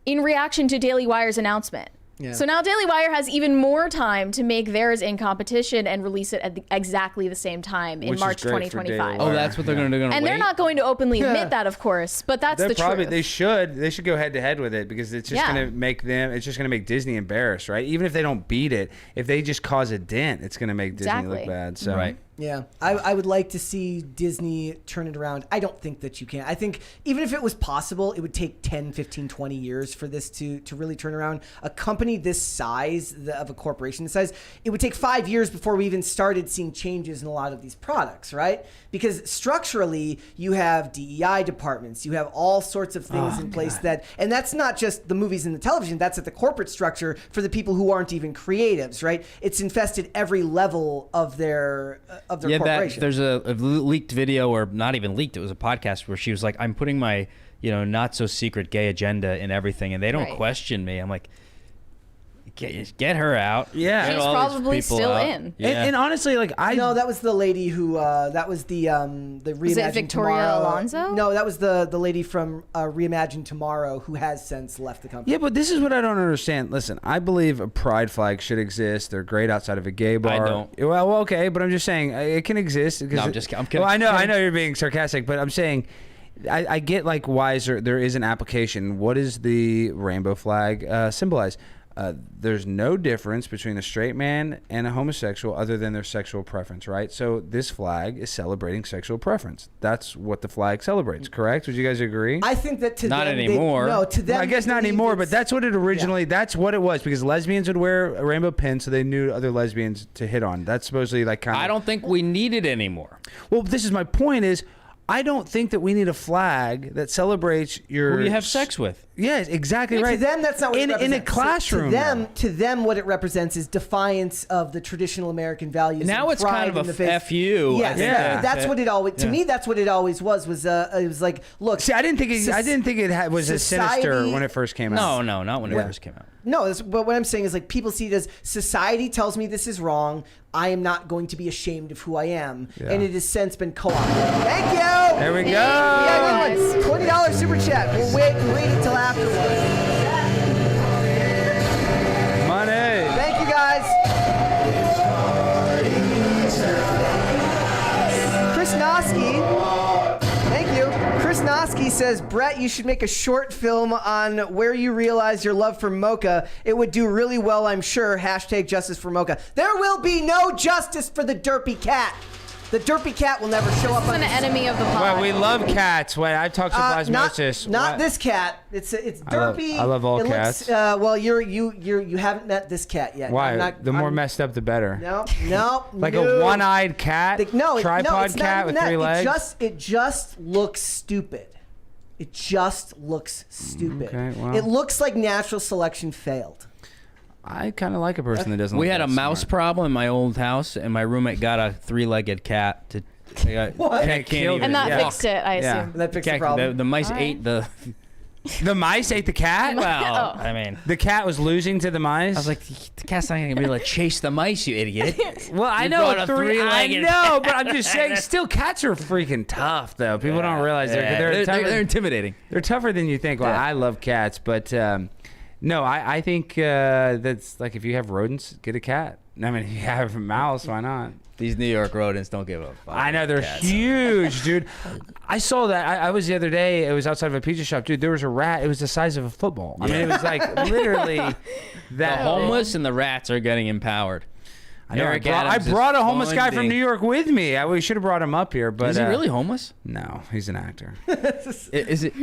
Speaker 2: in reaction to Daily Wire's announcement.
Speaker 1: Yeah.
Speaker 2: So now Daily Wire has even more time to make theirs in competition and release it at exactly the same time in
Speaker 4: Which is
Speaker 2: March
Speaker 4: great for
Speaker 2: 2025.
Speaker 4: Daily
Speaker 3: Oh, that's what they're going to do.
Speaker 2: And they're not going to openly admit that, of course, but that's the truth.
Speaker 4: They should go head to head with it because it's just going to make it's just going to make Disney embarrassed, right? Even if they don't beat it, if they just cause a dent, it's going to make Disney look bad. So
Speaker 3: Right.
Speaker 1: Yeah, I would like to see Disney turn it around. I don't think that you can. I think even if it was possible, it would take 10, 15, 20 years for this to really turn around. A company this size, of a corporation this size, it would take 5 years before we even started seeing changes in a lot of these products, right? Because structurally, you have DEI departments, you have all sorts of things in place and that's not just the movies and the television, that's at the corporate structure for the people who aren't even creatives, right? It's infested every level of their corporation.
Speaker 3: There's a leaked video, or not even leaked, it was a podcast where she was like, I'm putting my, not so secret gay agenda in everything, and they don't question me. I'm like, get her out.
Speaker 4: Yeah.
Speaker 3: Get
Speaker 2: She's
Speaker 3: all these
Speaker 2: probably
Speaker 3: people
Speaker 2: still
Speaker 3: out.
Speaker 2: in.
Speaker 3: Yeah.
Speaker 4: And honestly, like
Speaker 1: No, that was the lady who that was the Reimagine
Speaker 2: Was it Victoria
Speaker 1: Tomorrow.
Speaker 2: Alonso?
Speaker 1: No, that was the lady from Reimagine Tomorrow who has since left the company.
Speaker 4: Yeah, but this is what I don't understand. Listen, I believe a pride flag should exist. They're great outside of a gay bar.
Speaker 3: I don't.
Speaker 4: Well, okay, but I'm just saying it can exist.
Speaker 3: No, I'm kidding.
Speaker 4: Well, I know you're being sarcastic, but I'm saying I get like why there is an application. What does the rainbow flag symbolize? There's no difference between a straight man and a homosexual other than their sexual preference, right? So this flag is celebrating sexual preference. That's what the flag celebrates, correct? Would you guys agree?
Speaker 1: I think that to
Speaker 3: Not
Speaker 1: them,
Speaker 3: anymore.
Speaker 1: No, to them.
Speaker 4: I guess not anymore, but that's what it originally, that's what it was, because lesbians would wear a rainbow pin so they knew other lesbians to hit on. That's supposedly like kind of...
Speaker 3: I don't think we need it anymore.
Speaker 4: Well, this is my point is, I don't think that we need a flag that celebrates your...
Speaker 3: Who you have sex with.
Speaker 4: Yes, exactly right.
Speaker 1: To them, that's not what it represents.
Speaker 4: In a classroom.
Speaker 1: To them, what it represents is defiance of the traditional American values.
Speaker 3: Now
Speaker 1: and
Speaker 3: it's
Speaker 1: pride
Speaker 3: kind of
Speaker 1: in
Speaker 3: a
Speaker 1: the face.
Speaker 3: F you.
Speaker 1: Yes,
Speaker 4: Yeah.
Speaker 1: that's what it always. To me, that's what it always was. Was it was like, look.
Speaker 4: See, I didn't think it was as sinister when it first came out.
Speaker 3: No, not when it first came out.
Speaker 1: No, but what I'm saying is like people see it as society tells me this is wrong. I am not going to be ashamed of who I am, and it has since been co-opted. Thank you.
Speaker 4: There we go.
Speaker 1: Yeah, $20 super chat. We'll wait until afterwards.
Speaker 4: Money.
Speaker 1: Thank you guys. Chris Noski. Thank you. Chris Noski says, Brett, you should make a short film on where you realize your love for Mocha. It would do really well, I'm sure. Hashtag justice for Mocha. There will be no justice for the derpy cat. The derpy cat will never show up
Speaker 2: It's
Speaker 1: on
Speaker 2: an
Speaker 1: this.
Speaker 2: enemy of the pod.
Speaker 4: Well, we love cats. Wait, I've talked to osmosis.
Speaker 1: Not this cat. It's derpy.
Speaker 4: I love all
Speaker 1: it
Speaker 4: cats.
Speaker 1: Looks, well, you haven't met this cat yet.
Speaker 4: Why? The more messed up, the better.
Speaker 1: No.
Speaker 4: Like a one-eyed cat? Tripod
Speaker 1: it's
Speaker 4: cat with
Speaker 1: not
Speaker 4: 3
Speaker 1: even that.
Speaker 4: legs?
Speaker 1: It just looks stupid. It just looks stupid.
Speaker 4: Okay, well.
Speaker 1: It looks like natural selection failed.
Speaker 4: I kind of like a person that doesn't
Speaker 3: We
Speaker 4: look
Speaker 3: had a
Speaker 4: that
Speaker 3: mouse
Speaker 4: smart.
Speaker 3: problem in my old house, and my roommate got a 3-legged cat to.
Speaker 1: What?
Speaker 3: Cat can't even
Speaker 2: and that
Speaker 3: walk.
Speaker 2: fixed it, I
Speaker 4: Yeah.
Speaker 2: assume.
Speaker 1: That fixed the
Speaker 3: Cat-
Speaker 1: problem.
Speaker 3: The mice
Speaker 2: All right.
Speaker 3: ate the.
Speaker 4: The mice ate the cat?
Speaker 3: Well,
Speaker 2: Oh.
Speaker 3: I mean,
Speaker 4: The cat was losing to the mice?
Speaker 3: I was like, the cat's not gonna be able to chase the mice, you idiot.
Speaker 4: well, I
Speaker 3: You
Speaker 4: know
Speaker 3: brought
Speaker 4: a
Speaker 3: a
Speaker 4: three. I
Speaker 3: three-legged
Speaker 4: know, but I'm just saying, still, cats are freaking tough, though. People don't realize
Speaker 3: they're intimidating.
Speaker 4: They're tougher than you think. Well,
Speaker 3: Yeah.
Speaker 4: I love cats, but no, I think that's like if you have rodents, get a cat. I mean, if you have a mouse, why not?
Speaker 3: These New York rodents don't give a fuck.
Speaker 4: I know, they're
Speaker 3: Cats.
Speaker 4: huge, dude. I saw that. I was the other day, it was outside of a pizza shop. Dude, there was a rat. It was the size of a football. I mean, it was like literally
Speaker 3: The
Speaker 4: that.
Speaker 3: homeless and the rats are getting empowered.
Speaker 4: I know.
Speaker 3: Eric
Speaker 4: I
Speaker 3: Adams is
Speaker 4: brought a homeless guy from
Speaker 3: funding-
Speaker 4: New York with me. We should have brought him up here, but
Speaker 3: Is he really homeless?
Speaker 4: No, he's an actor.
Speaker 3: Is it?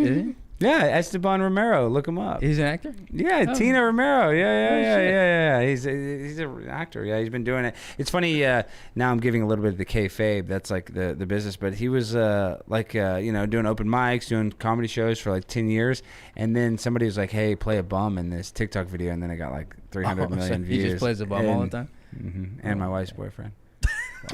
Speaker 4: Yeah, Esteban Romero. Look him up.
Speaker 3: He's an actor?
Speaker 4: Yeah, Tina Romero. Yeah. He's an actor. Yeah, he's been doing it. It's funny. Now I'm giving a little bit of the kayfabe. That's like the business. But he was doing open mics, doing comedy shows for like 10 years. And then somebody was like, "Hey, play a bum in this TikTok video," and then it got like 300 million views.
Speaker 3: He just plays a bum all the time.
Speaker 4: Mm-hmm. And my wife's boyfriend.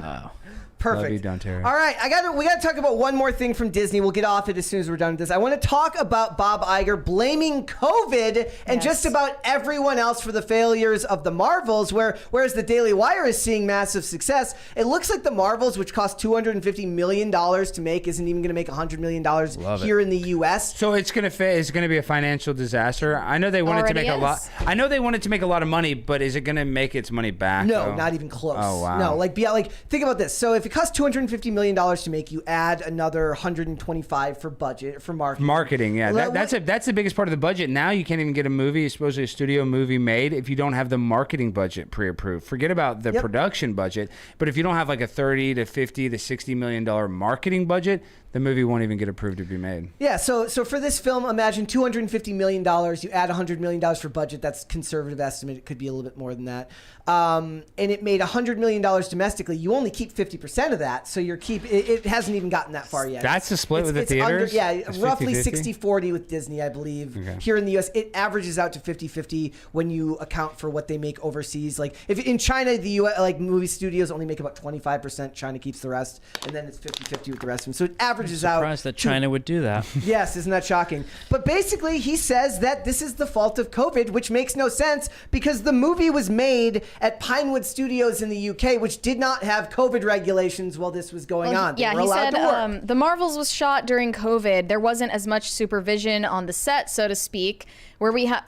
Speaker 3: Wow.
Speaker 1: Perfect.
Speaker 4: Love you, Don Terry.
Speaker 1: All right, we got to talk about one more thing from Disney. We'll get off it as soon as we're done with this. I want to talk about Bob Iger blaming COVID and just about everyone else for the failures of the Marvels, whereas the Daily Wire is seeing massive success. It looks like the Marvels, which cost $250 million to make, isn't even going to make $100 million here in the U.S.
Speaker 4: So it's going to be a financial disaster. I know they wanted to make a lot. I know they wanted to make a lot of money, but is it going to make its money back?
Speaker 1: No, not even close.
Speaker 4: Oh, wow.
Speaker 1: No, think about this. So if it costs $250 million to make, you add another 125 for budget for marketing.
Speaker 4: Marketing, yeah, that's the biggest part of the budget. Now you can't even get a movie, supposedly a studio movie made, if you don't have the marketing budget pre-approved. Forget about the production budget, but if you don't have like a 30 to 50 to $60 million marketing budget, the movie won't even get approved to be made. Yeah,
Speaker 1: so for this film, imagine $250 million. You add $100 million for budget. That's conservative estimate. It could be a little bit more than that. And it made $100 million domestically. You only keep 50% of that, so it hasn't even gotten that far yet.
Speaker 4: That's the split with the theaters?
Speaker 1: Roughly 60-40 with Disney, I believe. Okay. Here in the U.S., it averages out to 50-50 when you account for what they make overseas. Like if in China, the U.S. like movie studios only make about 25%. China keeps the rest, and then it's 50-50 with the rest of them. So it averages out.
Speaker 3: Surprised that China would do that.
Speaker 1: Yes, isn't that shocking? But basically, he says that this is the fault of COVID, which makes no sense because the movie was made at Pinewood Studios in the UK, which did not have COVID regulations while this was going on.
Speaker 2: Yeah, he said the Marvels was shot during COVID. There wasn't as much supervision on the set, so to speak, where we have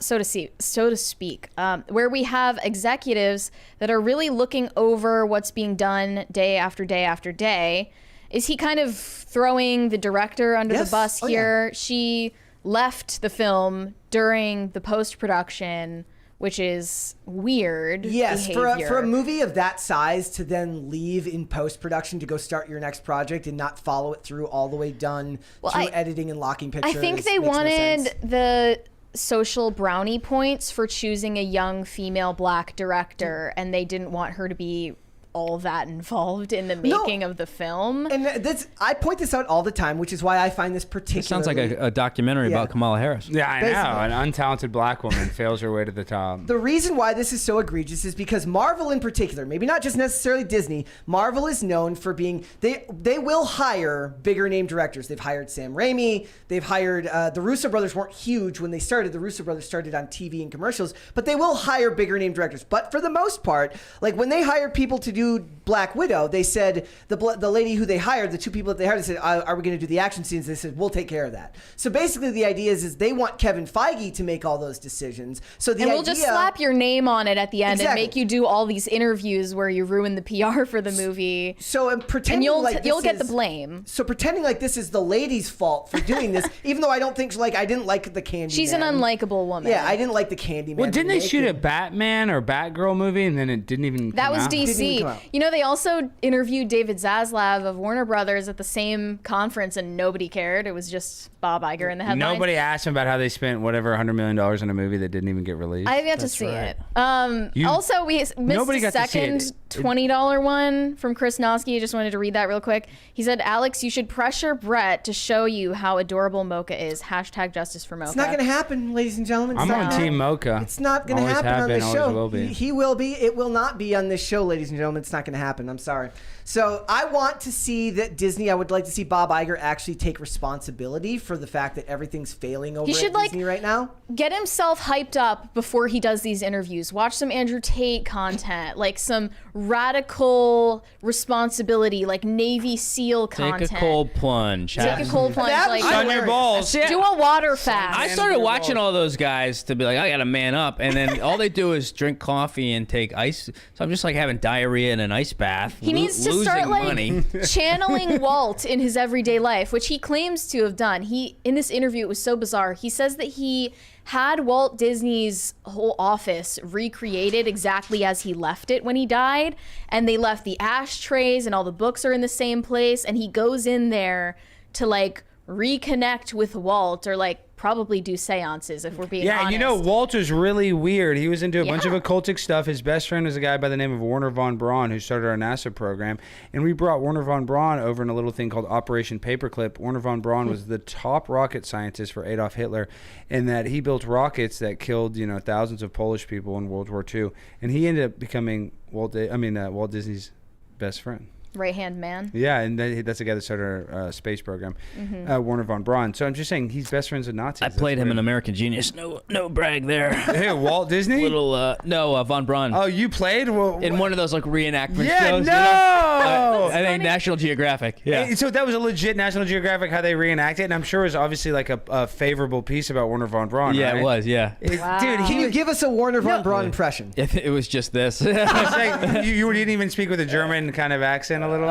Speaker 2: where we have executives that are really looking over what's being done day after day after day. Is he kind of throwing the director under the bus here? Yeah. She left the film during the post-production, which is weird. Yes, for a movie of that size to then leave in post-production to go start your next project and not follow it through all the way done through editing and locking pictures. I think they wanted the social brownie points for choosing a young female black director, and they didn't want her to be all that involved in the making of the film.
Speaker 1: And I point this out all the time, which is why I find this particularly... It
Speaker 3: sounds like a documentary about Kamala Harris.
Speaker 4: Yeah, I know. An untalented black woman fails her way to the top.
Speaker 1: The reason why this is so egregious is because Marvel in particular, maybe not just necessarily Disney, Marvel is known for being... They will hire bigger name directors. They've hired Sam Raimi. They've hired... the Russo brothers weren't huge when they started. The Russo brothers started on TV and commercials, but they will hire bigger name directors. But for the most part, like when they hire people to do Black Widow, they said the lady who they hired, the two people that they hired, they said, are we going to do the action scenes? They said, we'll take care of that. So basically the idea is they want Kevin Feige to make all those decisions. So
Speaker 2: we'll just slap your name on it at the end and make you do all these interviews where you ruin the PR for the movie.
Speaker 1: So pretending
Speaker 2: you'll get the blame.
Speaker 1: So pretending like this is the lady's fault for doing this, even though I don't think I didn't like the Candyman.
Speaker 2: She's an unlikable woman.
Speaker 1: Yeah, I didn't like the Candyman.
Speaker 4: Well, didn't they shoot a Batman or Batgirl movie and then it didn't even come out?
Speaker 2: That was DC. You know, they also interviewed David Zaslav of Warner Brothers at the same conference and nobody cared. It was just Bob Iger in the headlines.
Speaker 4: Nobody asked him about how they spent whatever $100 million on a movie that didn't even get released.
Speaker 2: I have yet to see it. Also, we missed a second $20 one from Chris Noski. I just wanted to read that real quick. He said, Alex, you should pressure Brett to show you how adorable Mocha is. # justice for Mocha.
Speaker 1: It's not going to happen, ladies and gentlemen.
Speaker 4: I'm on Team Mocha.
Speaker 1: It's not going to happen on this show. Will be. He will be. It will not be on this show, ladies and gentlemen. It's not going to happen. I'm sorry. So I want to see that Disney, I would like to see Bob Iger actually take responsibility for the fact that everything's failing over at Disney right now.
Speaker 2: Get himself hyped up before he does these interviews. Watch some Andrew Tate content, like some radical responsibility, like Navy SEAL content.
Speaker 3: Take a cold plunge.
Speaker 2: Take a cold plunge.
Speaker 3: Like, on your balls.
Speaker 2: Do a water fast.
Speaker 3: I started watching all those guys to be like, I got to man up. And then all they do is drink coffee and take ice. So I'm just like having diarrhea in an ice bath.
Speaker 2: He needs to start like channeling Walt in his everyday life, which he claims to have done. In this interview, it was so bizarre. He says that he had Walt Disney's whole office recreated exactly as he left it when he died, and they left the ashtrays and all the books are in the same place, and he goes in there to like reconnect with Walt or like probably do seances if we're being honest.
Speaker 4: Yeah, you know, Walter's really weird. He was into a bunch of
Speaker 2: Yeah.
Speaker 4: occultic stuff. His best friend was a guy by the name of Werner von Braun who started our NASA program. And we brought Werner von Braun over in a little thing called Operation Paperclip. Werner von Braun was the top rocket scientist for Adolf Hitler, in that he built rockets that killed, you know, thousands of Polish people in World War II. And he ended up becoming Walt Disney's best friend.
Speaker 2: Right-hand man.
Speaker 4: Yeah, and that's the guy that started our space program, Werner von Braun. So I'm just saying he's best friends with Nazis.
Speaker 3: I played him in American Genius. No brag there.
Speaker 4: Hey, Walt Disney?
Speaker 3: Von Braun.
Speaker 4: Oh, you played? Well,
Speaker 3: in one of those like reenactment
Speaker 4: yeah,
Speaker 3: shows.
Speaker 4: no!
Speaker 3: You know? I think
Speaker 2: funny.
Speaker 3: National Geographic. Yeah.
Speaker 4: Hey, so that was a legit National Geographic how they reenact it, and I'm sure it was obviously like a favorable piece about Werner von Braun.
Speaker 3: Yeah,
Speaker 4: right?
Speaker 3: it was. Yeah.
Speaker 2: Wow.
Speaker 4: Dude,
Speaker 1: Can you give us a Werner von Braun impression?
Speaker 3: It was just this.
Speaker 4: it's like, you didn't even speak with a German kind of accent a little.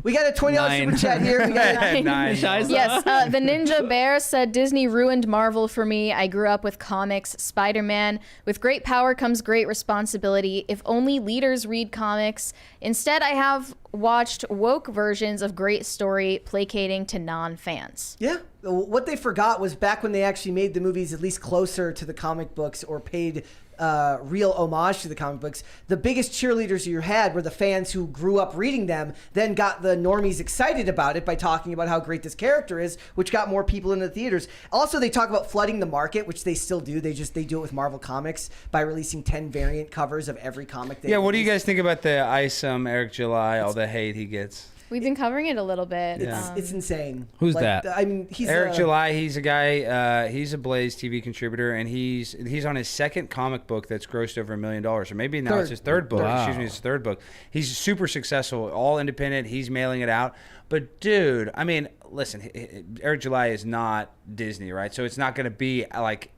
Speaker 1: We got a $20
Speaker 3: Nine.
Speaker 1: super chat here. We got
Speaker 4: Nice.
Speaker 2: Yes, the Ninja Bear said, Disney ruined Marvel for me. I grew up with comics, Spider-Man. With great power comes great responsibility. If only leaders read comics. Instead, I have watched woke versions of great story placating to non-fans.
Speaker 1: Yeah. What they forgot was back when they actually made the movies at least closer to the comic books or paid real homage to the comic books, the biggest cheerleaders you had were the fans who grew up reading them, then got the normies excited about it by talking about how great this character is, which got more people into the theaters. Also, they talk about flooding the market, which they still do. They do it with Marvel Comics by releasing 10 variant covers of every comic.
Speaker 4: Yeah, what do you guys think about the Isom Eric July, all the hate he gets?
Speaker 2: We've been covering it a little bit.
Speaker 1: It's insane.
Speaker 3: Who's that?
Speaker 1: I mean, he's
Speaker 4: Eric July. He's a guy. He's a Blaze TV contributor, and he's on his second comic book that's grossed over $1 million, or maybe now it's his third book.
Speaker 3: Wow.
Speaker 4: Excuse me, his third book. He's super successful, all independent. He's mailing it out. But dude, I mean, listen, Eric July is not Disney, right? So it's not going to be like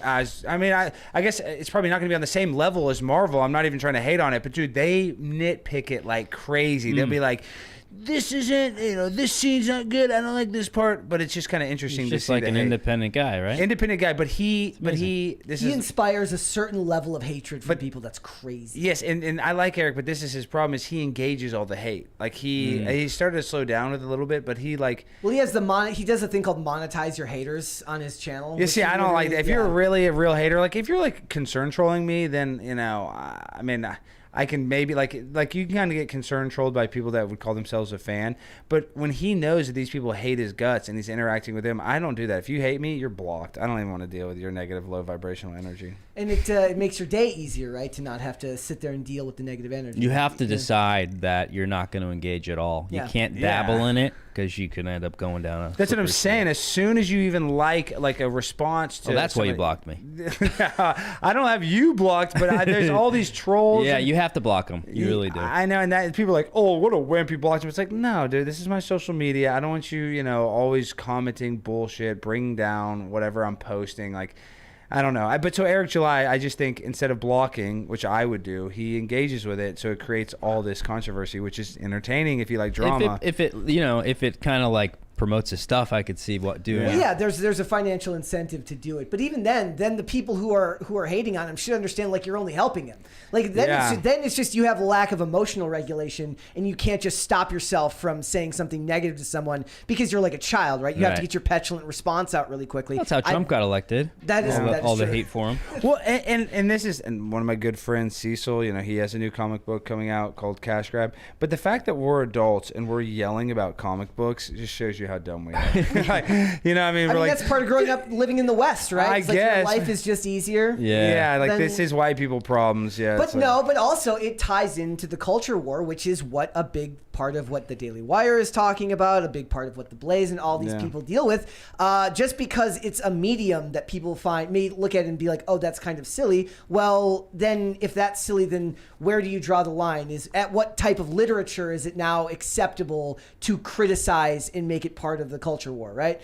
Speaker 4: I guess it's probably not going to be on the same level as Marvel. I'm not even trying to hate on it, but dude, they nitpick it like crazy. They'll be like, this isn't, this scene's not good. I don't like this part, but it's just kind of interesting
Speaker 3: He's
Speaker 4: to
Speaker 3: just
Speaker 4: see
Speaker 3: like
Speaker 4: the
Speaker 3: an
Speaker 4: hate.
Speaker 3: independent guy, right?
Speaker 4: Independent guy, but he
Speaker 1: he inspires a certain level of hatred from people that's crazy.
Speaker 4: Yes, and I like Eric, but this is his problem: is he engages all the hate. Like he started to slow down with it a little bit, but he like.
Speaker 1: Well, he has he does a thing called monetize your haters on his channel.
Speaker 4: Yeah, see, I don't like that. If you're really a real hater, like if you're like concern trolling me, then I mean. I can maybe like you can kind of get concern trolled by people that would call themselves a fan, but when he knows that these people hate his guts and he's interacting with them, I don't do that. If you hate me, you're blocked. I don't even want to deal with your negative, low vibrational energy.
Speaker 1: And it makes your day easier, right? To not have to sit there and deal with the negative energy.
Speaker 3: You have to decide that you're not going to engage at all.
Speaker 1: Yeah.
Speaker 3: You can't dabble in it because you can end up going down a.
Speaker 4: That's what I'm
Speaker 3: slippery
Speaker 4: saying.
Speaker 3: slope.
Speaker 4: As soon as you even like a response to.
Speaker 3: Well, that's why you
Speaker 4: somebody-
Speaker 3: blocked me.
Speaker 4: I don't have you blocked, but there's all these trolls.
Speaker 3: Yeah,
Speaker 4: and-
Speaker 3: you have to block them. You really do.
Speaker 4: I know, and that people are like, oh, what a wimp, you blocked him. It's like, no, dude, this is my social media. I don't want you, always commenting bullshit, bringing down whatever I'm posting. Like, I don't know. But so Eric July, I just think instead of blocking, which I would do, he engages with it, so it creates all this controversy, which is entertaining if you like drama.
Speaker 3: If it kind of like promotes his stuff, I could see what doing.
Speaker 1: Well, yeah, there's a financial incentive to do it, but even then the people who are hating on him should understand like you're only helping him. Like then it's just you have a lack of emotional regulation, and you can't just stop yourself from saying something negative to someone because you're like a child, right? You have to get your petulant response out really quickly.
Speaker 3: That's how Trump got elected.
Speaker 1: That is
Speaker 3: all the
Speaker 1: true.
Speaker 3: hate for him.
Speaker 4: Well, and this is one of my good friends, Cecil. He has a new comic book coming out called Cash Grab. But the fact that we're adults and we're yelling about comic books just shows you how dumb we are. I mean,
Speaker 1: I mean, that's part of growing up living in the West, right? It's like
Speaker 4: guess.
Speaker 1: your life is just easier.
Speaker 3: Yeah.
Speaker 4: like
Speaker 1: Then-
Speaker 4: this is white people problems. Yeah,
Speaker 1: But
Speaker 4: it's like-
Speaker 1: but also it ties into the culture war, which is what a big part of what the Daily Wire is talking about, a big part of what the Blaze and all these people deal with. Just because it's a medium that people may look at and be like, oh, that's kind of silly. Well, then if that's silly, then where do you draw the line? Is at what type of literature is it now acceptable to criticize and make it part of the culture war, right?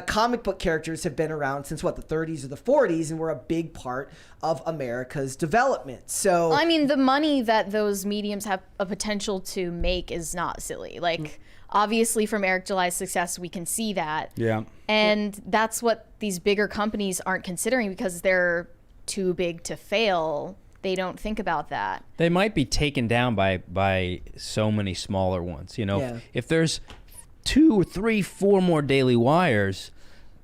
Speaker 1: Comic book characters have been around since the 30s or the 40s, and were a big part of America's development. So
Speaker 2: I mean, the money that those mediums have a potential to make is not silly. Like, obviously from Eric July's success, we can see that.
Speaker 4: Yeah.
Speaker 2: And that's what these bigger companies aren't considering because they're too big to fail. They don't think about that.
Speaker 3: They might be taken down by so many smaller ones.
Speaker 1: Yeah.
Speaker 3: If there's 2, 3, 4 more Daily Wires,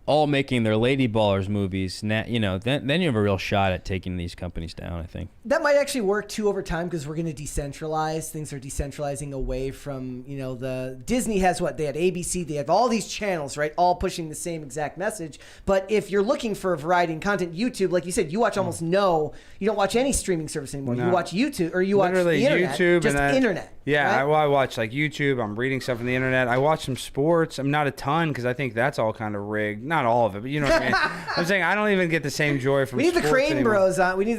Speaker 3: all making their Lady Ballers movies. Now, you know, then you have a real shot at taking these companies down, I think.
Speaker 1: That might actually work too over time because we're going to decentralize. Things are decentralizing away from, you know, Disney has what? They had ABC, they have all these channels, right? All pushing the same exact message. But if you're looking for variety and content, YouTube, like you said, you watch you don't watch any streaming service anymore. No. You watch YouTube or you
Speaker 4: literally
Speaker 1: watch the internet.
Speaker 4: YouTube
Speaker 1: just
Speaker 4: and
Speaker 1: internet.
Speaker 4: Yeah,
Speaker 1: right?
Speaker 4: I watch like YouTube. I'm reading stuff on the internet. I watch some sports. I'm not a ton because I think that's all kind of rigged. Not all of it, but you know what I mean. I'm saying I don't even get the same joy from.
Speaker 1: We need the Crane
Speaker 4: anymore.
Speaker 1: Bros on. We need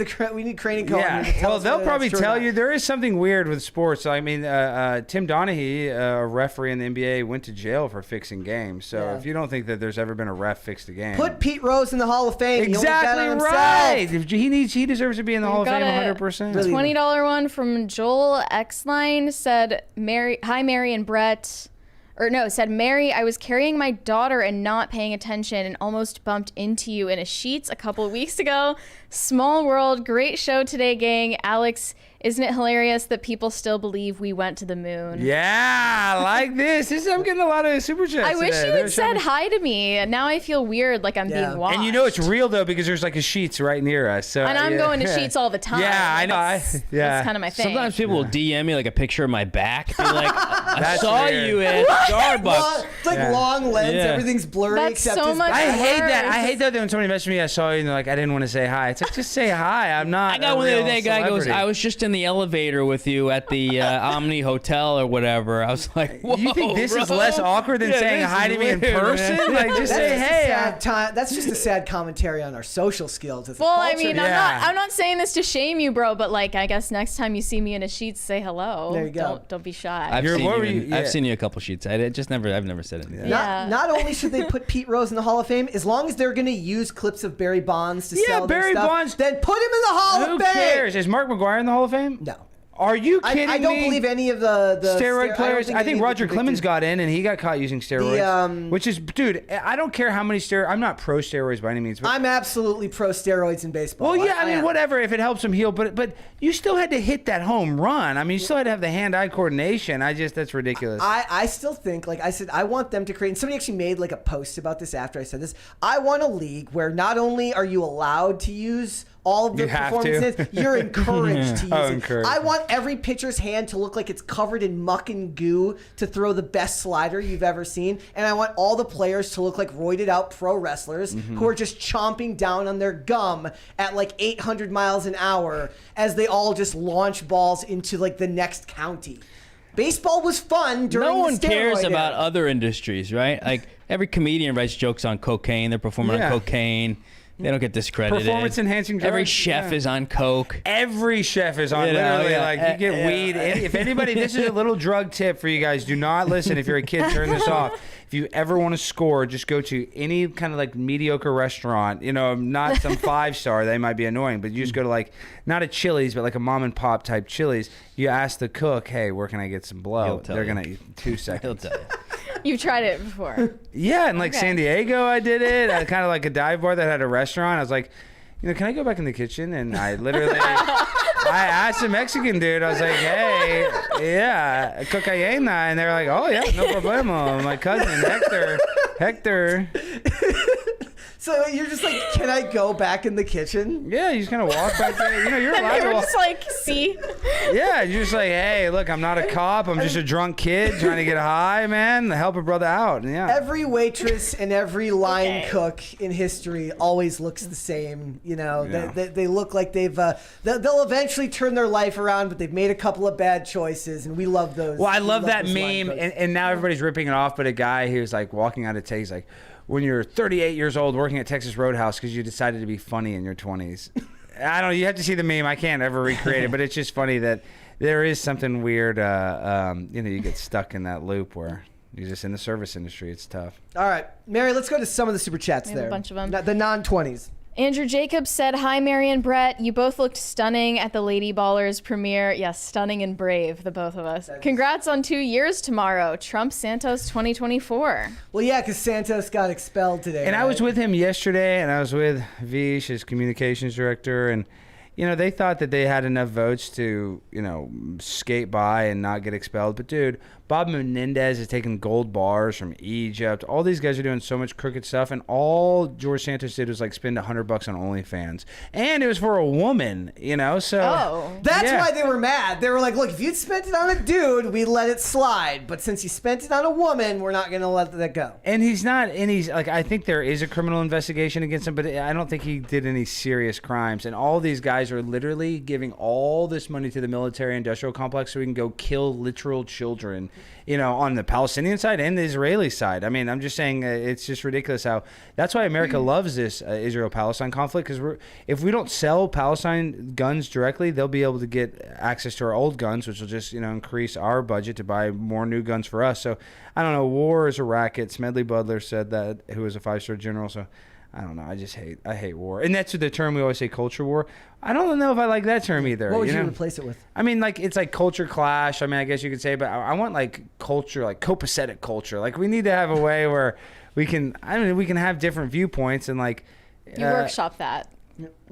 Speaker 1: Crane and Cohen.
Speaker 4: Yeah, well, they'll probably tell you there is something weird with sports. I mean, Tim Donaghy, a referee in the NBA, went to jail for fixing games. So if you don't think that there's ever been a ref fixed a game,
Speaker 1: put Pete Rose in the Hall of Fame.
Speaker 4: Exactly right. He deserves to be in the Hall of Fame 100%.
Speaker 2: $20 one from Joel X9 said, "Hi Mary and Brett." Said, "Mary, I was carrying my daughter and not paying attention and almost bumped into you in a sheets a couple of weeks ago. Small world, great show today, gang. Alex, isn't it hilarious that people still believe we went to the moon?"
Speaker 4: Yeah, like this. I'm getting a lot of super chats.
Speaker 2: I wish you had said hi to me. And now I feel weird, like I'm being watched.
Speaker 4: And you know it's real though because there's like a Sheets right near us. So
Speaker 2: and I'm going to Sheets all the time.
Speaker 4: Yeah, I know.
Speaker 2: That's kind of my thing.
Speaker 3: Sometimes people will DM me like a picture of my back. Be like, I saw you at Starbucks.
Speaker 1: It's like long lens. Everything's blurry.
Speaker 2: That's
Speaker 1: except
Speaker 2: so
Speaker 1: his
Speaker 2: much.
Speaker 1: back.
Speaker 4: I hate that. I hate that when somebody messaged me, I saw you, and they're like, I didn't want to say hi. It's like, just say hi. I'm not.
Speaker 3: I got one the other day. A guy goes, I was just in the elevator with you at the Omni Hotel or whatever. I was like, whoa,
Speaker 4: you think this
Speaker 3: bro?
Speaker 4: is less awkward than saying hi to me in person?
Speaker 3: Man.
Speaker 4: Like, just say hey.
Speaker 1: That's just a sad commentary on our social skills. As a
Speaker 2: Well,
Speaker 1: culture.
Speaker 2: I mean, I'm not saying this to shame you, bro, but like, I guess next time you see me in a Sheets, say hello.
Speaker 1: There you go.
Speaker 2: Don't be shy.
Speaker 3: I've seen you a couple Sheets. I've never said anything.
Speaker 1: Not only should they put Pete Rose in the Hall of Fame, as long as they're going to use clips of Barry Bonds to sell their
Speaker 4: Barry
Speaker 1: stuff,
Speaker 4: Bonds.
Speaker 1: then put him in the Hall
Speaker 4: Who
Speaker 1: of Fame.
Speaker 4: cares? Is Mark McGwire in the Hall of Fame?
Speaker 1: No.
Speaker 4: Are you kidding me?
Speaker 1: I don't believe any of the
Speaker 4: steroid players. I think Roger Clemens
Speaker 1: got.
Speaker 4: got in and he got caught using steroids. Which is, dude, I don't care how many steroids. I'm not pro steroids by any means. But
Speaker 1: I'm absolutely pro steroids in baseball.
Speaker 4: Well, yeah, I mean, whatever, if it helps him heal. But you still had to hit that home run. I mean, you still had to have the hand-eye coordination. That's ridiculous.
Speaker 1: I still think, like I said, I want them to create, and somebody actually made like a post about this after I said this. I want a league where not only are you allowed to use all of the performances, you're encouraged to use it.
Speaker 4: Encouraged.
Speaker 1: I want every pitcher's hand to look like it's covered in muck and goo to throw the best slider you've ever seen. And I want all the players to look like roided out pro wrestlers who are just chomping down on their gum at like 800 miles an hour as they all just launch balls into like the next county. Baseball was fun during the steroid
Speaker 3: No one cares
Speaker 1: era.
Speaker 3: about other industries, right? Like every comedian writes jokes on cocaine. They're performing on cocaine. They don't get discredited.
Speaker 4: Performance enhancing drugs.
Speaker 3: Every chef is on coke.
Speaker 4: Every chef is on literally like you get weed. If anybody, this is a little drug tip for you guys. Do not listen. If you're a kid, turn this off. If you ever want to score, just go to any kind of like mediocre restaurant. You know, not some 5-star. They might be annoying, but you just go to like not a Chili's, but like a mom and pop type Chili's. You ask the cook, "Hey, where can I get some blow?" They're gonna eat 2 seconds.
Speaker 3: He'll tell you.
Speaker 2: You've tried it before.
Speaker 4: Yeah, and like San Diego, I did it. I kind of like a dive bar that had a restaurant. I was like, can I go back in the kitchen? And I literally, I asked the Mexican dude. I was like, hey, yeah, cocaine, and they're like, oh yeah, no problemo. My cousin Hector.
Speaker 1: So you're just like, can I go back in the kitchen?
Speaker 4: Yeah, you just kind of walk back there. You're allowed
Speaker 2: And
Speaker 4: to
Speaker 2: they were
Speaker 4: walk.
Speaker 2: just like, see?
Speaker 4: Yeah, you're just like, hey, look, I'm not a cop. I'm just a drunk kid trying to get high, man. Help a brother out. Yeah.
Speaker 1: Every waitress and every line cook in history always looks the same. You know, they look like they'll eventually turn their life around, but they've made a couple of bad choices, and we love those.
Speaker 4: Well, I love that
Speaker 1: those line
Speaker 4: meme,
Speaker 1: cooks.
Speaker 4: and now everybody's ripping it off. But a guy who's like walking out of Texas, like, when you're 38 years old working at Texas Roadhouse because you decided to be funny in your 20s. I don't know. You have to see the meme. I can't ever recreate it, but it's just funny that there is something weird. You get stuck in that loop where you're just in the service industry. It's tough.
Speaker 1: All right, Mary, let's go to some of the super chats
Speaker 2: We have
Speaker 1: there.
Speaker 2: a bunch of them.
Speaker 1: The non-20s.
Speaker 2: Andrew Jacobs said, "Hi, Mary and Brett. You both looked stunning at the Lady Ballers premiere. Yes, stunning and brave, the both of us. Congrats on 2 years tomorrow. Trump Santos 2024.
Speaker 1: Well, yeah, because Santos got expelled today.
Speaker 4: And I was with him yesterday, and I was with Vish, his communications director, and they thought that they had enough votes to skate by and not get expelled. But dude, Bob Menendez is taking gold bars from Egypt. All these guys are doing so much crooked stuff, and all George Santos did was like spend $100 on OnlyFans, and it was for a woman, you know. So
Speaker 1: that's why they were mad. They were like, "Look, if you'd spent it on a dude, we'd let it slide, but since you spent it on a woman, we're not gonna let that go."
Speaker 4: And he's like, I think there is a criminal investigation against him, but I don't think he did any serious crimes. And all these guys are literally giving all this money to the military-industrial complex so we can go kill literal children, you know, on the Palestinian side and the Israeli side. I mean, I'm just saying it's just ridiculous how that's why America loves this Israel-Palestine conflict, because if we don't sell Palestine guns directly, they'll be able to get access to our old guns, which will just, you know, increase our budget to buy more new guns for us. So I don't know. War is a racket. Smedley Butler said that, who was a 5-star general. So I don't know. I hate war. And that's the term we always say, culture war. I don't know if I like that term either.
Speaker 1: What would you
Speaker 4: know?
Speaker 1: replace it with?
Speaker 4: I mean, like, it's like culture clash. I mean, I guess you could say, but I want like culture, like copacetic culture. Like, we need to have a way where we can have different viewpoints and like.
Speaker 2: You workshop that.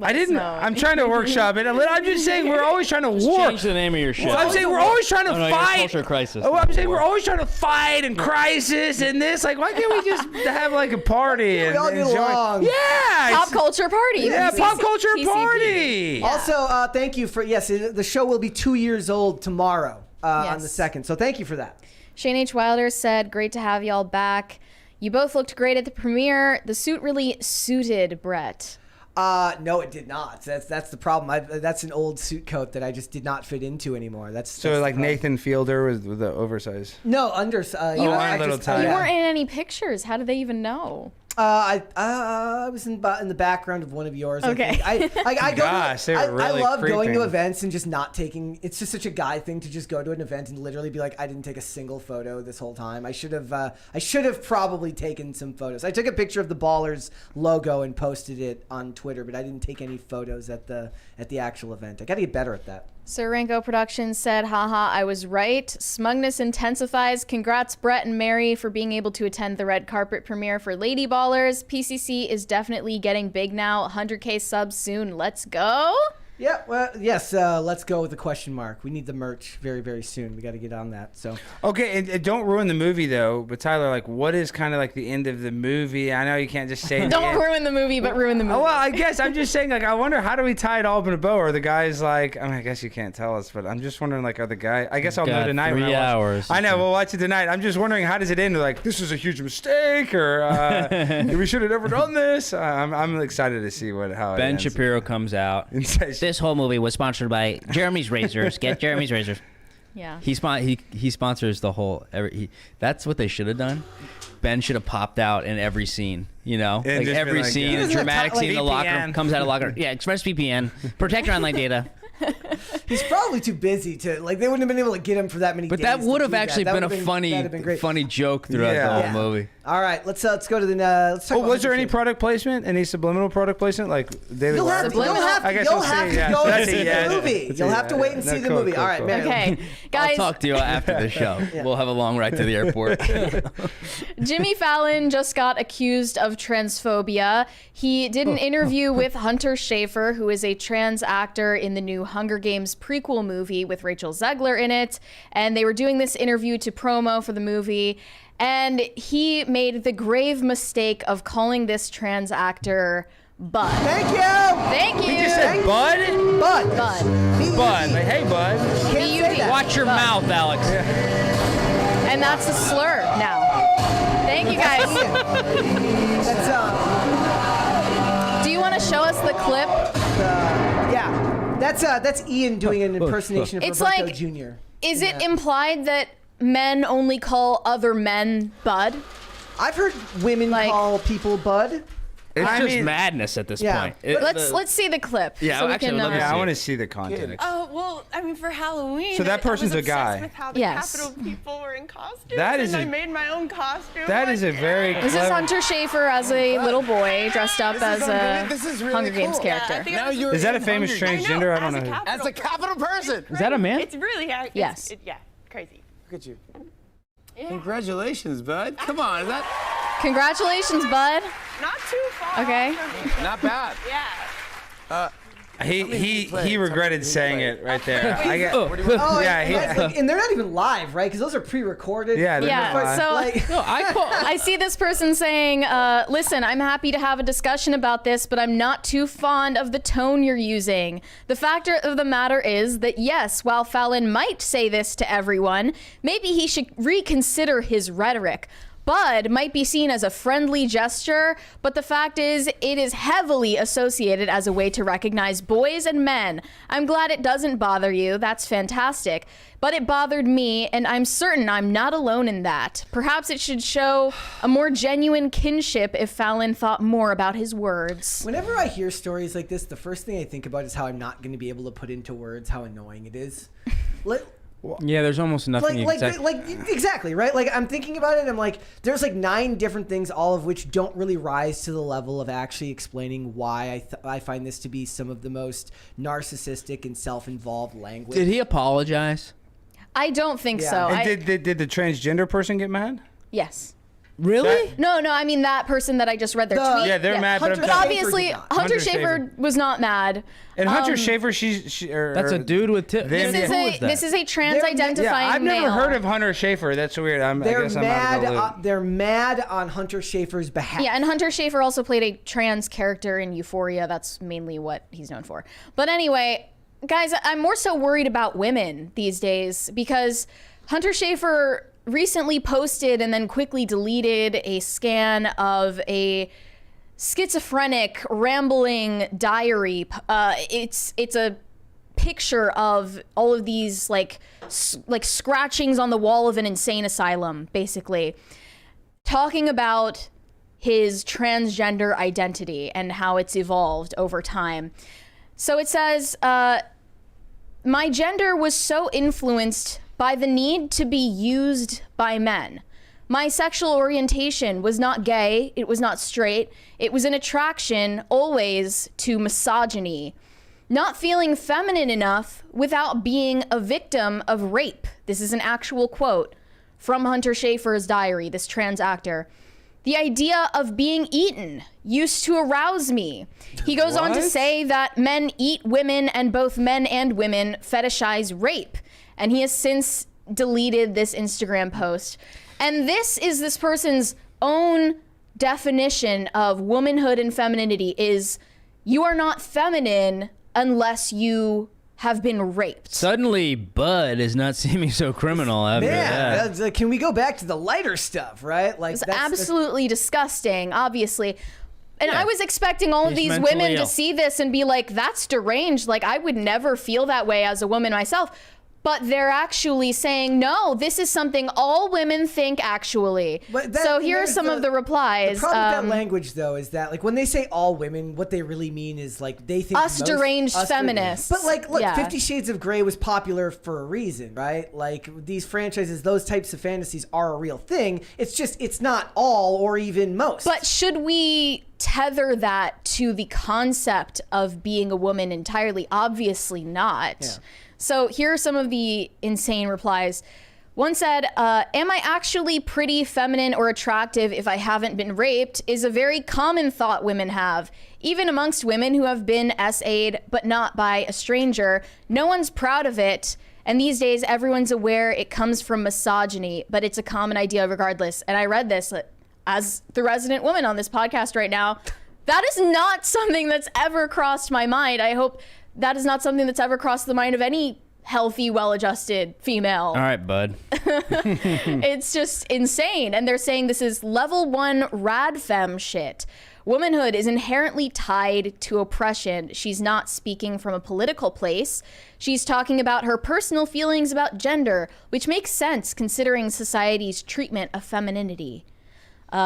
Speaker 4: I didn't. I'm trying to workshop it. I'm just saying we're always trying to war.
Speaker 3: Change the name of your show.
Speaker 4: Well, I'm saying we're always trying to fight.
Speaker 3: Culture crisis.
Speaker 4: Oh, I'm saying we're always trying to fight and crisis and this. Like, why can't we just have like a party and
Speaker 1: we all get
Speaker 4: enjoy?
Speaker 1: along.
Speaker 4: Yeah.
Speaker 2: Pop culture party.
Speaker 4: Yeah, pop culture
Speaker 2: PCP.
Speaker 4: party.
Speaker 1: Also, thank you for the show will be 2 years old tomorrow on the 2nd. So thank you for that.
Speaker 2: Shane H. Wilder said, "Great to have y'all back. You both looked great at the premiere. The suit really suited Brett."
Speaker 1: No, it did not. That's the problem. That's an old suit coat that I just did not fit into anymore. That's
Speaker 4: So like Nathan Fielder with the oversized.
Speaker 1: No, you
Speaker 2: weren't in any pictures. How did they even know?
Speaker 1: I was in the background of one of yours.
Speaker 2: Okay.
Speaker 1: I love going
Speaker 4: creeping.
Speaker 1: to events and just not taking. It's just such a guy thing to just go to an event and literally be like, I didn't take a single photo this whole time. I should have probably taken some photos. I took a picture of the Ballers logo and posted it on Twitter, but I didn't take any photos at the actual event. I got to get better at that.
Speaker 2: Sir Ranko Productions said, haha, I was right. Smugness intensifies. Congrats, Brett and Mary, for being able to attend the red carpet premiere for Lady Ballers. PCC is definitely getting big now. 100K subs soon. Let's go.
Speaker 1: Yeah, well, yes, let's go with the question mark. We need the merch very, very soon. We got to get on that. So
Speaker 4: Okay, and don't ruin the movie though. But Tyler, like, what is kind of like the end of the movie? I know you can't just say.
Speaker 2: Don't ruin the movie, but ruin the movie.
Speaker 4: Oh, well, I guess I'm just saying, like, I wonder how do we tie it all up in a bow? Are the guys like? I mean, I guess you can't tell us, but I'm just wondering, like, are the guys? I guess I'll know tonight.
Speaker 3: 3
Speaker 4: when I watch.
Speaker 3: hours.
Speaker 4: I know. We'll watch it tonight. I'm just wondering, how does it end? Like, this is a huge mistake, or we should have never done this. I'm excited to see how it
Speaker 3: Ben
Speaker 4: ends.
Speaker 3: Shapiro comes out.
Speaker 5: This whole movie was sponsored by Jeremy's Razors. Get Jeremy's Razors.
Speaker 2: Yeah.
Speaker 3: He sponsors the whole. That's what they should have done. Ben should have popped out in every scene. You know,
Speaker 4: And
Speaker 3: like
Speaker 4: just
Speaker 3: every
Speaker 4: been like,
Speaker 3: scene,
Speaker 4: yeah.
Speaker 3: a dramatic
Speaker 4: Like
Speaker 3: scene in the locker room,
Speaker 4: VPN.
Speaker 3: comes out of locker room. Yeah, ExpressVPN, protect your online data.
Speaker 1: he's probably too busy to like. They wouldn't have been able to get him for that many.
Speaker 3: But
Speaker 1: days
Speaker 3: that
Speaker 1: to
Speaker 3: would have
Speaker 1: do
Speaker 3: actually
Speaker 1: that.
Speaker 3: been
Speaker 1: That
Speaker 3: a
Speaker 1: would've that'd been great.
Speaker 3: funny joke throughout
Speaker 4: Yeah.
Speaker 3: the whole movie.
Speaker 1: All right, let's go to the. Let's talk about
Speaker 4: Was there any
Speaker 1: Fischer.
Speaker 4: product placement? Any subliminal product placement? Like Daily
Speaker 1: You'll
Speaker 4: Wire?
Speaker 1: have to,
Speaker 4: I guess
Speaker 1: you'll
Speaker 4: we'll
Speaker 1: have
Speaker 4: see,
Speaker 1: to
Speaker 4: yeah.
Speaker 1: go and
Speaker 4: That's
Speaker 1: see
Speaker 4: a yes.
Speaker 1: the movie.
Speaker 4: That's
Speaker 1: You'll
Speaker 4: a
Speaker 1: have to
Speaker 4: yes.
Speaker 1: wait and
Speaker 4: No,
Speaker 1: see the
Speaker 4: cool,
Speaker 1: movie.
Speaker 4: cool,
Speaker 1: All right,
Speaker 4: cool.
Speaker 1: man.
Speaker 2: Okay, guys.
Speaker 3: I'll talk to you after the show. We'll have a long ride to the airport.
Speaker 2: Jimmy Fallon just got accused of transphobia. He did an interview with Hunter Schafer, who is a trans actor in the new Hunger Games prequel movie with Rachel Zegler in it. And they were doing this interview to promo for the movie. And he made the grave mistake of calling this trans actor Bud.
Speaker 1: Thank you.
Speaker 2: Thank you.
Speaker 4: You just said Bud?
Speaker 1: Bud.
Speaker 2: Bud.
Speaker 4: Bud. Like, hey, Bud.
Speaker 1: Can't say
Speaker 2: B-U-D.
Speaker 1: that.
Speaker 3: Watch your mouth, Alex.
Speaker 2: And that's a slur now. Thank you guys.
Speaker 1: That's
Speaker 2: Do you want to show us the clip?
Speaker 1: yeah. That's Ian doing an impersonation of
Speaker 2: It's
Speaker 1: Roberto
Speaker 2: like-
Speaker 1: Jr.
Speaker 2: Is it implied that men only call other men Bud?
Speaker 1: I've heard women
Speaker 2: Like-
Speaker 1: call people Bud.
Speaker 3: It's
Speaker 4: I
Speaker 3: just
Speaker 4: mean-
Speaker 3: madness at this
Speaker 1: Yeah.
Speaker 3: point.
Speaker 2: Let's see the clip.
Speaker 3: Yeah,
Speaker 2: so we
Speaker 3: actually,
Speaker 2: can,
Speaker 3: let me
Speaker 4: Yeah, I
Speaker 3: see.
Speaker 4: want to see the context.
Speaker 7: Oh, well, I mean, for Halloween.
Speaker 4: So that person's
Speaker 7: I was
Speaker 4: a guy.
Speaker 7: obsessed with how the
Speaker 2: Yes.
Speaker 7: Capitol people were in costumes.
Speaker 4: That is
Speaker 7: and
Speaker 4: a-
Speaker 7: I made my own costume.
Speaker 4: That is a very
Speaker 2: This is
Speaker 4: clever-
Speaker 2: Hunter Schafer as a little boy dressed up as a Hunger Games character.
Speaker 4: Is that a famous transgender? I don't know.
Speaker 7: As a capital person.
Speaker 3: Is that a man?
Speaker 7: It's really,
Speaker 2: Yes.
Speaker 7: yeah, crazy.
Speaker 8: Look at you. Congratulations, bud. Come on, is that
Speaker 2: Congratulations, Bud.
Speaker 7: Not too far.
Speaker 2: Okay.
Speaker 7: from me.
Speaker 8: not bad?
Speaker 7: Yeah.
Speaker 4: He regretted saying it right there.
Speaker 1: And they're not even live, right? Because those are pre-recorded.
Speaker 2: Yeah. So I see this person saying, "Listen, I'm happy to have a discussion about this, but I'm not too fond of the tone you're using. The fact of the matter is that yes, while Fallon might say this to everyone, maybe he should reconsider his rhetoric. Bud might be seen as a friendly gesture, but the fact is it is heavily associated as a way to recognize boys and men. I'm glad it doesn't bother you. That's fantastic. But it bothered me, and I'm certain I'm not alone in that. Perhaps it should show a more genuine kinship if Fallon thought more about his words."
Speaker 1: Whenever I hear stories like this, the first thing I think about is how I'm not going to be able to put into words how annoying it is.
Speaker 3: Yeah, there's almost nothing you can say.
Speaker 1: Exactly, right? Like, I'm thinking about it, and I'm like, there's like 9 different things, all of which don't really rise to the level of actually explaining why I find this to be some of the most narcissistic and self-involved language.
Speaker 3: Did he apologize?
Speaker 2: I don't think so.
Speaker 4: And did the transgender person get mad?
Speaker 2: Yes.
Speaker 3: Really?
Speaker 2: No, I mean that person that I just read their tweet.
Speaker 4: Yeah, they're mad,
Speaker 1: Hunter
Speaker 2: But obviously, Hunter Schafer was not mad.
Speaker 4: And Hunter Schafer,
Speaker 3: That's a dude with tips.
Speaker 2: This is a trans-identifying
Speaker 4: I've never
Speaker 2: male.
Speaker 4: heard of Hunter Schafer. That's weird. I guess I'm out of the loop.
Speaker 1: They're mad on Hunter Schafer's behalf.
Speaker 2: Yeah, and Hunter Schafer also played a trans character in Euphoria. That's mainly what he's known for. But anyway, guys, I'm more so worried about women these days because Hunter Schafer recently posted and then quickly deleted a scan of a schizophrenic rambling diary. It's a picture of all of these like scratchings on the wall of an insane asylum, basically talking about his transgender identity and how it's evolved over time. So it says, my gender was so influenced by the need to be used by men. My sexual orientation was not gay, it was not straight, it was an attraction always to misogyny. Not feeling feminine enough without being a victim of rape. This is an actual quote from Hunter Schafer's diary, this trans actor. The idea of being eaten used to arouse me. He goes on to say that men eat women and both men and women fetishize rape. And he has since deleted this Instagram post. And this is this person's own definition of womanhood and femininity is you are not feminine unless you have been raped.
Speaker 3: Suddenly, Bud is not seeming so criminal after that.
Speaker 1: Man, can we go back to the lighter stuff, right? Like
Speaker 2: it's absolutely disgusting, obviously. And I was expecting all of these women to see this and be like, that's deranged. Like, I would never feel that way as a woman myself. But they're actually saying, no, this is something all women think, actually. So here are some of the replies.
Speaker 1: The problem with that language, though, is that, like, when they say all women, what they really mean is, like, they think
Speaker 2: us deranged feminists.
Speaker 1: But, like, look, 50 Shades of Grey was popular for a reason, right? Like, these franchises, those types of fantasies are a real thing. It's just, it's not all or even most.
Speaker 2: But should we tether that to the concept of being a woman entirely? Obviously not. Yeah. So here are some of the insane replies. One said, am I actually pretty feminine or attractive if I haven't been raped is a very common thought women have. Even amongst women who have been SA'd, but not by a stranger. No one's proud of it. And these days, everyone's aware it comes from misogyny, but it's a common idea regardless. And I read this as the resident woman on this podcast right now. That is not something that's ever crossed my mind. I hope that is not something that's ever crossed the mind of any healthy, well-adjusted female.
Speaker 3: All right, Bud.
Speaker 2: It's just insane. And they're saying this is level 1 rad femme shit. Womanhood is inherently tied to oppression. She's not speaking from a political place. She's talking about her personal feelings about gender, which makes sense considering society's treatment of femininity.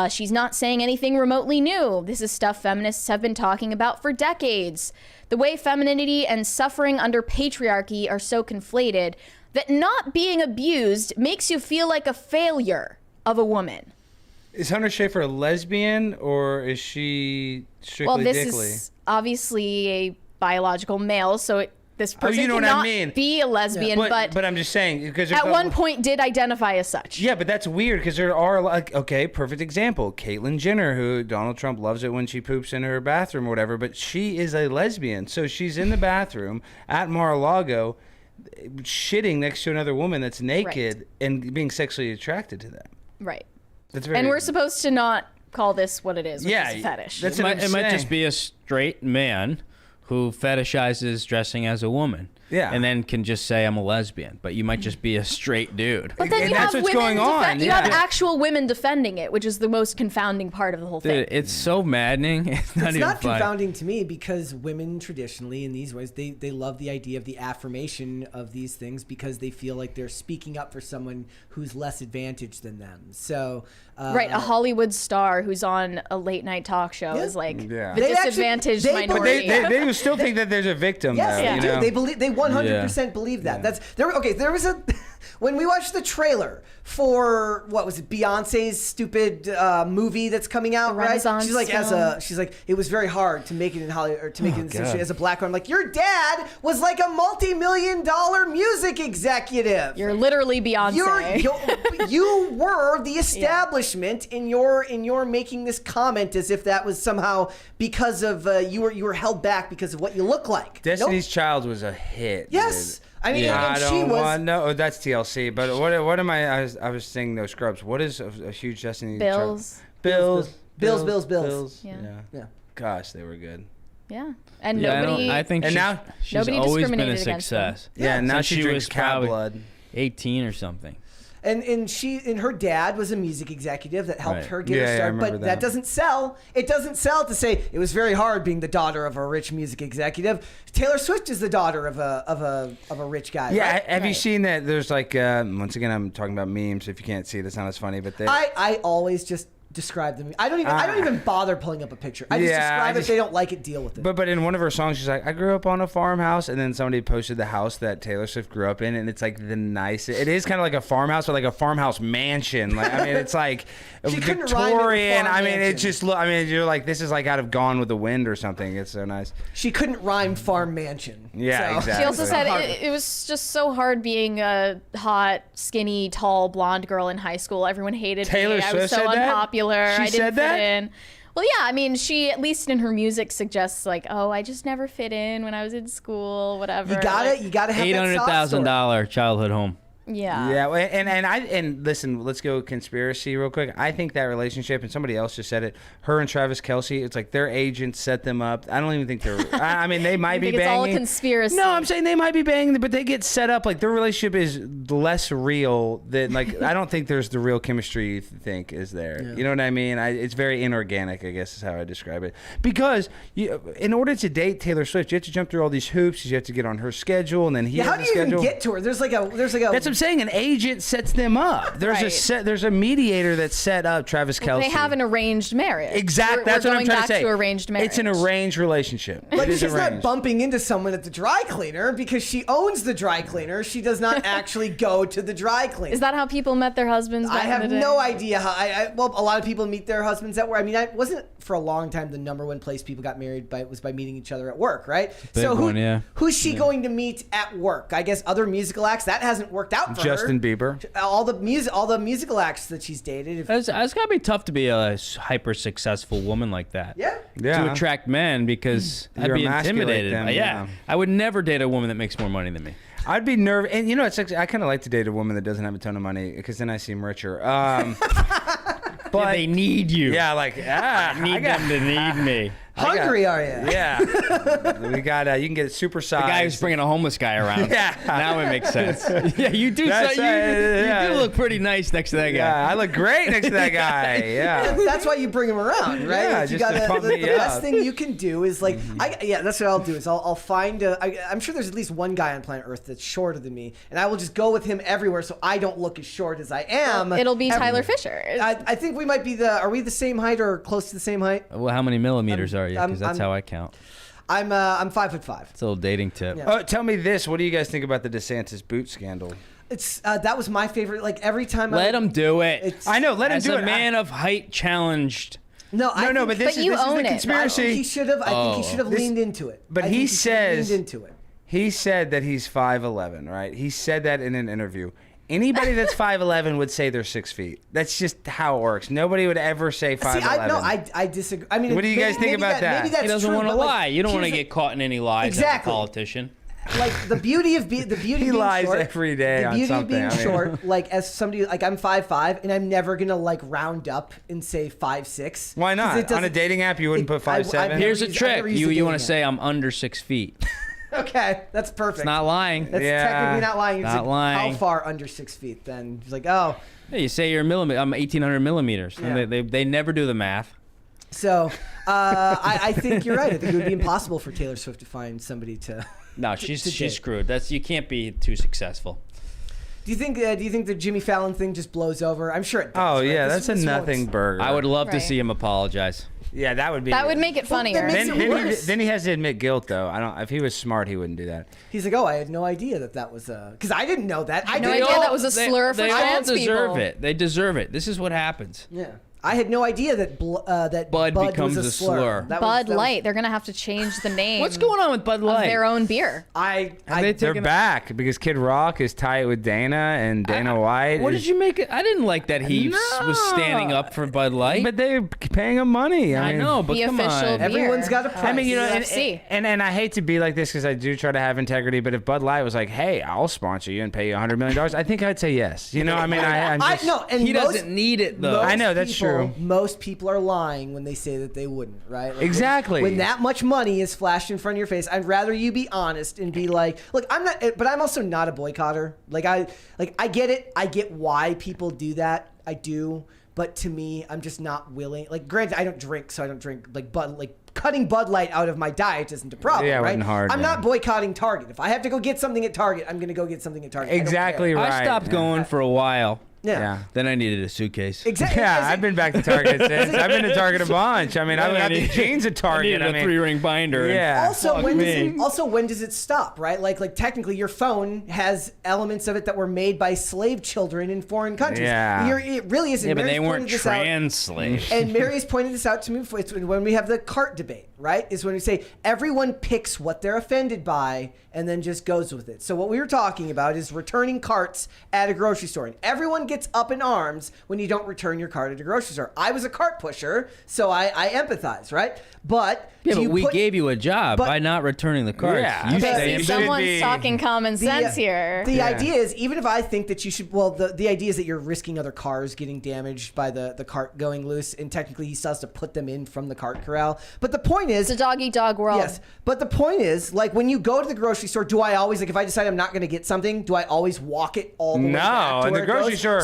Speaker 2: She's not saying anything remotely new. This is stuff feminists have been talking about for decades. The way femininity and suffering under patriarchy are so conflated that not being abused makes you feel like a failure of a woman.
Speaker 4: Is Hunter Schafer a lesbian or is she strictly
Speaker 2: Well, this
Speaker 4: dickly?
Speaker 2: is obviously a biological male, so this person
Speaker 4: you know what I
Speaker 2: cannot
Speaker 4: mean.
Speaker 2: be a lesbian,
Speaker 4: but I'm just saying because
Speaker 2: at one point did identify as such.
Speaker 4: Yeah, but that's weird because there are like perfect example, Caitlyn Jenner, who Donald Trump loves it when she poops in her bathroom or whatever, but she is a lesbian, so she's in the bathroom at Mar-a-Lago, shitting next to another woman that's naked and being sexually attracted to them.
Speaker 2: Right.
Speaker 4: That's very.
Speaker 2: And we're supposed to not call this what it is, which
Speaker 4: Yeah,
Speaker 2: is a fetish.
Speaker 4: that's
Speaker 3: It
Speaker 4: what
Speaker 3: might,
Speaker 4: I'm
Speaker 3: it might
Speaker 4: saying.
Speaker 3: just be a straight man who fetishizes dressing as a woman.
Speaker 4: Yeah.
Speaker 3: And then can just say I'm a lesbian, but you might just be a straight dude.
Speaker 2: But then
Speaker 4: And
Speaker 2: you
Speaker 4: that's
Speaker 2: have
Speaker 4: what's
Speaker 2: women
Speaker 4: going on,
Speaker 2: You have
Speaker 4: yeah.
Speaker 2: actual women defending it, which is the most confounding part of the whole thing.
Speaker 3: Dude, it's so maddening. It's not
Speaker 1: It's
Speaker 3: even
Speaker 1: not
Speaker 3: funny.
Speaker 1: confounding to me because women traditionally in these ways they love the idea of the affirmation of these things because they feel like they're speaking up for someone who's less advantaged than them. So
Speaker 2: Right, a Hollywood star who's on a late night talk show is like
Speaker 4: Yeah.
Speaker 2: the
Speaker 1: They actually-
Speaker 2: disadvantaged
Speaker 1: they
Speaker 4: But
Speaker 2: minority.
Speaker 4: they will still think that there's a victim.
Speaker 1: yes,
Speaker 4: though,
Speaker 1: they
Speaker 4: you
Speaker 1: do.
Speaker 4: know?
Speaker 1: They believe. They 100% believe that.
Speaker 4: Yeah.
Speaker 1: There was a when we watched the trailer for what was it, Beyonce's stupid movie that's coming out,
Speaker 2: The
Speaker 1: right?
Speaker 2: Renaissance
Speaker 1: She's like
Speaker 2: film.
Speaker 1: she's like it was very hard to make it in Hollywood or to make it in this
Speaker 4: God.
Speaker 1: industry as a black woman. Like your dad was like a multi-million-dollar music executive.
Speaker 2: You're literally Beyonce.
Speaker 1: You were the establishment in your making this comment as if that was somehow because of you were held back because of what you look like.
Speaker 4: Destiny's
Speaker 1: Nope.
Speaker 4: Child was a hit.
Speaker 1: Yes.
Speaker 4: dude.
Speaker 1: I mean,
Speaker 4: I
Speaker 1: and
Speaker 4: don't
Speaker 1: she was.
Speaker 4: want no. That's TLC. But what am I? I was singing those Scrubs. What is a huge Destiny Child?
Speaker 2: Bills.
Speaker 1: Bills.
Speaker 2: Yeah.
Speaker 1: Yeah.
Speaker 4: Gosh, they were good.
Speaker 2: Yeah. And
Speaker 3: Yeah,
Speaker 2: nobody.
Speaker 3: I think
Speaker 4: And
Speaker 3: she's,
Speaker 4: now-
Speaker 3: she's
Speaker 2: Nobody
Speaker 3: always been a
Speaker 2: discriminated against them.
Speaker 3: success.
Speaker 4: Yeah, and now
Speaker 3: Since
Speaker 4: she
Speaker 3: she
Speaker 4: drinks
Speaker 3: was
Speaker 4: cow
Speaker 3: probably
Speaker 4: blood.
Speaker 3: 18 or something.
Speaker 1: And her dad was a music executive that helped
Speaker 3: Right.
Speaker 1: her get
Speaker 4: Yeah,
Speaker 1: her
Speaker 4: yeah, I
Speaker 1: start.
Speaker 4: remember
Speaker 1: But
Speaker 4: that.
Speaker 1: that doesn't sell. It doesn't sell to say it was very hard being the daughter of a rich music executive. Taylor Swift is the daughter of a rich guy.
Speaker 4: Yeah,
Speaker 1: right?
Speaker 4: have you seen that? There's like once again, I'm talking about memes. If you can't see it, it's not as funny. But they,
Speaker 1: I always just describe them. I don't even bother pulling up a picture. I just
Speaker 4: Yeah,
Speaker 1: describe it. If they don't like it, deal with it.
Speaker 4: But in one of her songs, she's like, I grew up on a farmhouse, and then somebody posted the house that Taylor Swift grew up in, and it's like the nicest. It is kind of like a farmhouse, but like a farmhouse mansion. Like I mean, it's like
Speaker 1: She couldn't rhyme with
Speaker 4: Victorian.
Speaker 1: farm
Speaker 4: I mean, it
Speaker 1: mansion.
Speaker 4: just look. I mean, you're like, this is like out of Gone with the Wind or something. It's so nice.
Speaker 1: She couldn't rhyme farm mansion.
Speaker 4: Yeah,
Speaker 1: So-
Speaker 4: exactly.
Speaker 2: She also said
Speaker 1: Hard.
Speaker 2: it was just so hard being a hot, skinny, tall, blonde girl in high school. Everyone hated
Speaker 4: Taylor
Speaker 2: me. I was
Speaker 4: Swift
Speaker 2: so
Speaker 4: said that?
Speaker 2: unpopular.
Speaker 4: She
Speaker 2: I didn't
Speaker 4: said
Speaker 2: fit
Speaker 4: that?
Speaker 2: in. Well, yeah, I mean, she, at least in her music, suggests like, oh, I just never fit in when I was in school, whatever.
Speaker 1: You got
Speaker 2: Like,
Speaker 1: it. You got to have that sob story.
Speaker 3: $800,000 childhood home.
Speaker 2: Yeah.
Speaker 4: Yeah, well, and listen, let's go conspiracy real quick. I think that relationship, and somebody else just said it. Her and Travis Kelce, it's like their agents set them up. I don't even think they're. I mean, they might be
Speaker 2: think it's
Speaker 4: banging.
Speaker 2: all a conspiracy.
Speaker 4: No, I'm saying they might be banging, but they get set up. Like their relationship is less real than like. I don't think there's the real chemistry you think is there.
Speaker 1: Yeah.
Speaker 4: You know what I mean? It's very inorganic, I guess is how I describe it. Because in order to date Taylor Swift, you have to jump through all these hoops. You have to get on her schedule, and then he
Speaker 1: Yeah,
Speaker 4: has
Speaker 1: how do
Speaker 4: a
Speaker 1: you
Speaker 4: schedule.
Speaker 1: even get to her? There's like a.
Speaker 4: That's what I'm saying. An agent sets them up. There's a mediator that set up Travis Kelce.
Speaker 2: They have an arranged marriage.
Speaker 4: Exactly. That's
Speaker 2: We're
Speaker 4: what I'm
Speaker 2: going
Speaker 4: trying
Speaker 2: back
Speaker 4: to say.
Speaker 2: to arranged marriage.
Speaker 4: It's an arranged relationship.
Speaker 1: Like
Speaker 4: It is
Speaker 1: she's not
Speaker 4: arranged.
Speaker 1: bumping into someone at the dry cleaner because she owns the dry cleaner. She does not actually go to the dry cleaner.
Speaker 2: Is that how people met their husbands?
Speaker 1: I
Speaker 2: back in
Speaker 1: have
Speaker 2: the day?
Speaker 1: no idea how. Well, a lot of people meet their husbands at work. I mean, I wasn't for a long time the number one place people got married was by meeting each other at work, right?
Speaker 3: Big one, yeah.
Speaker 1: Who's she going to meet at work? I guess other musical acts. That hasn't worked out for
Speaker 4: Justin
Speaker 1: her.
Speaker 4: Bieber.
Speaker 1: All the musical acts that she's dated.
Speaker 3: It's got to be tough to be a hyper successful woman like that.
Speaker 1: Yeah.
Speaker 4: Yeah.
Speaker 3: To attract men because I'd
Speaker 4: You
Speaker 3: be
Speaker 4: emasculate
Speaker 3: intimidated.
Speaker 4: them,
Speaker 3: yeah.
Speaker 4: yeah.
Speaker 3: I would never date a woman that makes more money than me.
Speaker 4: I'd be nervous. And you know, it's I kind of like to date a woman that doesn't have a ton of money because then I seem richer. But
Speaker 3: They need you.
Speaker 4: yeah, like
Speaker 3: I need them to need me.
Speaker 1: Hungry are you?
Speaker 4: Yeah. We got. You can get it supersized.
Speaker 3: The guy who's bringing a homeless guy around.
Speaker 4: Yeah.
Speaker 3: Now it makes sense. Yeah, you do.
Speaker 4: That's
Speaker 3: You
Speaker 4: right,
Speaker 3: do look pretty nice next to that guy.
Speaker 4: Yeah, I look great next to that guy. Yeah.
Speaker 1: That's why you bring him around, right?
Speaker 4: Yeah,
Speaker 1: Like, you
Speaker 4: just to
Speaker 1: gotta,
Speaker 4: pump
Speaker 1: the
Speaker 4: me
Speaker 1: best
Speaker 4: up.
Speaker 1: thing you can do is like, that's what I'll do is I'll find I'm sure there's at least one guy on planet Earth that's shorter than me, and I will just go with him everywhere so I don't look as short as I am.
Speaker 2: It'll be
Speaker 1: everywhere.
Speaker 2: Tyler Fischer.
Speaker 1: I think we might be are we the same height or close to the same height?
Speaker 3: Well, how many millimeters are you? Because that's
Speaker 1: I'm-
Speaker 3: how I count.
Speaker 1: I'm 5'5".
Speaker 3: It's a little dating tip.
Speaker 1: Yeah.
Speaker 4: Oh, tell me this. What do you guys think about the DeSantis boot scandal?
Speaker 1: It's that was my favorite. Like every time
Speaker 3: Let him do it.
Speaker 1: It's-
Speaker 4: I know. Let him
Speaker 3: As
Speaker 4: do
Speaker 3: a
Speaker 4: it.
Speaker 3: man of height challenged.
Speaker 1: No,
Speaker 4: No, but this
Speaker 2: But
Speaker 4: is
Speaker 2: you
Speaker 4: this is
Speaker 2: own
Speaker 4: the
Speaker 2: it.
Speaker 1: I think
Speaker 4: conspiracy.
Speaker 1: he should have. I think he should have
Speaker 4: This-
Speaker 1: leaned into it.
Speaker 4: but
Speaker 1: I
Speaker 4: he
Speaker 1: think should have
Speaker 4: says-
Speaker 1: leaned into it.
Speaker 4: He said that he's 5'11", right? He said that in an interview. Anybody that's 5'11" would say they're 6 feet. That's just how it works. Nobody would ever say 5'11".
Speaker 1: See, I disagree. I mean,
Speaker 4: what do you guys think about that?
Speaker 1: Maybe that's
Speaker 3: He doesn't
Speaker 1: true,
Speaker 3: want to
Speaker 1: but, like,
Speaker 3: lie. You don't want to
Speaker 1: here's
Speaker 3: get caught in any lies as a
Speaker 1: Exactly.
Speaker 3: politician.
Speaker 1: like the beauty of being
Speaker 4: He lies
Speaker 1: short,
Speaker 4: every day
Speaker 1: the
Speaker 4: on
Speaker 1: beauty
Speaker 4: something.
Speaker 1: of being
Speaker 4: I mean-
Speaker 1: short, like as somebody like I'm 5'5", and I'm never gonna like round up and say 5'6".
Speaker 4: Why
Speaker 1: 'Cause
Speaker 4: not?
Speaker 1: it doesn't-
Speaker 4: On a dating app, you wouldn't put
Speaker 1: I-
Speaker 4: 5'7"?
Speaker 1: I've
Speaker 3: Here's a
Speaker 1: used- I've
Speaker 3: trick.
Speaker 1: never used a
Speaker 3: You
Speaker 1: dating
Speaker 3: want to
Speaker 1: app.
Speaker 3: say I'm under 6 feet.
Speaker 1: Okay, that's perfect.
Speaker 3: It's not lying.
Speaker 1: That's
Speaker 4: Yeah.
Speaker 1: technically not lying. It's
Speaker 3: Not
Speaker 1: like,
Speaker 3: lying.
Speaker 1: How far under 6 feet? Then he's like, oh.
Speaker 3: Yeah, you say you're a millimeter. I'm 1,800 millimeters.
Speaker 1: Yeah.
Speaker 3: And they never do the math.
Speaker 1: So I think you're right. I think it would be impossible for Taylor Swift to find somebody to.
Speaker 3: No,
Speaker 1: to
Speaker 3: she's
Speaker 1: date.
Speaker 3: screwed. You can't be too successful.
Speaker 1: Do you think the Jimmy Fallon thing just blows over? I'm sure it does.
Speaker 4: Oh,
Speaker 1: right?
Speaker 4: yeah,
Speaker 1: This-
Speaker 4: that's a
Speaker 1: this
Speaker 4: nothing
Speaker 1: won't-
Speaker 4: burger.
Speaker 3: I would love to
Speaker 2: Right.
Speaker 3: see him apologize.
Speaker 4: Yeah, that would be.
Speaker 2: That would make it funnier.
Speaker 1: makes
Speaker 4: Then,
Speaker 1: it
Speaker 4: then,
Speaker 1: worse.
Speaker 4: then he has to admit guilt, though. I don't. If he was smart, he wouldn't do that.
Speaker 1: He's like, oh, I had no idea that was because I didn't know that. I
Speaker 2: no
Speaker 1: didn't
Speaker 2: idea
Speaker 1: know-
Speaker 2: that was a slur for
Speaker 3: they all
Speaker 2: trans
Speaker 3: deserve
Speaker 2: people.
Speaker 3: it. They deserve it. This is what happens.
Speaker 1: Yeah, I had no idea that that
Speaker 3: Bud becomes
Speaker 1: was
Speaker 3: a slur.
Speaker 1: That
Speaker 2: Bud
Speaker 1: was-
Speaker 2: Light. They're gonna have to change the name.
Speaker 3: What's going on with Bud
Speaker 2: of
Speaker 3: Light?
Speaker 2: their own beer?
Speaker 1: I
Speaker 3: they
Speaker 4: They're
Speaker 3: taking-
Speaker 4: back because Kid Rock is tight with Dana, and Dana White.
Speaker 3: What
Speaker 4: is,
Speaker 3: did you make it? I didn't like that he was standing up for Bud Light.
Speaker 4: But they're paying him money.
Speaker 3: I
Speaker 4: mean,
Speaker 3: know, but
Speaker 2: The
Speaker 3: come
Speaker 2: official
Speaker 3: on.
Speaker 2: beer.
Speaker 1: Everyone's got a price.
Speaker 4: I mean, you know,
Speaker 2: UFC.
Speaker 4: and I hate to be like this because I do try to have integrity. But if Bud Light was like, "Hey, I'll sponsor you and pay you $100 million," I think I'd say yes. You know, I mean, I'm just,
Speaker 1: no, and
Speaker 3: He
Speaker 1: most-
Speaker 3: doesn't need it though.
Speaker 1: most
Speaker 4: I know, that's
Speaker 1: people-
Speaker 4: true.
Speaker 1: Most people are lying when they say that they wouldn't, right? Like,
Speaker 4: Exactly.
Speaker 1: When that much money is flashed in front of your face, I'd rather you be honest and be like, look, I'm not, but I'm also not a boycotter. I get it. I get why people do that. I do. But to me, I'm just not willing. Like, granted, I don't drink, so I don't drink cutting Bud Light out of my diet isn't a problem,
Speaker 4: Yeah, it
Speaker 1: right?
Speaker 4: wasn't hard,
Speaker 1: I'm
Speaker 4: yeah.
Speaker 1: not boycotting Target. If I have to go get something at Target, I'm going to go get something at Target. I don't
Speaker 4: Exactly
Speaker 1: care.
Speaker 4: right.
Speaker 3: I stopped going for a while.
Speaker 1: Yeah.
Speaker 4: Yeah.
Speaker 3: Then I needed a suitcase.
Speaker 1: Exactly.
Speaker 4: Yeah, I've been back to Target since. I've been to Target a bunch. I mean, I've got the
Speaker 3: needed-
Speaker 4: jeans at
Speaker 3: I
Speaker 4: Target.
Speaker 3: needed a 3-ring binder. and-
Speaker 4: Yeah.
Speaker 1: Also,
Speaker 3: Fuck
Speaker 1: when
Speaker 3: me.
Speaker 1: does it stop? Right? Like technically, your phone has elements of it that were made by slave children in foreign countries.
Speaker 4: Yeah.
Speaker 1: It really isn't.
Speaker 3: Yeah, but
Speaker 1: Mary's
Speaker 3: they weren't
Speaker 1: pointed this out-
Speaker 3: trans slaves.
Speaker 1: And Mary's pointed this out to me before. It's when we have the cart debate, right? Is when we say everyone picks what they're offended by and then just goes with it. So what we were talking about is returning carts at a grocery store. And everyone gets up in arms when you don't return your cart at a grocery store. I was a cart pusher, so I empathize, right? But
Speaker 3: Yeah,
Speaker 1: do
Speaker 3: but
Speaker 1: you
Speaker 3: we
Speaker 1: put-
Speaker 3: gave you a job
Speaker 1: but-
Speaker 3: by not returning the cards.
Speaker 4: Yeah.
Speaker 3: You
Speaker 4: Okay,
Speaker 3: stay
Speaker 1: see,
Speaker 3: in
Speaker 4: should
Speaker 2: Someone's
Speaker 4: be-
Speaker 2: talking common sense here.
Speaker 1: The
Speaker 4: Yeah.
Speaker 1: idea is, even if I think that you should, well, the idea is that you're risking other cars getting damaged by the cart going loose, and technically he still has to put them in from the cart corral. But the point is,
Speaker 2: It's a dog eat dog world.
Speaker 1: yes, but the point is, like, when you go to the grocery store, do I always, like, if I decide I'm not going to get something, do I always walk it all the way back
Speaker 4: No,
Speaker 1: to
Speaker 4: in
Speaker 1: where
Speaker 4: the
Speaker 1: it
Speaker 4: grocery
Speaker 1: goes?
Speaker 4: store.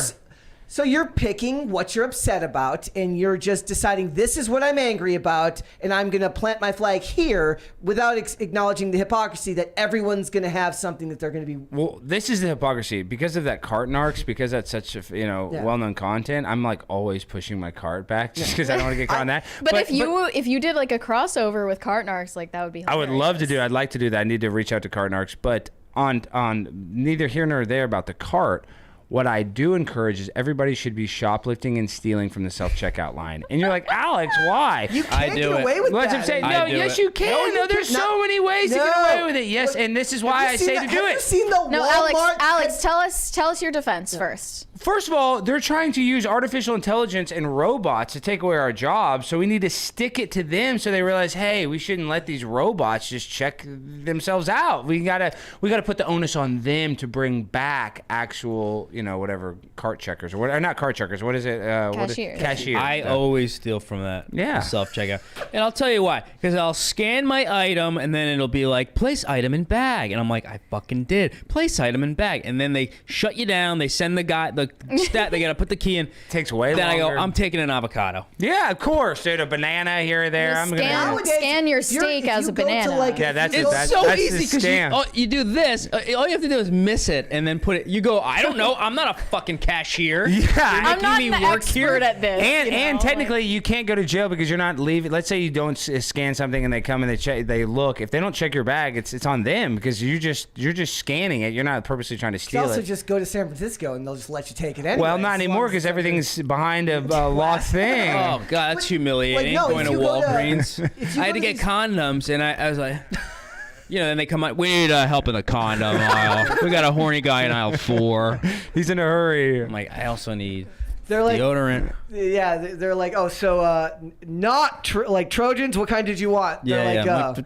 Speaker 1: So you're picking what you're upset about, and you're just deciding this is what I'm angry about, and I'm going to plant my flag here without acknowledging the hypocrisy that everyone's going to have something that they're going to be.
Speaker 4: Well, this is the hypocrisy because of that cart narcs. Because that's such a
Speaker 1: Yeah.
Speaker 4: well-known content. I'm like always pushing my cart back just because I don't want to get caught on that.
Speaker 2: But if you did like a crossover with cart narcs, like that would be
Speaker 4: I would love to
Speaker 2: hilarious.
Speaker 4: do. I'd like to do that. I need to reach out to cart narcs, but on neither here nor there about the cart. What I do encourage is everybody should be shoplifting and stealing from the self-checkout line. And you're like, Alex, why?
Speaker 1: You can't
Speaker 3: do
Speaker 1: get
Speaker 3: it.
Speaker 1: away with
Speaker 4: Well,
Speaker 1: that.
Speaker 4: that's what I'm saying.
Speaker 3: I
Speaker 4: No,
Speaker 3: do
Speaker 4: yes,
Speaker 3: it.
Speaker 4: you can.
Speaker 1: No, you
Speaker 4: No, there's
Speaker 1: can't.
Speaker 4: so many ways to get
Speaker 1: No.
Speaker 4: away with it. Yes, and this is why I say to do
Speaker 1: Have you
Speaker 4: it.
Speaker 1: seen the
Speaker 2: No,
Speaker 1: Walmart?
Speaker 2: Alex, tell us your defense first.
Speaker 4: First of all, they're trying to use artificial intelligence and robots to take away our jobs, so we need to stick it to them so they realize, hey, we shouldn't let these robots just check themselves out. We gotta put the onus on them to bring back actual, whatever cart checkers or whatever. Not cart checkers. What is it?
Speaker 2: Cashiers.
Speaker 4: Cashiers.
Speaker 3: I always steal from that.
Speaker 4: Yeah.
Speaker 3: Self checkout. And I'll tell you why. Because I'll scan my item and then it'll be like, place item in bag. And I'm like, I fucking did. Place item in bag. And then they shut you down. They send the guy, they gotta put the key in.
Speaker 4: Takes way
Speaker 3: Then
Speaker 4: longer.
Speaker 3: I go, I'm taking an avocado.
Speaker 4: Yeah, of course, dude. A banana here or there.
Speaker 2: You
Speaker 4: I'm
Speaker 2: scan-
Speaker 4: gonna.
Speaker 1: Nowadays,
Speaker 2: Scan your
Speaker 1: if you're-
Speaker 2: steak
Speaker 1: if
Speaker 2: as
Speaker 1: you
Speaker 2: a
Speaker 1: go to,
Speaker 2: banana.
Speaker 1: like,
Speaker 4: Yeah,
Speaker 1: if
Speaker 4: that's
Speaker 1: you
Speaker 4: it.
Speaker 1: go-
Speaker 3: It's
Speaker 4: That's
Speaker 3: so
Speaker 4: the
Speaker 3: easy because
Speaker 4: scam.
Speaker 3: you do this. All you have to do is miss it and then put it. You go, I don't know. I'm not a fucking cashier.
Speaker 4: Yeah.
Speaker 3: You're
Speaker 2: I'm
Speaker 3: making
Speaker 2: not
Speaker 3: me
Speaker 2: an
Speaker 3: work
Speaker 2: expert
Speaker 3: here.
Speaker 2: at this.
Speaker 4: And technically, you can't go to jail because you're not leaving. Let's say you don't scan something and they come and they check. They look. If they don't check your bag, it's on them because you're just scanning it. You're not purposely trying to
Speaker 1: You
Speaker 4: steal
Speaker 1: also
Speaker 4: it.
Speaker 1: just go to San Francisco and they'll just let you take it anyway.
Speaker 4: Well, not
Speaker 1: as long
Speaker 4: anymore
Speaker 1: as
Speaker 4: because
Speaker 1: it's
Speaker 4: everything's behind a locked thing.
Speaker 3: Oh god, that's humiliating.
Speaker 1: no,
Speaker 3: Going
Speaker 1: if
Speaker 3: to
Speaker 1: you go to-
Speaker 3: Walgreens.
Speaker 1: if you
Speaker 3: I had
Speaker 1: go
Speaker 3: to
Speaker 1: to
Speaker 3: get condoms, and I was like, then they come out. We need help in the condom aisle. We got a horny guy in aisle 4.
Speaker 4: He's in a hurry.
Speaker 3: I'm like, I also need
Speaker 1: They're like,
Speaker 3: deodorant.
Speaker 1: Yeah, they're like, oh, so not like Trojans. What kind did you want? They're like,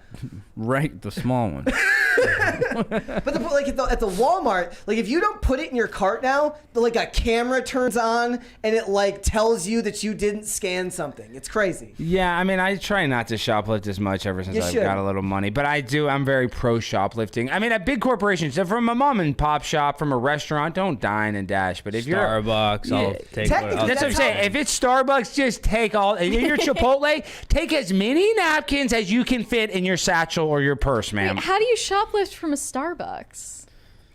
Speaker 3: right, the small one.
Speaker 1: But like at the Walmart, like if you don't put it in your cart now, like a camera turns on and it like tells you that you didn't scan something. It's crazy.
Speaker 4: Yeah, I mean, I try not to shoplift as much ever since I've got a little money, but I'm very pro shoplifting. I mean, at big corporations, so from a mom and pop shop, from a restaurant, don't dine and dash. But if
Speaker 3: Starbucks, I'll take
Speaker 1: technically,
Speaker 4: that's what I'm saying. If it's Starbucks, just take all. If you're Chipotle, take as many napkins as you can fit in your satchel or your purse, ma'am.
Speaker 2: Wait, how do you shoplift from a Starbucks?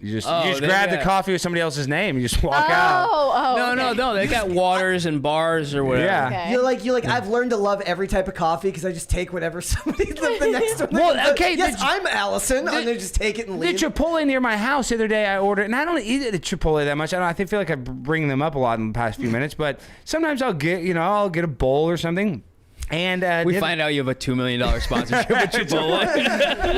Speaker 4: You just grab the coffee with somebody else's name. You just walk out.
Speaker 3: No. They got waters and bars or whatever.
Speaker 4: Yeah.
Speaker 2: Okay.
Speaker 1: You're like I've learned to love every type of coffee because I just take whatever somebody the next one.
Speaker 4: Well, okay.
Speaker 1: Yes, I'm Allison. I'm gonna just take it and leave.
Speaker 4: The Chipotle near my house the other day, I ordered, and I don't eat the Chipotle that much. I feel like I bring them up a lot in the past few minutes, but sometimes I'll get a bowl or something. And
Speaker 3: we find out you have a $2 million sponsorship with Chipotle.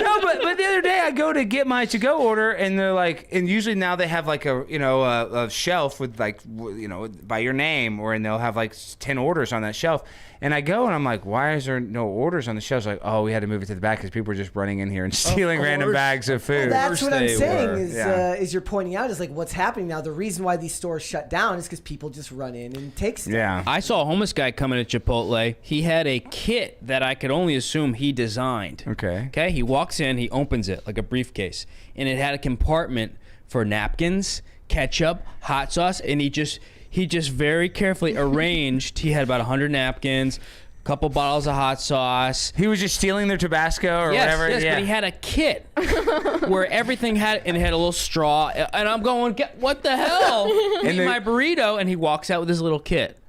Speaker 4: No, but the other day I go to get my to-go order, and they're like, and usually now they have like a shelf with like by your name, and they'll have like 10 orders on that shelf. And I go and I'm like, why is there no orders on the shelves? Like, oh, we had to move it to the back because people were just running in here and stealing random bags of food.
Speaker 1: Well, that's what I'm saying
Speaker 3: were.
Speaker 1: is you're pointing out is like what's happening now. The reason why these stores shut down is because people just run in and take stuff.
Speaker 4: Yeah.
Speaker 3: I saw a homeless guy coming to Chipotle. He had a kit that I could only assume he designed. Okay. He walks in, he opens it like a briefcase, and it had a compartment for napkins, ketchup, hot sauce, and he just very carefully arranged. He had about 100 napkins, a couple bottles of hot sauce.
Speaker 4: He was just stealing their Tabasco or whatever.
Speaker 3: Yes, but he had a kit where everything had, and it had a little straw. And I'm going, what the hell? Eat my burrito, and he walks out with his little kit.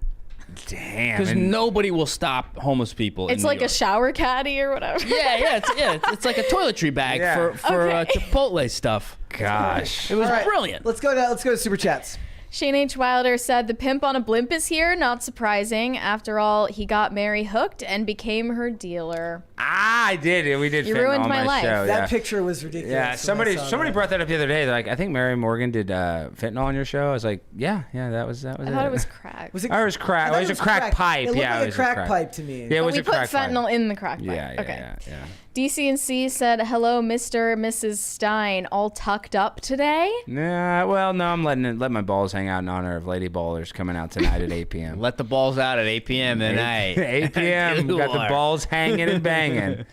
Speaker 4: Damn.
Speaker 3: Because nobody will stop homeless people.
Speaker 2: It's like a shower caddy or whatever.
Speaker 3: It's like a toiletry bag for Chipotle stuff.
Speaker 4: Gosh.
Speaker 3: It was brilliant.
Speaker 1: Let's go to Super Chats.
Speaker 2: Shane H. Wilder said, the pimp on a blimp is here. Not surprising. After all, he got Mary hooked and became her dealer.
Speaker 4: I did. We did.
Speaker 2: You
Speaker 4: fentanyl
Speaker 2: ruined
Speaker 4: on
Speaker 2: my life.
Speaker 4: show.
Speaker 1: That picture was ridiculous.
Speaker 4: Yeah, somebody brought that up the other day. They're like, I think Mary Morgan did fentanyl on your show. I was like, yeah, that was
Speaker 2: I thought it was crack.
Speaker 1: Was it?
Speaker 4: It was crack. It was a crack pipe.
Speaker 1: It looked
Speaker 4: Yeah,
Speaker 1: like
Speaker 4: it
Speaker 1: a
Speaker 4: was
Speaker 1: crack pipe to me.
Speaker 4: Yeah, it was
Speaker 2: we
Speaker 4: a
Speaker 2: put
Speaker 4: crack pipe.
Speaker 2: fentanyl in the crack pipe.
Speaker 4: Yeah.
Speaker 2: Okay. DC&C said, hello, Mr. and Mrs. Stein, all tucked up today?
Speaker 4: Nah, well, no, I'm letting my balls hang out in honor of Lady Ballers coming out tonight at 8 p.m.
Speaker 3: Let the balls out at 8 p.m. tonight.
Speaker 4: 8 p.m. We got the balls hanging and banging.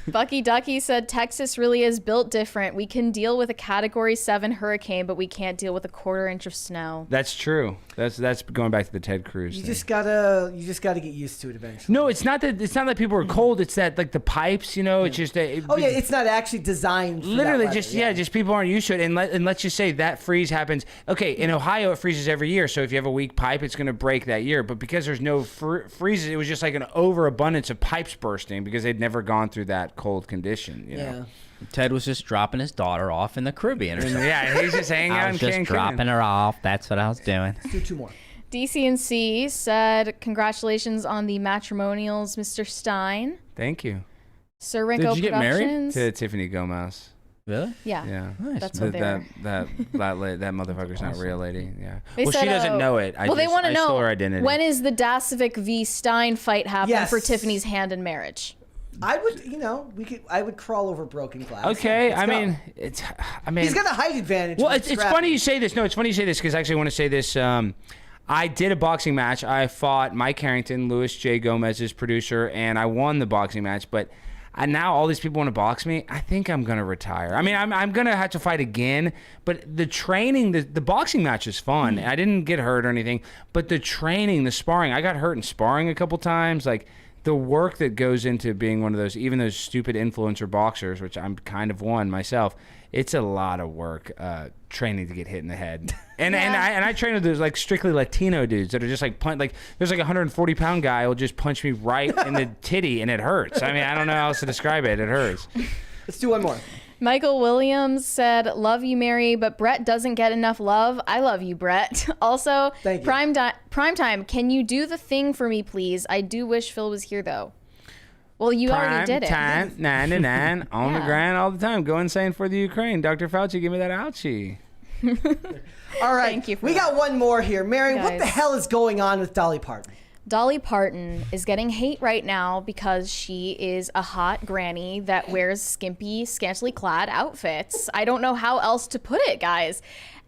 Speaker 2: Bucky Ducky said, Texas really is built different. We can deal with a Category 7 hurricane, but we can't deal with a quarter-inch of snow.
Speaker 4: That's true. That's going back to the Ted Cruz
Speaker 1: You
Speaker 4: thing.
Speaker 1: just gotta get used to it eventually.
Speaker 4: No, it's not that people are cold. It's that like the pipes, it's just
Speaker 1: it's not actually designed for
Speaker 4: literally
Speaker 1: that
Speaker 4: just
Speaker 1: weather,
Speaker 4: just people aren't used to it. And let's just say that freeze happens. Okay, in Ohio it freezes every year, so if you have a weak pipe, it's going to break that year. But because there's no freezes, it was just like an overabundance of pipes bursting because they'd never gone through that cold condition. You know?
Speaker 3: Ted was just dropping his daughter off in the Caribbean or something.
Speaker 4: Yeah, he's just hanging out
Speaker 5: I
Speaker 4: in
Speaker 5: was just
Speaker 4: Cancun.
Speaker 5: dropping her off. That's what I was doing.
Speaker 1: Let's do 2 more.
Speaker 2: DC&C said, congratulations on the matrimonials, Mr. Stein.
Speaker 4: Thank you.
Speaker 2: Sir Rinko
Speaker 3: Did you get married?
Speaker 2: Productions.
Speaker 4: To Tiffany Gomez.
Speaker 3: Really?
Speaker 2: Yeah.
Speaker 4: Yeah.
Speaker 3: Nice.
Speaker 2: That's what they were.
Speaker 4: That motherfucker's not a real lady. Yeah.
Speaker 2: They
Speaker 4: Well, she
Speaker 2: said,
Speaker 4: doesn't know it.
Speaker 2: They want to
Speaker 4: I
Speaker 2: know,
Speaker 4: stole her identity.
Speaker 2: when is the Dasovic v. Stein fight happen
Speaker 1: Yes.
Speaker 2: for Tiffany's hand in marriage?
Speaker 1: I would, I would crawl over broken glass.
Speaker 4: Okay,
Speaker 1: Let's go. He's got a height advantage.
Speaker 4: Well,
Speaker 1: with
Speaker 4: it's
Speaker 1: scrappy.
Speaker 4: funny you say this. No, it's funny you say this because I actually want to say this. I did a boxing match. I fought Mike Harrington, Louis J. Gomez's producer, and I won the boxing match. But now all these people want to box me. I think I'm going to retire. I mean, I'm going to have to fight again. But the training, the boxing match is fun. I didn't get hurt or anything. But the training, the sparring, I got hurt in sparring a couple times. Like, the work that goes into being one of those, even those stupid influencer boxers, which I'm kind of one myself, it's a lot of work training to get hit in the head. And I train with those like strictly Latino dudes that are just like there's like a 140-pound guy who'll just punch me right in the titty and it hurts. I mean, I don't know how else to describe it. It hurts.
Speaker 1: Let's do 1 more.
Speaker 2: Michael Williams said, love you, Mary, but Brett doesn't get enough love. I love you, Brett. Also,
Speaker 1: Thank you.
Speaker 2: Primetime, can you do the thing for me, please? I do wish Phil was here, though. Well, you already
Speaker 4: Prime
Speaker 2: did it.
Speaker 4: time, 9 to 9, on the
Speaker 2: Yeah.
Speaker 4: grind all the time. Go insane for the Ukraine. Dr. Fauci, give me that ouchie.
Speaker 1: All right.
Speaker 2: Thank you for
Speaker 1: we
Speaker 2: that.
Speaker 1: got one more here. Mary, what the
Speaker 2: Guys.
Speaker 1: hell is going on with Dolly Parton?
Speaker 2: Dolly Parton is getting hate right now because she is a hot granny that wears skimpy, scantily clad outfits. I don't know how else to put it, guys.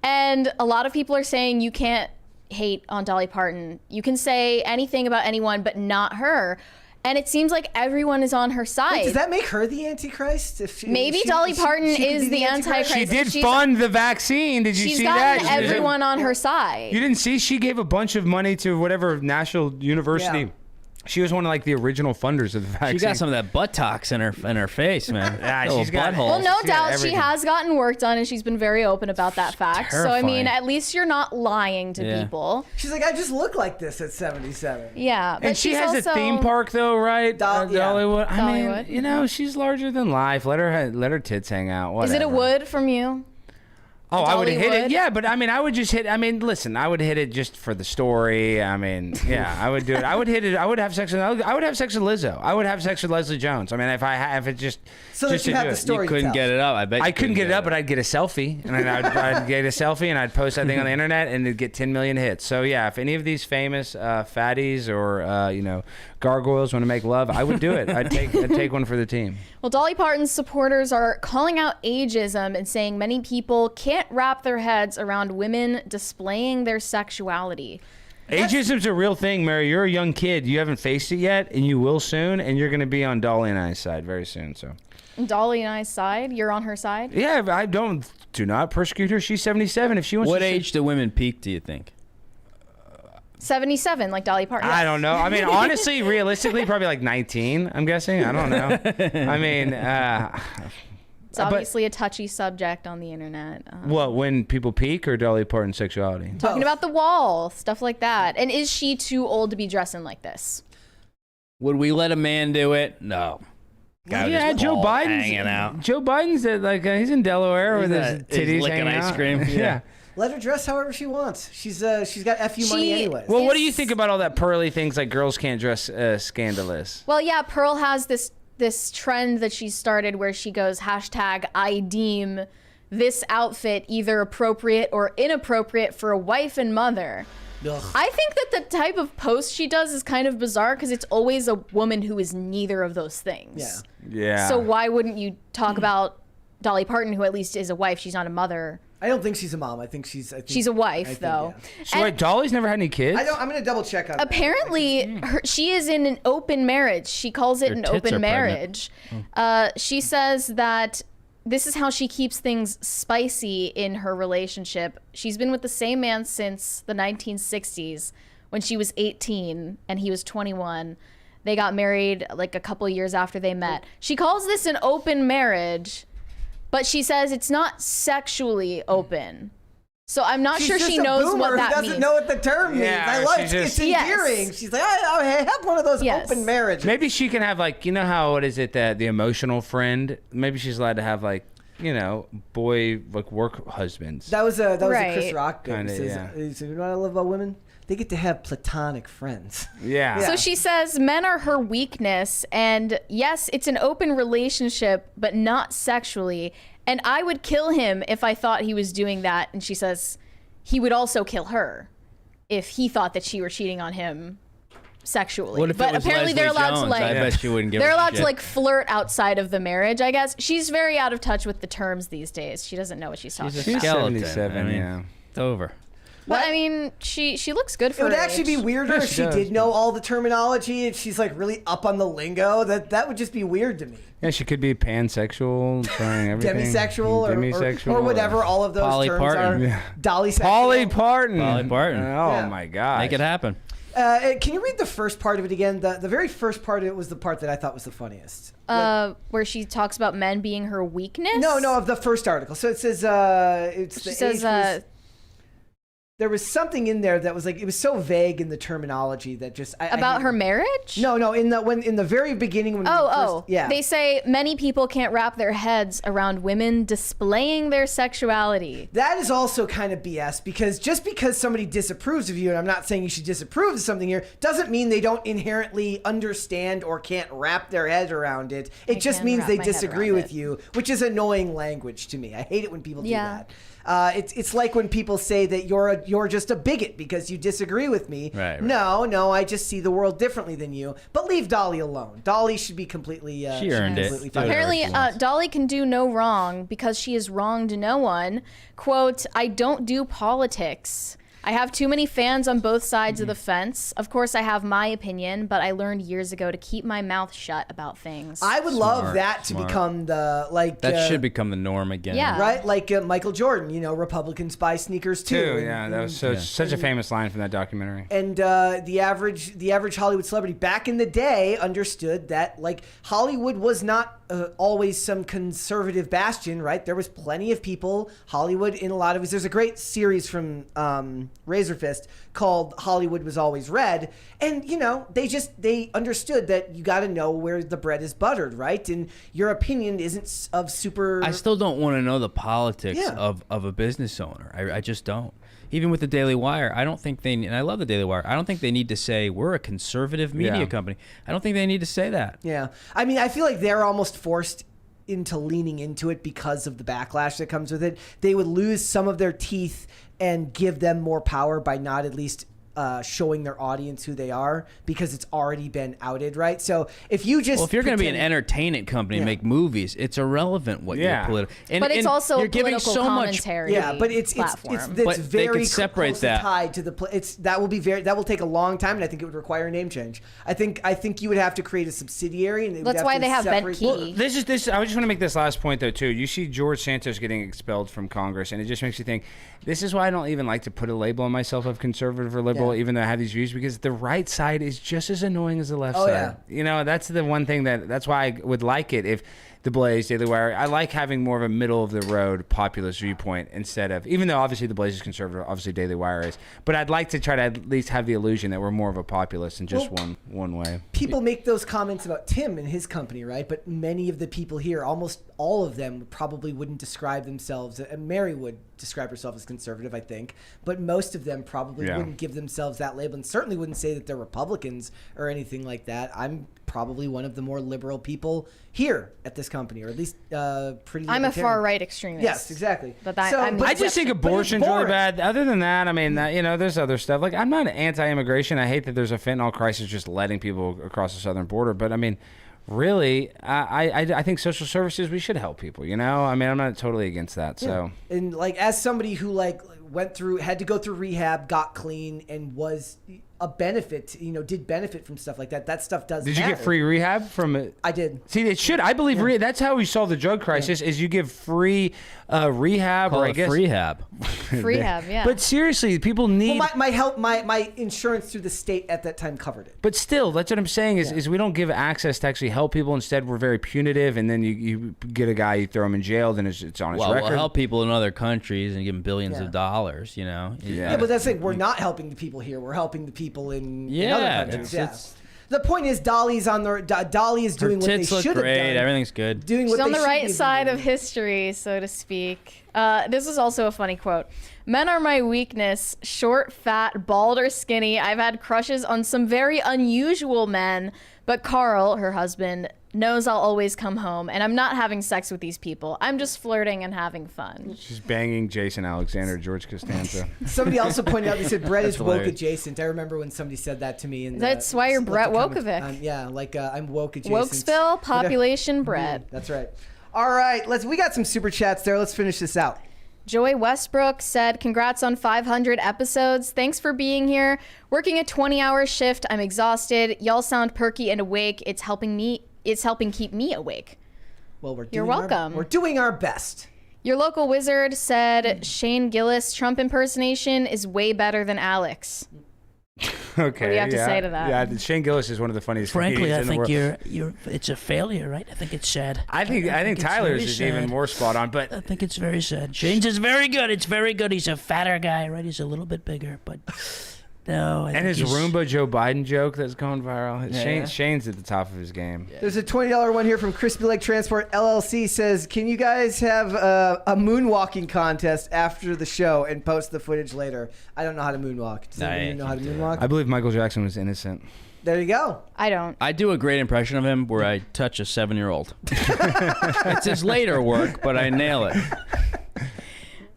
Speaker 2: And a lot of people are saying you can't hate on Dolly Parton. You can say anything about anyone, but not her. And it seems like everyone is on her side.
Speaker 1: Wait, does that make her the Antichrist?
Speaker 2: Maybe Dolly Parton
Speaker 1: she could
Speaker 2: is
Speaker 1: be
Speaker 2: the Antichrist.
Speaker 4: She did
Speaker 2: She's-
Speaker 4: fund the vaccine. Did you
Speaker 2: She's
Speaker 4: see
Speaker 2: gotten
Speaker 4: that?
Speaker 2: everyone on her side.
Speaker 4: You didn't see? She gave a bunch of money to whatever national university.
Speaker 1: Yeah.
Speaker 4: She was one of like the original funders of the vaccine.
Speaker 3: She got some of that buttocks in her face, man.
Speaker 4: Yeah,
Speaker 3: Little
Speaker 4: she's got-
Speaker 3: butthole.
Speaker 2: Well, no
Speaker 4: She got
Speaker 2: doubt she
Speaker 4: everything.
Speaker 2: has gotten work done, and she's been very open about that fact. So, I mean,
Speaker 3: Terrifying.
Speaker 2: at least you're not lying to
Speaker 3: Yeah.
Speaker 2: people.
Speaker 1: She's like, I just look like this at 77.
Speaker 2: Yeah. But
Speaker 4: And she
Speaker 2: she's
Speaker 4: has
Speaker 2: also,
Speaker 4: a theme park though, right?
Speaker 1: Yeah.
Speaker 4: Dollywood. I mean,
Speaker 2: Dollywood.
Speaker 4: you know, she's larger than life. Let her tits hang out.
Speaker 2: Is it a
Speaker 4: whatever.
Speaker 2: wood from you?
Speaker 4: Oh, I would hit
Speaker 2: Dollywood?
Speaker 4: it. Yeah, but I mean, I would just hit. I mean, listen, I would hit it just for the story. I mean, yeah, I would do it. I would hit it. I would have sex with. I would have sex with Lizzo. I would have sex with Leslie Jones. I mean, if it just
Speaker 1: So
Speaker 4: just
Speaker 1: that you
Speaker 4: to
Speaker 1: have
Speaker 4: do
Speaker 1: the
Speaker 4: it.
Speaker 1: story.
Speaker 3: You couldn't get it up. I bet
Speaker 4: I couldn't get it up, but I'd get a selfie, and I'd get a selfie, and I'd post that thing on the internet, and it'd get 10 million hits. So yeah, if any of these famous fatties or gargoyles want to make love, I would do it. I'd take one for the team.
Speaker 2: Well, Dolly Parton's supporters are calling out ageism and saying many people can't wrap their heads around women displaying their sexuality.
Speaker 4: Ageism's a real thing, Mary. You're a young kid. You haven't faced it yet, and you will soon, and you're going to be on Dolly and I's side very soon. So.
Speaker 2: Dolly and I's side, you're on her side?
Speaker 4: Yeah, I do not persecute her. She's 77. If she wants
Speaker 3: What
Speaker 4: to
Speaker 3: age do women peak, do you think?
Speaker 2: 77, like Dolly Parton.
Speaker 4: I don't know. I mean, honestly, realistically, probably like 19, I'm guessing. I don't know. I mean,
Speaker 2: It's obviously a touchy subject on the internet.
Speaker 4: what, when people peak or Dolly Parton's sexuality?
Speaker 2: Talking about the wall, stuff like that. And is she too old to be dressing like this?
Speaker 3: Would we let a man do it? No. Guy with
Speaker 4: Yeah,
Speaker 3: his
Speaker 4: Joe
Speaker 3: balls
Speaker 4: Biden's
Speaker 3: hanging out.
Speaker 4: Joe Biden's he's in Delaware with his titties
Speaker 3: licking
Speaker 4: hanging
Speaker 3: ice
Speaker 4: out.
Speaker 3: cream.
Speaker 4: Yeah.
Speaker 1: Let her dress however she wants. She's got FU money
Speaker 2: She-
Speaker 1: anyways.
Speaker 4: Well, what do you think about all that pearly things like girls can't dress scandalous?
Speaker 2: Well, yeah, Pearl has this trend that she started where she goes hashtag I deem this outfit either appropriate or inappropriate for a wife and mother.
Speaker 1: Ugh.
Speaker 2: I think that the type of post she does is kind of bizarre because it's always a woman who is neither of those things.
Speaker 1: Yeah.
Speaker 4: Yeah.
Speaker 2: So why wouldn't you talk about Dolly Parton, who at least is a wife? She's not a mother.
Speaker 1: I don't think she's a mom. I think she's
Speaker 2: She's a wife, though.
Speaker 1: yeah.
Speaker 4: So wait, Dolly's never had any kids?
Speaker 1: I'm gonna double check on that.
Speaker 2: Apparently, she is in an open marriage. She calls it
Speaker 3: Her
Speaker 2: an
Speaker 3: tits are
Speaker 2: open
Speaker 3: pregnant.
Speaker 2: marriage. She says that this is how she keeps things spicy in her relationship. She's been with the same man since the 1960s when she was 18 and he was 21. They got married like a couple years after they met. She calls this an open marriage, but she says it's not sexually open. So I'm not
Speaker 1: She's
Speaker 2: sure
Speaker 1: just
Speaker 2: she
Speaker 1: a
Speaker 2: knows
Speaker 1: boomer
Speaker 2: what
Speaker 1: who
Speaker 2: that
Speaker 1: doesn't
Speaker 2: means.
Speaker 1: know what the term means.
Speaker 4: Yeah,
Speaker 1: I like
Speaker 4: she's just-
Speaker 1: it's endearing.
Speaker 2: Yes.
Speaker 1: She's like, I have one of those
Speaker 2: Yes.
Speaker 1: open marriages.
Speaker 4: Maybe she can have like, you know how, what is it, the emotional friend? Maybe she's allowed to have like, boy, like work husbands.
Speaker 1: That was a
Speaker 2: Right.
Speaker 1: Chris Rock bit.
Speaker 4: Kinda,
Speaker 1: He says,
Speaker 4: yeah.
Speaker 1: he said, you know what I love about women? They get to have platonic friends.
Speaker 4: Yeah.
Speaker 2: So she says men are her weakness, and yes, it's an open relationship, but not sexually. And I would kill him if I thought he was doing that. And she says he would also kill her if he thought that she were cheating on him sexually.
Speaker 3: What if
Speaker 2: but
Speaker 3: it was
Speaker 2: apparently
Speaker 3: Leslie
Speaker 2: they're allowed
Speaker 3: Jones?
Speaker 2: to like
Speaker 3: I bet she wouldn't give
Speaker 2: they're
Speaker 3: a
Speaker 2: allowed to
Speaker 3: shit.
Speaker 2: like flirt outside of the marriage, I guess. She's very out of touch with the terms these days. She doesn't know what she's talking
Speaker 3: She's a
Speaker 2: about.
Speaker 3: skeleton.
Speaker 4: 77,
Speaker 3: I mean,
Speaker 4: yeah.
Speaker 3: It's over.
Speaker 2: But I mean, she looks good for
Speaker 1: It would
Speaker 2: her
Speaker 1: actually be
Speaker 2: age.
Speaker 1: weirder
Speaker 4: Yeah,
Speaker 1: if
Speaker 4: she
Speaker 1: she
Speaker 4: does.
Speaker 1: did know all the terminology and she's like really up on the lingo. That would just be weird to me.
Speaker 4: Yeah, she could be pansexual, trying everything.
Speaker 1: Demisexual,
Speaker 4: Demisexual
Speaker 1: or whatever all of those
Speaker 3: Polly
Speaker 1: terms
Speaker 3: Parton.
Speaker 1: are.
Speaker 4: Yeah.
Speaker 1: Dolly
Speaker 4: Polly Parton.
Speaker 3: Polly Parton.
Speaker 4: Oh
Speaker 1: Yeah.
Speaker 4: my God.
Speaker 3: Make it happen.
Speaker 1: Can you read the first part of it again? The very first part of it was the part that I thought was the funniest.
Speaker 2: Where she talks about men being her weakness.
Speaker 1: No, of the first article. So it says,
Speaker 2: She says,
Speaker 1: there was something in there that was like, it was so vague in the terminology that just
Speaker 2: About her marriage?
Speaker 1: No, in the very beginning when yeah,
Speaker 2: they say many people can't wrap their heads around women displaying their sexuality.
Speaker 1: That is also kind of BS, because just because somebody disapproves of you, and I'm not saying you should disapprove of something here, doesn't mean they don't inherently understand or can't wrap their head around it. It just means they disagree with you, which is annoying language to me. I hate it when people do that. It's like when people say that you're just a bigot because you disagree with me.
Speaker 3: Right.
Speaker 1: No, I just see the world differently than you. But leave Dolly alone. Dolly should be completely.
Speaker 3: She earned it.
Speaker 2: Apparently, Dolly can do no wrong because she has wronged no one. Quote, I don't do politics. I have too many fans on both sides of the fence. Of course, I have my opinion, but I learned years ago to keep my mouth shut about things.
Speaker 1: I would love that to become the, like...
Speaker 3: That should become the norm again.
Speaker 2: Yeah.
Speaker 1: Right? Like Michael Jordan, Republicans buy sneakers too.
Speaker 4: Yeah, that was such a famous line from that documentary.
Speaker 1: And the average Hollywood celebrity back in the day understood that, like, Hollywood was not always some conservative bastion, right? There was plenty of people, Hollywood in a lot of... There's a great series from Razor Fist called Hollywood Was Always Red. And, they understood that you got to know where the bread is buttered, right? And your opinion isn't of super...
Speaker 3: I still don't want to know the politics of a business owner. I just don't. Even with the Daily Wire, I don't think and I love the Daily Wire, I don't think they need to say, we're a conservative media company. I don't think they need to say that.
Speaker 1: Yeah. I mean, I feel like they're almost forced into leaning into it because of the backlash that comes with it. They would lose some of their teeth and give them more power by not at least showing their audience who they are, because it's already been outed, right? So if you just...
Speaker 3: Well, if you're going to be an entertainment company and make movies, it's irrelevant what you're political...
Speaker 2: But it's also
Speaker 3: you're
Speaker 2: a political commentary.
Speaker 1: But it's very closely tied to the... That will take a long time, and I think it would require a name change. I think you would have to create a subsidiary, and
Speaker 2: that's why they have Ben Key.
Speaker 4: Well, I just want to make this last point though too. You see George Santos getting expelled from Congress, and it just makes you think. This is why I don't even like to put a label on myself of conservative or liberal, even though I have these views, because the right side is just as annoying as the left side. That's the one thing that's why I would like it if The Blaze, Daily Wire. I like having more of a middle of the road populist viewpoint instead of, even though obviously The Blaze is conservative, obviously Daily Wire is, but I'd like to try to at least have the illusion that we're more of a populist in just one way.
Speaker 1: People make those comments about Tim and his company, right? But many of the people here, almost all of them, probably wouldn't describe themselves. Mary would describe herself as conservative, I think, but most of them probably wouldn't give themselves that label, and certainly wouldn't say that they're Republicans or anything like that. I'm probably one of the more liberal people here at this company, or at least pretty.
Speaker 2: I'm a far right extremist.
Speaker 1: Yes, exactly.
Speaker 2: But
Speaker 4: I just think abortion's really bad. Other than that, I mean, there's other stuff. Like, I'm not anti-immigration. I hate that there's a fentanyl crisis just letting people across the southern border. But I mean, really, I think social services, we should help people. I mean, I'm not totally against that. So,
Speaker 1: and like, as somebody who had to go through rehab, got clean, and was a benefit, did benefit from stuff like that. That stuff does.
Speaker 4: Did you get free rehab from it?
Speaker 1: I did.
Speaker 4: See, it should. I believe that's how we solve the drug crisis. Is you give free rehab,
Speaker 3: Call
Speaker 4: or
Speaker 3: it
Speaker 4: I guess
Speaker 3: rehab.
Speaker 2: Rehab, yeah.
Speaker 4: But seriously, people need.
Speaker 1: Well, my insurance through the state at that time covered it.
Speaker 4: But still, that's what I'm saying is we don't give access to actually help people. Instead, we're very punitive, and then you get a guy, you throw him in jail, then it's on his record.
Speaker 3: We'll help people in other countries and give them billions of dollars.
Speaker 1: Yeah, but that's like, we're not helping the people here. We're helping the people in other countries. The point is, Dolly is doing what they should have done.
Speaker 3: Everything's good.
Speaker 2: She's on the right side of history, so to speak. This is also a funny quote. Men are my weakness. Short, fat, bald, or skinny. I've had crushes on some very unusual men, but Carl, her husband, knows I'll always come home, and I'm not having sex with these people. I'm just flirting and having fun.
Speaker 4: She's banging Jason Alexander, George Costanza.
Speaker 1: Somebody also pointed out, they said Brett is woke adjacent. I remember when somebody said that to me.
Speaker 2: That's why you're Brett Wokovic.
Speaker 1: I'm woke adjacent.
Speaker 2: Wokesville, population, Brett.
Speaker 1: That's right. All right, we got some super chats there. Let's finish this out.
Speaker 2: Joy Westbrook said, congrats on 500 episodes. Thanks for being here. Working a 20-hour shift. I'm exhausted. Y'all sound perky and awake. It's helping keep me awake.
Speaker 1: Well,
Speaker 2: You're welcome.
Speaker 1: We're doing our best.
Speaker 2: Your local wizard said Shane Gillis Trump impersonation is way better than Alex.
Speaker 4: Okay.
Speaker 2: What do you have to say to that?
Speaker 4: Yeah, Shane Gillis is one of the funniest.
Speaker 5: Frankly, I
Speaker 4: comedians in the
Speaker 5: think
Speaker 4: world.
Speaker 5: you're. It's a failure, right? I think it's sad.
Speaker 4: I think
Speaker 5: it's
Speaker 4: Tyler's
Speaker 5: very
Speaker 4: is
Speaker 5: sad.
Speaker 4: even more spot on, but
Speaker 5: I think it's very sad. Shane's is very good. It's very good. He's a fatter guy, right? He's a little bit bigger, but no. I
Speaker 4: and
Speaker 5: think
Speaker 4: his
Speaker 5: he's-
Speaker 4: Roomba Joe Biden joke that's going viral.
Speaker 3: Yeah.
Speaker 4: Shane's at the top of his game.
Speaker 1: There's a $20 one here from Crispy Leg Transport LLC. Says, can you guys have a moonwalking contest after the show and post the footage later? I don't know how to moonwalk. Does anybody know how to moonwalk?
Speaker 4: I believe Michael Jackson was innocent.
Speaker 1: There you go.
Speaker 2: I don't.
Speaker 3: I do a great impression of him where I touch a 7-year-old. It's his later work, but I nail it.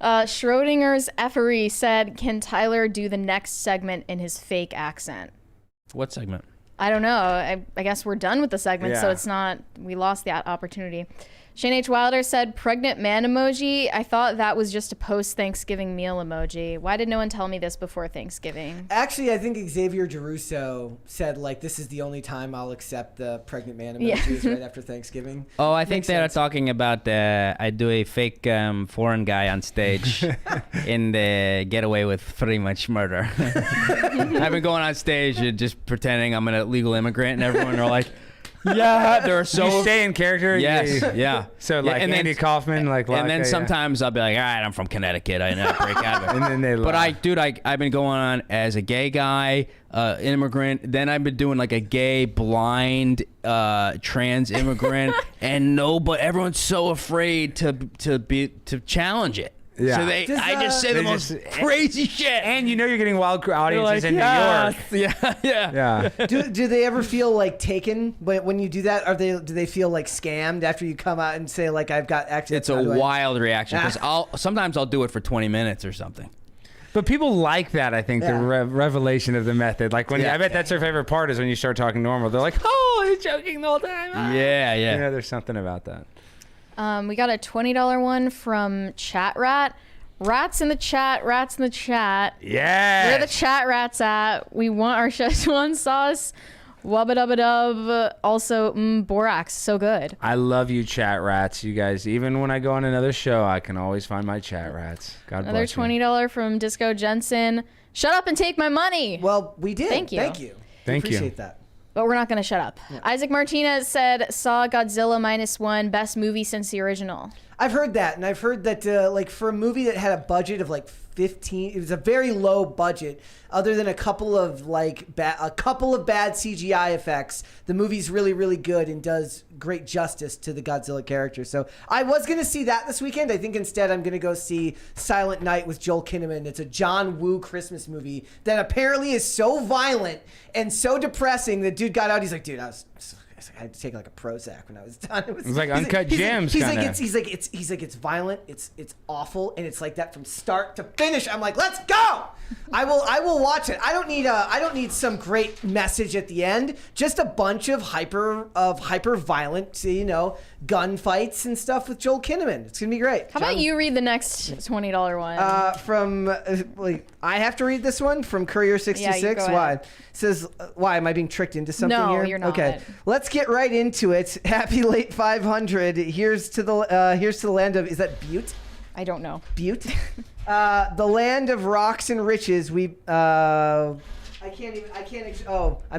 Speaker 2: Schrodinger's Effery said, can Tyler do the next segment in his fake accent?
Speaker 3: What segment?
Speaker 2: I don't know. I guess we're done with the segment, so
Speaker 4: Yeah.
Speaker 2: it's not, we lost the opportunity. Shane H. Wilder said, pregnant man emoji. I thought that was just a post-Thanksgiving meal emoji. Why did no one tell me this before Thanksgiving?
Speaker 1: Actually, I think Xavier Geruso said, like, this is the only time I'll accept the pregnant man emojis right after Thanksgiving.
Speaker 3: Oh, I think
Speaker 1: Makes
Speaker 3: they're
Speaker 1: sense.
Speaker 3: talking about I do a fake foreign guy on stage in the Get Away with Pretty Much Murder. I've been going on stage and just pretending I'm an illegal immigrant, and everyone are like, yeah, they're so...
Speaker 4: You stay in character.
Speaker 3: Yes, yeah.
Speaker 4: So like
Speaker 3: and
Speaker 4: Andy
Speaker 3: then,
Speaker 4: Kaufman, like.
Speaker 3: and then
Speaker 4: Laka,
Speaker 3: sometimes I'll be like, all right, I'm from Connecticut. I know break out of it.
Speaker 4: And then they.
Speaker 3: But
Speaker 4: laugh.
Speaker 3: I've been going on as a gay guy, immigrant. Then I've been doing like a gay, blind, trans immigrant, and everyone's so afraid to challenge it.
Speaker 4: Yeah.
Speaker 3: So I just say the
Speaker 4: they
Speaker 3: most
Speaker 4: just-
Speaker 3: crazy shit.
Speaker 4: And you know you're getting wild
Speaker 3: They're
Speaker 4: audiences
Speaker 3: like,
Speaker 4: in
Speaker 3: yes.
Speaker 4: New York.
Speaker 3: Yeah.
Speaker 4: Yeah.
Speaker 1: Do they ever feel like taken when you do that? Do they feel like scammed after you come out and say, like, I've got actually?
Speaker 3: It's a wild reaction because sometimes I'll do it for 20 minutes or something.
Speaker 4: But people like that, I think,
Speaker 1: Yeah.
Speaker 4: the revelation of the method. Like when
Speaker 3: Yeah.
Speaker 4: I bet that's their favorite part is when you start talking normal. They're like, oh, he's joking the whole time. Ah.
Speaker 3: Yeah.
Speaker 4: You know, there's something about that.
Speaker 2: We got a $20 one from Chat Rat. Rats in the chat, rats in the chat.
Speaker 4: Yeah.
Speaker 2: Where the chat rats at? We want our Szechuan sauce. Wubba dubba dub. Also, borax. So good.
Speaker 4: I love you, chat rats. You guys, even when I go on another show, I can always find my chat rats. God
Speaker 2: Another
Speaker 4: bless you.
Speaker 2: $20 from Disco Jensen. Shut up and take my money.
Speaker 1: Well, we did.
Speaker 2: Thank you.
Speaker 1: Thank you.
Speaker 4: Thank you.
Speaker 1: Appreciate that.
Speaker 2: But we're not going to shut up. Isaac Martinez said, saw Godzilla -1, best movie since the original.
Speaker 1: I've heard that, and I've heard that like for a movie that had a budget of like 15, it was a very low budget. Other than a couple of bad CGI effects, the movie's really, really good and does great justice to the Godzilla character. So I was gonna see that this weekend. I think instead I'm gonna go see Silent Night with Joel Kinnaman. It's a John Woo Christmas movie that apparently is so violent and so depressing. The dude got out. He's like, dude, I had to take like a Prozac when I was done. It was
Speaker 4: like Uncut Gems
Speaker 1: He's
Speaker 4: kinda.
Speaker 1: like, it's violent. It's awful, and it's like that from start to finish. I'm like, let's go. I will watch it. I don't need some great message at the end. Just a bunch of hyper violent, gunfights and stuff with Joel Kinnaman. It's gonna be great.
Speaker 2: How about you read the next $20 one?
Speaker 1: I have to read this one from Courier 66.
Speaker 2: Yeah, you go
Speaker 1: Why?
Speaker 2: ahead.
Speaker 1: It says, why am I being tricked into something
Speaker 2: No,
Speaker 1: here?
Speaker 2: you're not.
Speaker 1: Okay, let's get right into it. Happy late 500. Here's to the land of, is that Butte?
Speaker 2: I don't know.
Speaker 1: Butte? The land of rocks and riches. I'm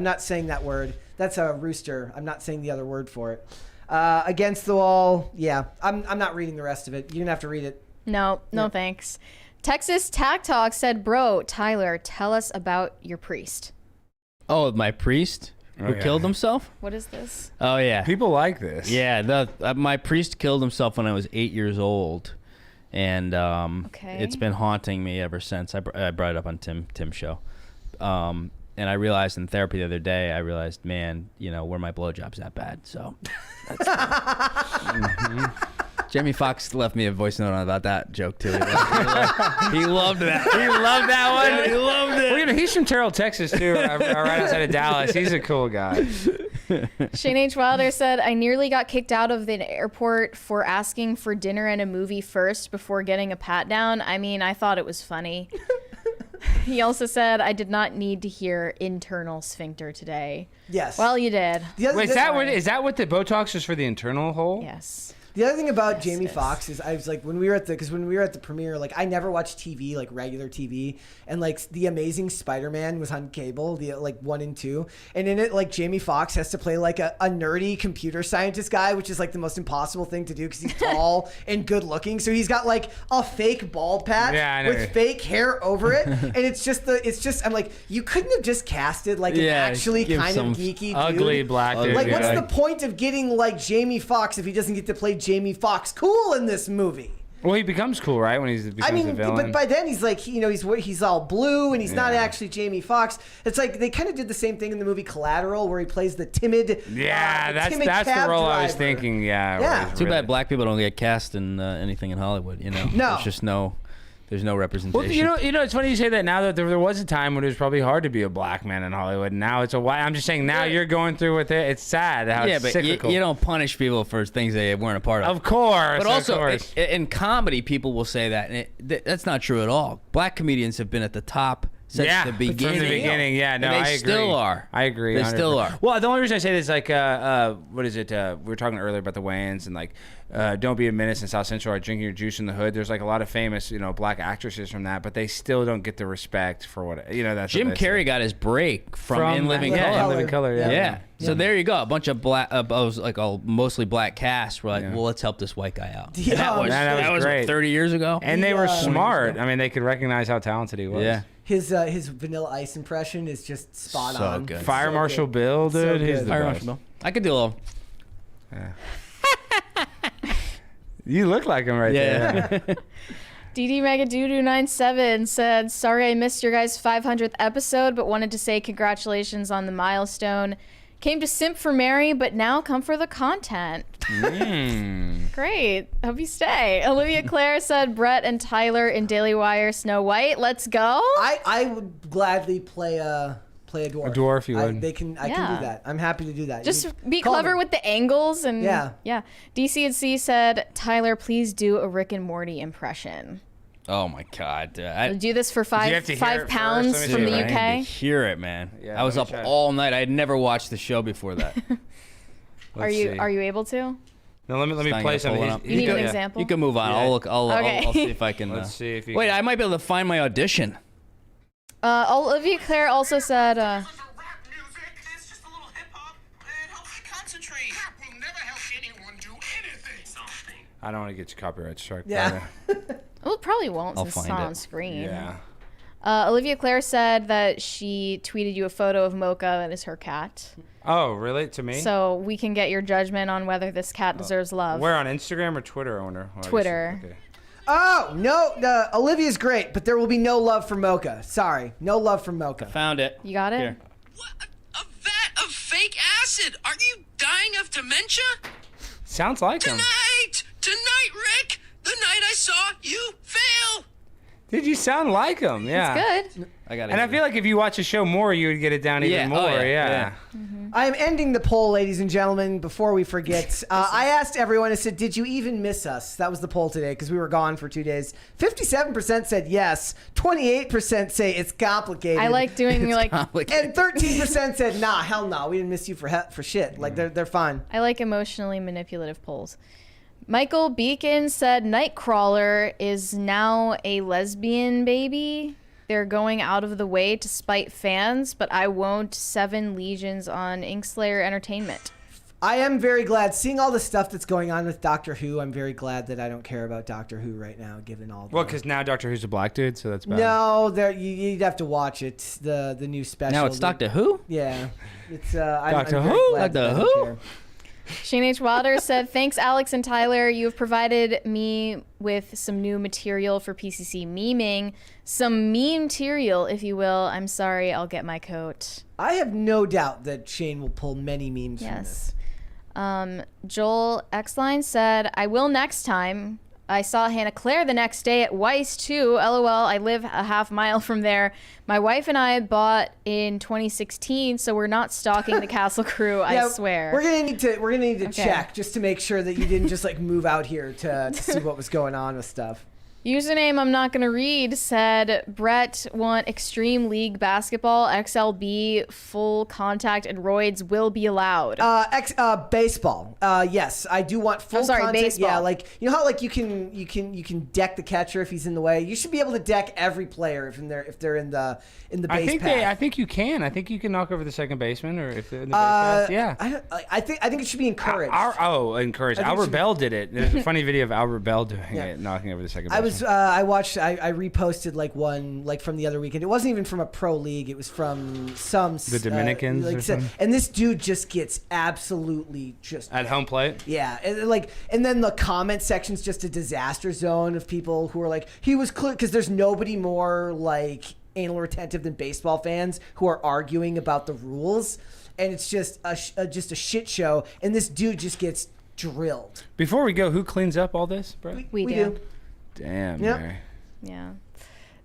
Speaker 1: not saying that word. That's a rooster. I'm not saying the other word for it. Against the wall. Yeah, I'm not reading the rest of it. You're gonna have to read it.
Speaker 2: No, thanks. Texas Tac Talk said, bro, Tyler, tell us about your priest.
Speaker 3: Oh, my priest who killed himself?
Speaker 2: What is this?
Speaker 3: Oh, yeah.
Speaker 4: People like this.
Speaker 3: Yeah, my priest killed himself when I was 8 years old, and it's been haunting me ever since. I brought it up on Tim's show, and I realized in therapy the other day, man, where my blowjob's that bad. So, that's Jamie Foxx left me a voice note about that joke too. He loved that.
Speaker 4: He loved that one. He loved it. Well, he's from Terrell, Texas, too, right outside of Dallas. He's a cool guy.
Speaker 2: Shane H. Wilder said, I nearly got kicked out of the airport for asking for dinner and a movie first before getting a pat down. I mean, I thought it was funny. He also said, I did not need to hear internal sphincter today.
Speaker 1: Yes.
Speaker 2: Well, you did.
Speaker 4: Wait, is that what the Botox is for, the internal hole?
Speaker 2: Yes.
Speaker 1: The other thing about Jamie Foxx is I was like when we were at the premiere, like I never watched TV, like regular TV, and like The Amazing Spider-Man was on cable, the like 1 and 2, and in it like Jamie Foxx has to play like a nerdy computer scientist guy, which is like the most impossible thing to do because he's tall and good looking. So he's got like a fake bald patch with fake hair over it, and it's just I'm like, you couldn't have just casted like an actually kind of geeky
Speaker 4: ugly
Speaker 1: dude.
Speaker 4: black dude.
Speaker 1: Like what's the point of getting like Jamie Foxx if he doesn't get to play Jamie Foxx cool in this movie?
Speaker 4: Well, he becomes cool, right? When he becomes a villain.
Speaker 1: But by then he's like, he's all blue and he's not actually Jamie Foxx. It's like they kind of did the same thing in the movie Collateral, where he plays the timid.
Speaker 4: Yeah, that's the role I was thinking. Yeah.
Speaker 3: Too bad black people don't get cast in anything in Hollywood. No, there's just there's no representation.
Speaker 4: Well, it's funny you say that. Now that there was a time when it was probably hard to be a black man in Hollywood. And now it's I'm just saying now you're going through with it. It's sad how it's cyclical.
Speaker 3: You don't punish people for things they weren't a part of.
Speaker 4: Of course.
Speaker 3: But also in comedy, people will say that, and that's not true at all. Black comedians have been at the top since the beginning.
Speaker 4: From the beginning, I agree.
Speaker 3: They still are.
Speaker 4: I agree.
Speaker 3: They still are.
Speaker 4: Well, the only reason I say this is like, what is it? We were talking earlier about the Wayans and like, Don't Be a Menace in South Central or Drinking Your Juice in the Hood. There's like a lot of famous, black actresses from that, but they still don't get the respect for what, that's
Speaker 3: Jim Carrey got his break from In Living Color.
Speaker 4: In Living Color,
Speaker 3: yeah. So there you go. A bunch of black, like a mostly black cast were like, well, let's help this white guy out.
Speaker 1: Yeah,
Speaker 3: that was
Speaker 4: great.
Speaker 3: 30 years ago.
Speaker 4: And they were smart. I mean, they could recognize how talented he was.
Speaker 3: Yeah.
Speaker 1: His Vanilla Ice impression is just spot on.
Speaker 3: Good.
Speaker 4: Fire Marshal Bill, dude. He's the
Speaker 3: Fire
Speaker 4: best.
Speaker 3: Marshal Bill. I could do a little.
Speaker 4: Yeah. You look like him right there.
Speaker 2: DD Megadoodoo97 said, sorry I missed your guys' 500th episode, but wanted to say congratulations on the milestone. Came to simp for Mary, but now come for the content. Great. Hope you stay. Olivia Claire said, Brett and Tyler in Daily Wire Snow White. Let's go.
Speaker 1: I would gladly play a dwarf.
Speaker 4: A dwarf, you would.
Speaker 1: I can do that. I'm happy to do that.
Speaker 2: Just be clever with the angles and
Speaker 1: yeah.
Speaker 2: DC&C said, Tyler, please do a Rick and Morty impression.
Speaker 3: Oh my God!
Speaker 2: We'll do this for £5 from the UK.
Speaker 3: I need to hear it, man.
Speaker 4: Yeah,
Speaker 3: I was up all night. I had never watched the show before that.
Speaker 2: Are you able to?
Speaker 4: No, let me play something.
Speaker 2: You need an example?
Speaker 3: You can move on.
Speaker 2: Yeah.
Speaker 3: I'll see if I can.
Speaker 4: Let's see if you.
Speaker 3: Wait, I might be able to find my audition.
Speaker 2: Olivia Claire also said.
Speaker 4: I don't want to get you copyright strike.
Speaker 1: Yeah.
Speaker 2: Well, it probably won't
Speaker 3: I'll
Speaker 2: since it's
Speaker 3: find
Speaker 2: not
Speaker 3: it.
Speaker 2: on screen.
Speaker 4: Yeah.
Speaker 2: Olivia Claire said that she tweeted you a photo of Mocha and is her cat.
Speaker 4: Oh, really? To me?
Speaker 2: So we can get your judgment on whether this cat deserves love.
Speaker 4: Where, on Instagram or Twitter, I wonder?
Speaker 2: Twitter.
Speaker 4: Okay.
Speaker 1: Oh, no. Olivia's great, but there will be no love for Mocha. Sorry. No love for Mocha.
Speaker 3: Found it.
Speaker 2: You got it?
Speaker 3: Here.
Speaker 9: What? A vat of fake acid? Are you dying of dementia?
Speaker 4: Sounds like him.
Speaker 9: Tonight, Rick! The night I saw you fail!
Speaker 4: Dude, you sound like him. Yeah.
Speaker 2: It's good.
Speaker 4: I feel like if you watch the show more, you would get it down even more. Yeah.
Speaker 1: I am ending the poll, ladies and gentlemen, before we forget. I asked everyone, I said, did you even miss us? That was the poll today because we were gone for 2 days. 57% said yes. 28% say it's complicated.
Speaker 2: I like doing
Speaker 1: and 13% said, nah, hell no. We didn't miss you for shit. Like, they're fine.
Speaker 2: I like emotionally manipulative polls. Michael Beacon said Nightcrawler is now a lesbian baby. They're going out of the way to spite fans, but I won't 7 legions on Inkslayer Entertainment.
Speaker 1: I am very glad, seeing all the stuff that's going on with Doctor Who, I'm very glad that I don't care about Doctor Who right now, given all the...
Speaker 4: Well, because now Doctor Who's a black dude, so that's bad.
Speaker 1: No, you'd have to watch it, the new special.
Speaker 3: Now it's Doctor Who?
Speaker 1: Yeah. It's
Speaker 4: Doctor
Speaker 1: I'm
Speaker 4: Who?
Speaker 1: glad
Speaker 3: Doctor
Speaker 1: that I don't
Speaker 3: Who?
Speaker 1: care.
Speaker 2: Shane H. Wilder said, thanks, Alex and Tyler. You have provided me with some new material for PCC memeing. Some meme material, if you will. I'm sorry, I'll get my coat.
Speaker 1: I have no doubt that Shane will pull many memes from this.
Speaker 2: Joel Xline said, I will next time. I saw Hannah Claire the next day at Weiss too. LOL, I live a half mile from there. My wife and I bought in 2016, so we're not stalking the Castle Crew, I swear.
Speaker 1: We're gonna need to check just to make sure that you didn't just like move out here to see what was going on with stuff.
Speaker 2: Username I'm not going to read said, Brett want Extreme League Basketball, XLB, full contact, and roids will be allowed.
Speaker 1: Baseball. Yes, I do want full contact.
Speaker 2: Baseball.
Speaker 1: Yeah, like, you know how like you can deck the catcher if he's in the way? You should be able to deck every player if they're in the base path.
Speaker 4: I think you can. I think you can knock over the second baseman or if they're in the base path. Yeah.
Speaker 1: I think it should be encouraged.
Speaker 4: Encouraged. Albert Bell did it. There's a funny video of Albert Bell doing it, knocking over the second baseman.
Speaker 1: I reposted like one like from the other weekend. It wasn't even from a pro league. It was from the
Speaker 4: Dominicans or something.
Speaker 1: And this dude just gets absolutely just
Speaker 4: at home plate.
Speaker 1: Yeah, and then the comment section's just a disaster zone of people who are like, he was clear, because there's nobody more like anal retentive than baseball fans who are arguing about the rules, and it's just a shit show. And this dude just gets drilled.
Speaker 4: Before we go, who cleans up all this, bro?
Speaker 2: We do.
Speaker 4: Damn,
Speaker 2: yep.
Speaker 4: Mary.
Speaker 2: Yeah.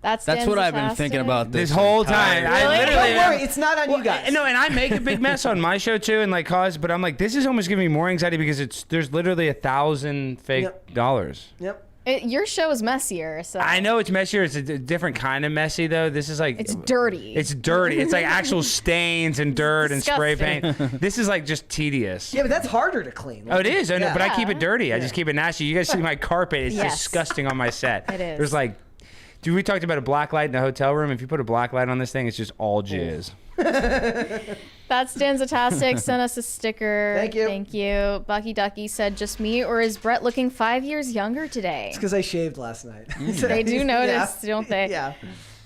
Speaker 3: That's what I've been thinking about this
Speaker 4: whole time.
Speaker 2: Really?
Speaker 4: I literally
Speaker 1: Don't worry, it's not on you guys.
Speaker 4: No, and I make a big mess on my show too, and like but I'm like, this is almost giving me more anxiety because there's literally 1,000 fake dollars.
Speaker 1: Yep.
Speaker 2: Your show is messier, so
Speaker 4: I know it's messier. It's a different kind of messy though. This is like
Speaker 2: it's dirty.
Speaker 4: It's dirty. It's like actual stains and dirt and spray paint. This is like just tedious.
Speaker 1: Yeah, but that's harder to clean.
Speaker 4: Oh, it is. But I keep it dirty. I just keep it nasty. You guys see my carpet? It's
Speaker 2: Yes.
Speaker 4: disgusting on my set.
Speaker 2: It is.
Speaker 4: There's like, dude, we talked about a black light in the hotel room. If you put a black light on this thing, it's just all jizz.
Speaker 2: That's Danzatastic. Sent us a sticker.
Speaker 1: Thank you.
Speaker 2: Bucky Ducky said, just me, or is Brett looking 5 years younger today?
Speaker 1: It's because I shaved last night.
Speaker 2: They do notice, don't they?
Speaker 1: Yeah.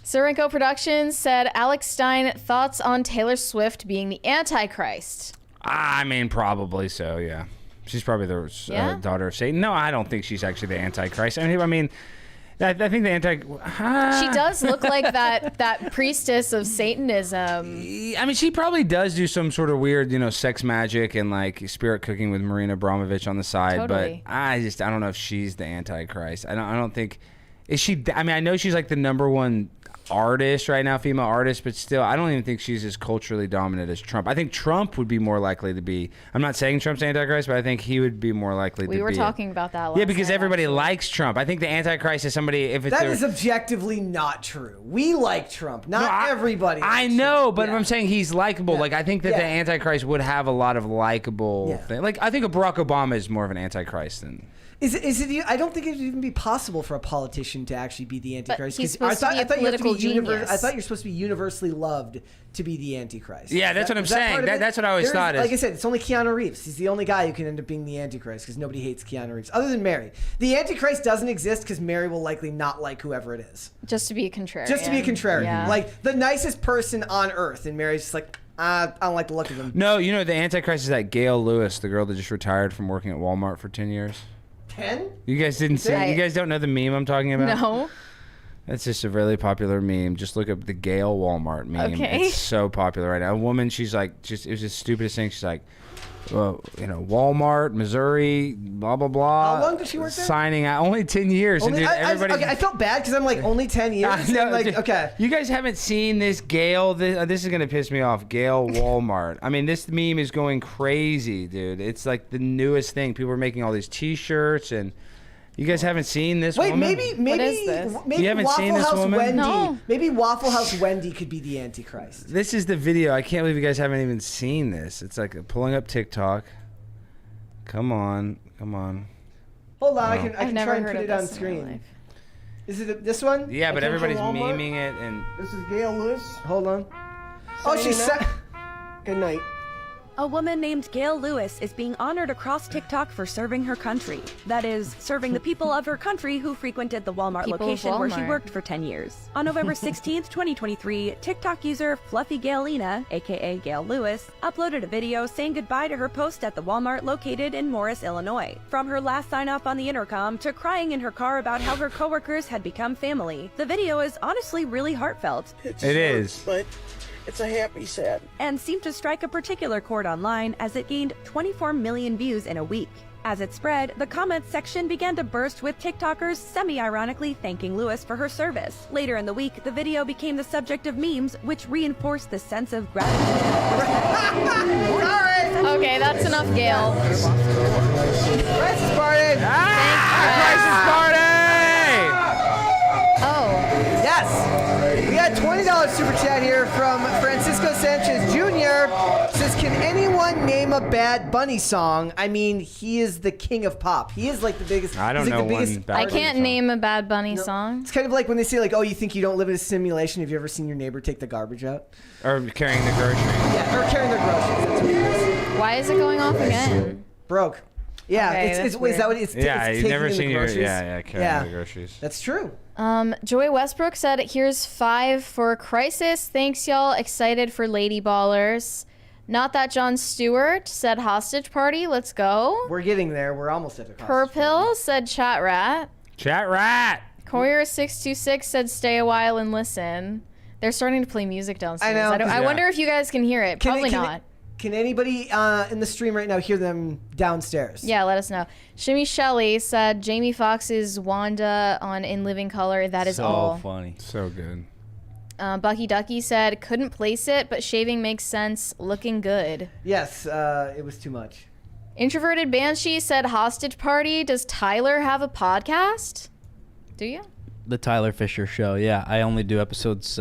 Speaker 2: Sirenko Productions said, Alex Stein, thoughts on Taylor Swift being the Antichrist?
Speaker 4: I mean, probably so, yeah. She's probably the daughter of Satan. No, I don't think she's actually the Antichrist. I mean, I think the
Speaker 2: She does look like that priestess of Satanism.
Speaker 4: I mean, she probably does do some sort of weird, sex magic and like spirit cooking with Marina Abramovich on the side.
Speaker 2: Totally.
Speaker 4: But I don't know if she's the Antichrist. I don't think. Is she? I mean, I know she's like the #1 artist right now, female artist, but still, I don't even think she's as culturally dominant as Trump. I think Trump would be more likely to be. I'm not saying Trump's Antichrist, but I think he would be more likely to be.
Speaker 2: We were talking about that last
Speaker 4: Yeah, because
Speaker 2: night,
Speaker 4: everybody likes Trump. I think the Antichrist is somebody.
Speaker 1: That is objectively not true. We like Trump. Not everybody.
Speaker 4: I know, but I'm saying he's likable. Like, I think that the Antichrist would have a lot of likable things. Like, I think a Barack Obama is more of an Antichrist than.
Speaker 1: Is it? I don't think it would even be possible for a politician to actually be the Antichrist.
Speaker 2: But he's supposed to be a political genius.
Speaker 1: I thought you're supposed to be universally loved to be the Antichrist.
Speaker 4: Yeah, that's what I'm saying. That's what I always thought.
Speaker 1: Like I said, it's only Keanu Reeves. He's the only guy who can end up being the Antichrist because nobody hates Keanu Reeves other than Mary. The Antichrist doesn't exist because Mary will likely not like whoever it is.
Speaker 2: Just to be a contrarian.
Speaker 1: Just to be a contrarian.
Speaker 2: Yeah.
Speaker 1: Like the nicest person on earth, and Mary's just like, I don't like the look of him.
Speaker 4: No, the Antichrist is that Gail Lewis, the girl that just retired from working at Walmart for 10 years.
Speaker 1: 10?
Speaker 4: You guys didn't see? You guys don't know the meme I'm talking about?
Speaker 2: No.
Speaker 4: That's just a really popular meme. Just look up the Gail Walmart meme.
Speaker 2: Okay.
Speaker 4: It's so popular right now. A woman, she's like, it was the stupidest thing. She's like, well, Walmart, Missouri, blah, blah, blah.
Speaker 1: How long did she work there?
Speaker 4: Signing out. Only 10 years.
Speaker 1: Only,
Speaker 4: and dude, everybody.
Speaker 1: I felt bad because I'm like, only 10 years? Okay.
Speaker 4: You guys haven't seen this Gail. This is going to piss me off. Gail Walmart. I mean, this meme is going crazy, dude. It's like the newest thing. People are making all these T-shirts and... You guys haven't seen this woman?
Speaker 1: Maybe
Speaker 2: what is this?
Speaker 1: Maybe
Speaker 4: you haven't
Speaker 1: Waffle
Speaker 4: seen this
Speaker 1: House
Speaker 4: woman?
Speaker 1: Wendy.
Speaker 2: No.
Speaker 1: Maybe Waffle House Wendy could be the Antichrist.
Speaker 4: This is the video. I can't believe you guys haven't even seen this. It's like pulling up TikTok. Come on.
Speaker 1: Hold on, I can
Speaker 2: I've never
Speaker 1: try and
Speaker 2: heard
Speaker 1: put
Speaker 2: of
Speaker 1: it on
Speaker 2: this in my
Speaker 1: screen.
Speaker 2: life.
Speaker 1: Is it this one?
Speaker 4: Yeah, but
Speaker 8: Attention,
Speaker 4: everybody's
Speaker 8: Walmart.
Speaker 4: memeing it and
Speaker 8: This is Gail Lewis.
Speaker 1: Hold on. Oh, she's
Speaker 8: Signing Good night.
Speaker 10: A woman named Gail Lewis is being honored across TikTok for serving her country. That is, serving the people of her country who frequented the Walmart
Speaker 2: People of
Speaker 10: location where she
Speaker 2: Walmart.
Speaker 10: worked for 10 years. On November 16th, 2023, TikTok user Fluffy Gailina, aka Gail Lewis, uploaded a video saying goodbye to her post at the Walmart located in Morris, Illinois. From her last sign-off on the intercom to crying in her car about how her coworkers had become family, the video is honestly really heartfelt.
Speaker 8: It
Speaker 4: is.
Speaker 8: But it's a happy sad.
Speaker 10: And seemed to strike a particular chord online as it gained 24 million views in a week. As it spread, the comments section began to burst with TikTokers semi-ironically thanking Lewis for her service. Later in the week, the video became the subject of memes, which reinforced the sense of gratitude.
Speaker 2: Okay, that's enough, Gail.
Speaker 1: Crisis Party!
Speaker 4: Crisis Party!
Speaker 1: name a Bad Bunny song, I mean, he is the king of pop. He is like the biggest.
Speaker 4: I don't
Speaker 1: he's like
Speaker 4: know
Speaker 1: the biggest,
Speaker 4: one Bad
Speaker 2: I
Speaker 4: Bunny
Speaker 2: can't
Speaker 4: song.
Speaker 2: name a Bad Bunny song.
Speaker 1: It's kind of like when they say like, "Oh, you think you don't live in a simulation? Have you ever seen your neighbor take the garbage out?"
Speaker 4: Or carrying the groceries.
Speaker 1: Yeah, or carrying their groceries. That's what it is.
Speaker 2: Why is it going off again?
Speaker 1: Broke. Yeah,
Speaker 2: Okay,
Speaker 1: it's
Speaker 2: that's
Speaker 1: wait, is that what it's?
Speaker 4: Yeah,
Speaker 1: it's
Speaker 4: you've
Speaker 1: taking
Speaker 4: never
Speaker 1: in the
Speaker 4: seen your
Speaker 1: groceries?
Speaker 4: carrying the groceries.
Speaker 1: That's true.
Speaker 2: Joy Westbrook said, "Here's 5 for Crisis. Thanks, y'all. Excited for Lady Ballers." Not That John Stewart said, "Hostage Party. Let's go."
Speaker 1: We're getting there. We're almost at the
Speaker 2: Purpill said, "Chat Rat."
Speaker 4: Chat Rat.
Speaker 2: Courier626 said, "Stay a while and listen." They're starting to play music downstairs.
Speaker 1: I know.
Speaker 2: I wonder if you guys can hear it. Probably not.
Speaker 1: Can anybody in the stream right now hear them downstairs?
Speaker 2: Yeah, let us know. Shimmy Shelley said, "Jamie Foxx's Wanda on In Living Color. That is all."
Speaker 3: So funny.
Speaker 4: So good.
Speaker 2: Bucky Ducky said, "Couldn't place it, but shaving makes sense. Looking good."
Speaker 1: Yes, it was too much.
Speaker 2: Introverted Banshee said, "Hostage Party. Does Tyler have a podcast?" Do you?
Speaker 3: The Tyler Fischer Show. Yeah, I only do episodes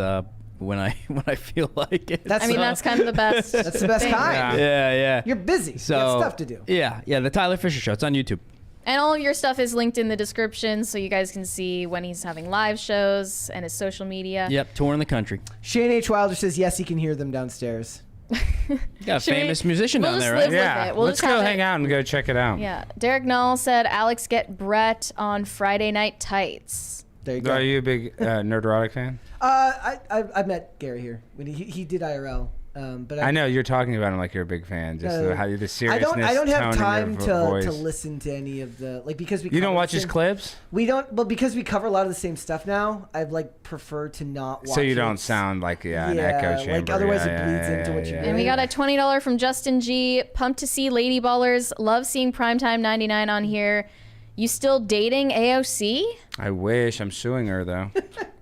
Speaker 3: when I feel like it.
Speaker 2: I mean, that's kind of the best.
Speaker 1: That's the best
Speaker 2: thing.
Speaker 1: kind.
Speaker 3: Yeah.
Speaker 1: You're busy.
Speaker 3: So,
Speaker 1: you got stuff to do.
Speaker 3: Yeah, the Tyler Fischer Show. It's on YouTube.
Speaker 2: And all of your stuff is linked in the description, so you guys can see when he's having live shows and his social media.
Speaker 3: Yep, touring the country.
Speaker 1: Shane H. Wilder says yes, he can hear them downstairs.
Speaker 3: You got a famous musician
Speaker 2: we'll
Speaker 3: down
Speaker 2: just
Speaker 3: there,
Speaker 2: live
Speaker 3: right?
Speaker 2: with
Speaker 4: Yeah.
Speaker 2: it. We'll
Speaker 4: Let's
Speaker 2: just
Speaker 4: go
Speaker 2: have
Speaker 4: hang
Speaker 2: it.
Speaker 4: out and go check it out.
Speaker 2: Yeah. Derek Null said, "Alex, get Brett on Friday Night Tights."
Speaker 1: There you go.
Speaker 4: Are you a big Nerderotic fan?
Speaker 1: I met Gary here when he did IRL. But
Speaker 4: I know you're talking about him like you're a big fan. Just how the seriousness.
Speaker 1: I don't have
Speaker 4: tone
Speaker 1: time
Speaker 4: in your voice.
Speaker 1: to listen to any of the because we.
Speaker 4: You don't
Speaker 1: cover
Speaker 4: watch
Speaker 1: the
Speaker 4: his
Speaker 1: same-
Speaker 4: clips,
Speaker 1: We don't, but because we cover a lot of the same stuff now, I've prefer to not watch.
Speaker 4: so you don't
Speaker 1: it.
Speaker 4: sound like an echo chamber.
Speaker 1: like otherwise it bleeds into what you
Speaker 2: And we got a $20 from Justin G. Pumped to see Lady Ballers. Love seeing Primetime 99 on here. You still dating AOC?
Speaker 4: I wish. I'm suing her though.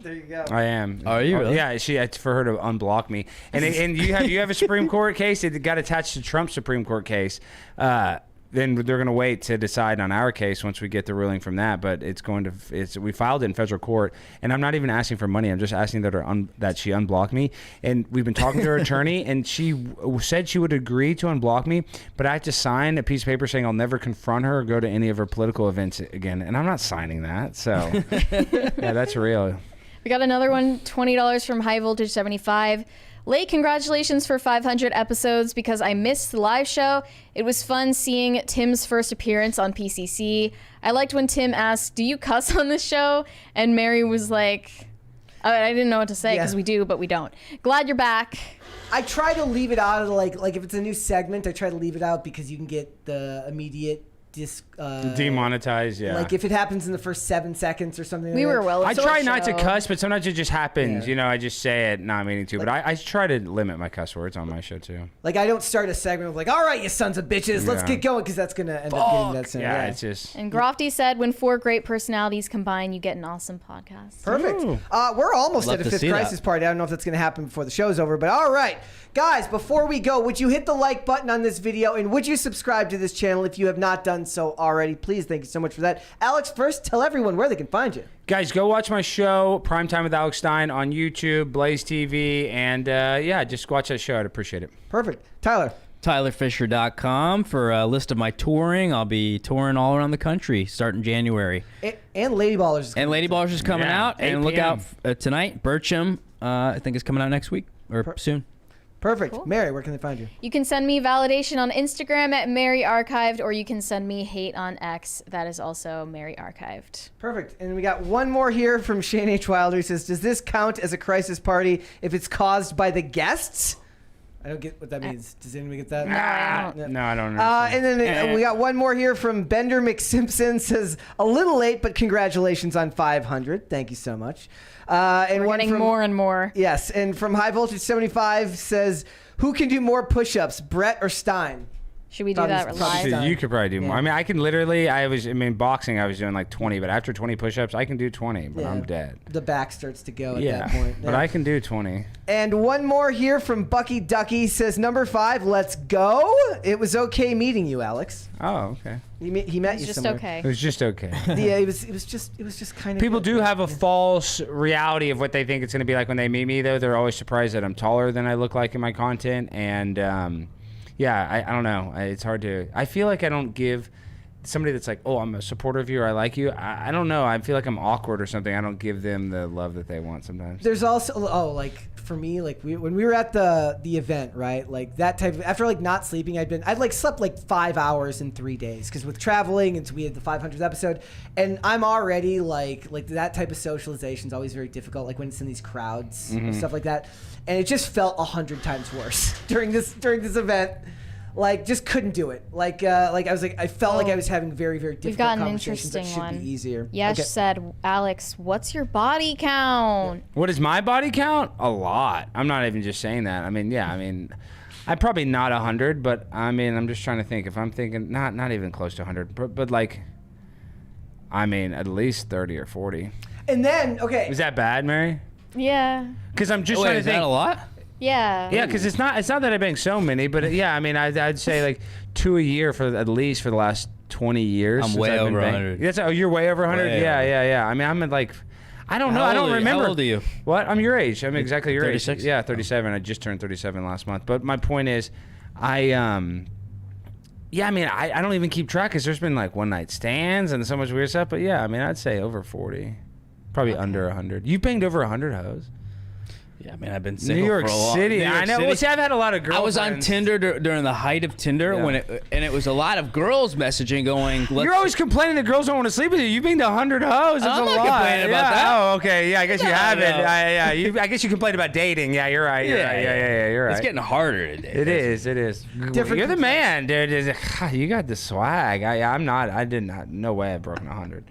Speaker 1: There you go.
Speaker 4: I am.
Speaker 3: Are you really?
Speaker 4: Yeah, for her to unblock me. And you have a Supreme Court case. It got attached to Trump's Supreme Court case. Then they're going to wait to decide on our case once we get the ruling from that. But we filed it in federal court, and I'm not even asking for money. I'm just asking that she unblock me. And we've been talking to her attorney, and she said she would agree to unblock me, but I have to sign a piece of paper saying I'll never confront her or go to any of her political events again. And I'm not signing that. So yeah, that's real.
Speaker 2: We got another one, $20 from High Voltage 75. Late congratulations for 500 episodes because I missed the live show. It was fun seeing Tim's first appearance on PCC. I liked when Tim asked, "Do you cuss on this show?" And Mary was like, I didn't know what to say because we do, but we don't. Glad you're back.
Speaker 1: I try to leave it out of like if it's a new segment, I try to leave it out because you can get the immediate
Speaker 4: demonetized. Yeah,
Speaker 1: like if it happens in the first 7 seconds or something.
Speaker 2: We were well.
Speaker 4: I try not to cuss, but sometimes it just happens. Yeah. I just say it not meaning to. But I try to limit my cuss words on my show too.
Speaker 1: Like I don't start a segment with "All right, you sons of bitches, let's get going," because that's gonna end up getting that soon.
Speaker 4: Yeah, it's just.
Speaker 2: And Grofty said, "When 4 great personalities combine, you get an awesome podcast."
Speaker 1: Perfect. We're almost at a fifth crisis party. I don't know if that's gonna happen before the show's over, but all right, guys. Before we go, would you hit the like button on this video and would you subscribe to this channel if you have not done so already? Please, thank you so much for that. Alex, first, tell everyone where they can find you.
Speaker 4: Guys, go watch my show, Primetime with Alex Stein, on YouTube, Blaze TV, and just watch that show. I'd appreciate it.
Speaker 1: Perfect. Tyler.
Speaker 3: TylerFisher.com for a list of my touring. I'll be touring all around the country starting January.
Speaker 1: And Lady Ballers is coming.
Speaker 3: And Lady Ballers is coming out.
Speaker 4: 8
Speaker 3: And look out
Speaker 4: p.m.
Speaker 3: tonight. Bircham, I think, is coming out next week or soon.
Speaker 1: Perfect.
Speaker 2: Cool.
Speaker 1: Mary, where can they find you?
Speaker 2: You can send me validation on Instagram at Mary Archived, or you can send me hate on X. That is also Mary Archived.
Speaker 1: Perfect. And we got one more here from Shane H. Wilder. He says, "Does this count as a crisis party if it's caused by the guests?" I don't get what that means. Does anyone get that?
Speaker 4: No, I don't know.
Speaker 1: And then we got one more here from Bender McSimpson. Says, "A little late, but congratulations on 500. Thank you so much." And
Speaker 2: We're getting more and more.
Speaker 1: Yes, and from High Voltage 75 says, "Who can do more push-ups, Brett or Stein?"
Speaker 2: Should we do that live?
Speaker 4: You could probably do more. I mean, I can literally. Boxing, I was doing like 20, but after 20 push-ups, I can do 20, but I'm dead.
Speaker 1: The back starts to go at that point.
Speaker 4: But I can do 20.
Speaker 1: And one more here from Bucky Ducky says, "Number 5, let's go. It was okay meeting you, Alex."
Speaker 4: Oh, okay.
Speaker 1: He met you
Speaker 2: just
Speaker 1: somewhere.
Speaker 2: okay.
Speaker 4: It was just okay.
Speaker 1: Yeah, it was just kind of.
Speaker 4: People do have a false reality of what they think it's going to be like when they meet me, though. They're always surprised that I'm taller than I look like in my content, and yeah, I don't know. It's hard to. I feel like I don't give somebody that's like, oh, I'm a supporter of you or I like you. I don't know. I feel like I'm awkward or something. I don't give them the love that they want sometimes.
Speaker 1: There's also like for me, like when we were at the event, right? Like that type of, after like not sleeping, I'd like slept like 5 hours in 3 days because with traveling, and so we had the 500th episode, and I'm already like that type of socialization is always very difficult. Like when it's in these crowds and stuff like that, and it just felt 100 times worse during this event. Like, just couldn't do it. Like I was like, I felt like I was having very, very difficult
Speaker 2: We've got an
Speaker 1: conversations that
Speaker 2: interesting
Speaker 1: should
Speaker 2: one.
Speaker 1: be easier.
Speaker 2: Yash said, Alex, what's your body count?
Speaker 4: What is my body count? A lot. I'm not even just saying that. I mean, yeah, I mean, I'm probably not 100, but I mean, I'm just trying to think. If I'm thinking, not even close to 100, but like, I mean, at least 30 or 40.
Speaker 1: And then, okay.
Speaker 4: Is that bad, Mary?
Speaker 2: Yeah.
Speaker 4: Because I'm just
Speaker 3: Wait,
Speaker 4: trying to
Speaker 3: is
Speaker 4: think.
Speaker 3: that a lot?
Speaker 2: Yeah.
Speaker 4: Yeah, because it's not that I bang so many, but yeah, I mean, I'd say like 2 a year for at least for the last 20 years.
Speaker 3: I'm
Speaker 4: since
Speaker 3: way
Speaker 4: I've been
Speaker 3: over
Speaker 4: banging.
Speaker 3: 100.
Speaker 4: That's, oh, you're way over 100?
Speaker 3: Way
Speaker 4: Yeah,
Speaker 3: over.
Speaker 4: yeah. I mean, I'm at like, I don't know. I don't remember.
Speaker 3: How old are you?
Speaker 4: What? I'm your age. I'm exactly your
Speaker 3: 36?
Speaker 4: age. Yeah, 37. I just turned 37 last month. But my point is, yeah, I mean, I don't even keep track because there's been like one night stands and so much weird stuff. But yeah, I mean, I'd say over 40. Probably under 100. You banged over 100 hoes?
Speaker 3: Yeah, I mean, I've been single
Speaker 4: New York
Speaker 3: for a long
Speaker 4: City.
Speaker 3: New York
Speaker 4: I know.
Speaker 3: City.
Speaker 4: Well, see, I've had a lot of girls.
Speaker 3: I was on Tinder during the height of Tinder and it was a lot of girls messaging going.
Speaker 4: You're always complaining that girls don't want to sleep with you. You've been to 100 hoes. That's
Speaker 3: I'm
Speaker 4: a
Speaker 3: not
Speaker 4: lot.
Speaker 3: complaining about that.
Speaker 4: Oh, okay. Yeah, I guess you haven't.
Speaker 3: no.
Speaker 4: I guess you complained about dating. Yeah, you're right. Yeah, you're right.
Speaker 3: It's getting harder today.
Speaker 4: It is.
Speaker 1: Different
Speaker 4: You're the man, dude. You got the swag. I'm not. I did not. No way I've broken 100.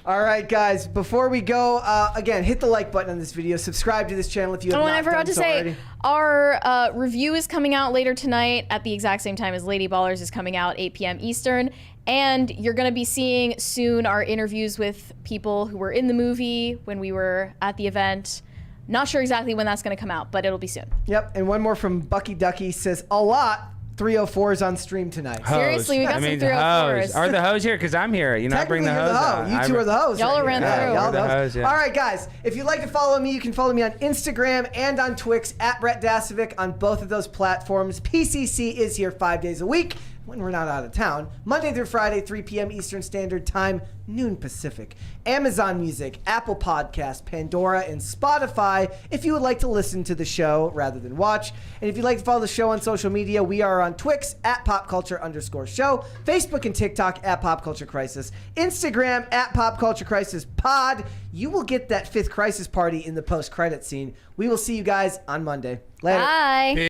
Speaker 1: All right, guys. Before we go, again, hit the like button on this video. Subscribe to this channel if you have
Speaker 2: Oh,
Speaker 1: not
Speaker 2: and I forgot
Speaker 1: done
Speaker 2: to
Speaker 1: so
Speaker 2: say,
Speaker 1: already.
Speaker 2: our review is coming out later tonight at the exact same time as Lady Ballers is coming out, 8 p.m. Eastern. And you're going to be seeing soon our interviews with people who were in the movie when we were at the event. Not sure exactly when that's going to come out, but it'll be soon.
Speaker 1: Yep. And one more from Bucky Ducky says, a lot. 304s on stream tonight.
Speaker 2: Seriously, we got some 304s.
Speaker 4: Hoes. Are the hoes here? Because I'm here. You know, I bring the
Speaker 1: Technically,
Speaker 4: hoes
Speaker 1: you're the
Speaker 4: out.
Speaker 1: hoe. You two are the hoes.
Speaker 2: Y'all
Speaker 1: right
Speaker 2: ran
Speaker 1: here.
Speaker 2: through.
Speaker 1: Y'all
Speaker 4: We're the
Speaker 1: the hoes.
Speaker 4: hoes, yeah.
Speaker 1: All right, guys. If you'd like to follow me, you can follow me on Instagram and on Twix at Brett Dasovic on both of those platforms. PCC is here 5 days a week when we're not out of town. Monday through Friday, 3 p.m. Eastern Standard Time, noon Pacific. Amazon Music, Apple Podcasts, Pandora, and Spotify if you would like to listen to the show rather than watch. And if you'd like to follow the show on social media, we are on Twix at popculture_show, Facebook and TikTok at Pop Culture Crisis, Instagram at Pop Culture Crisis Pod. You will get that fifth crisis party in the post-credit scene. We will see you guys on Monday. Later.
Speaker 2: Bye.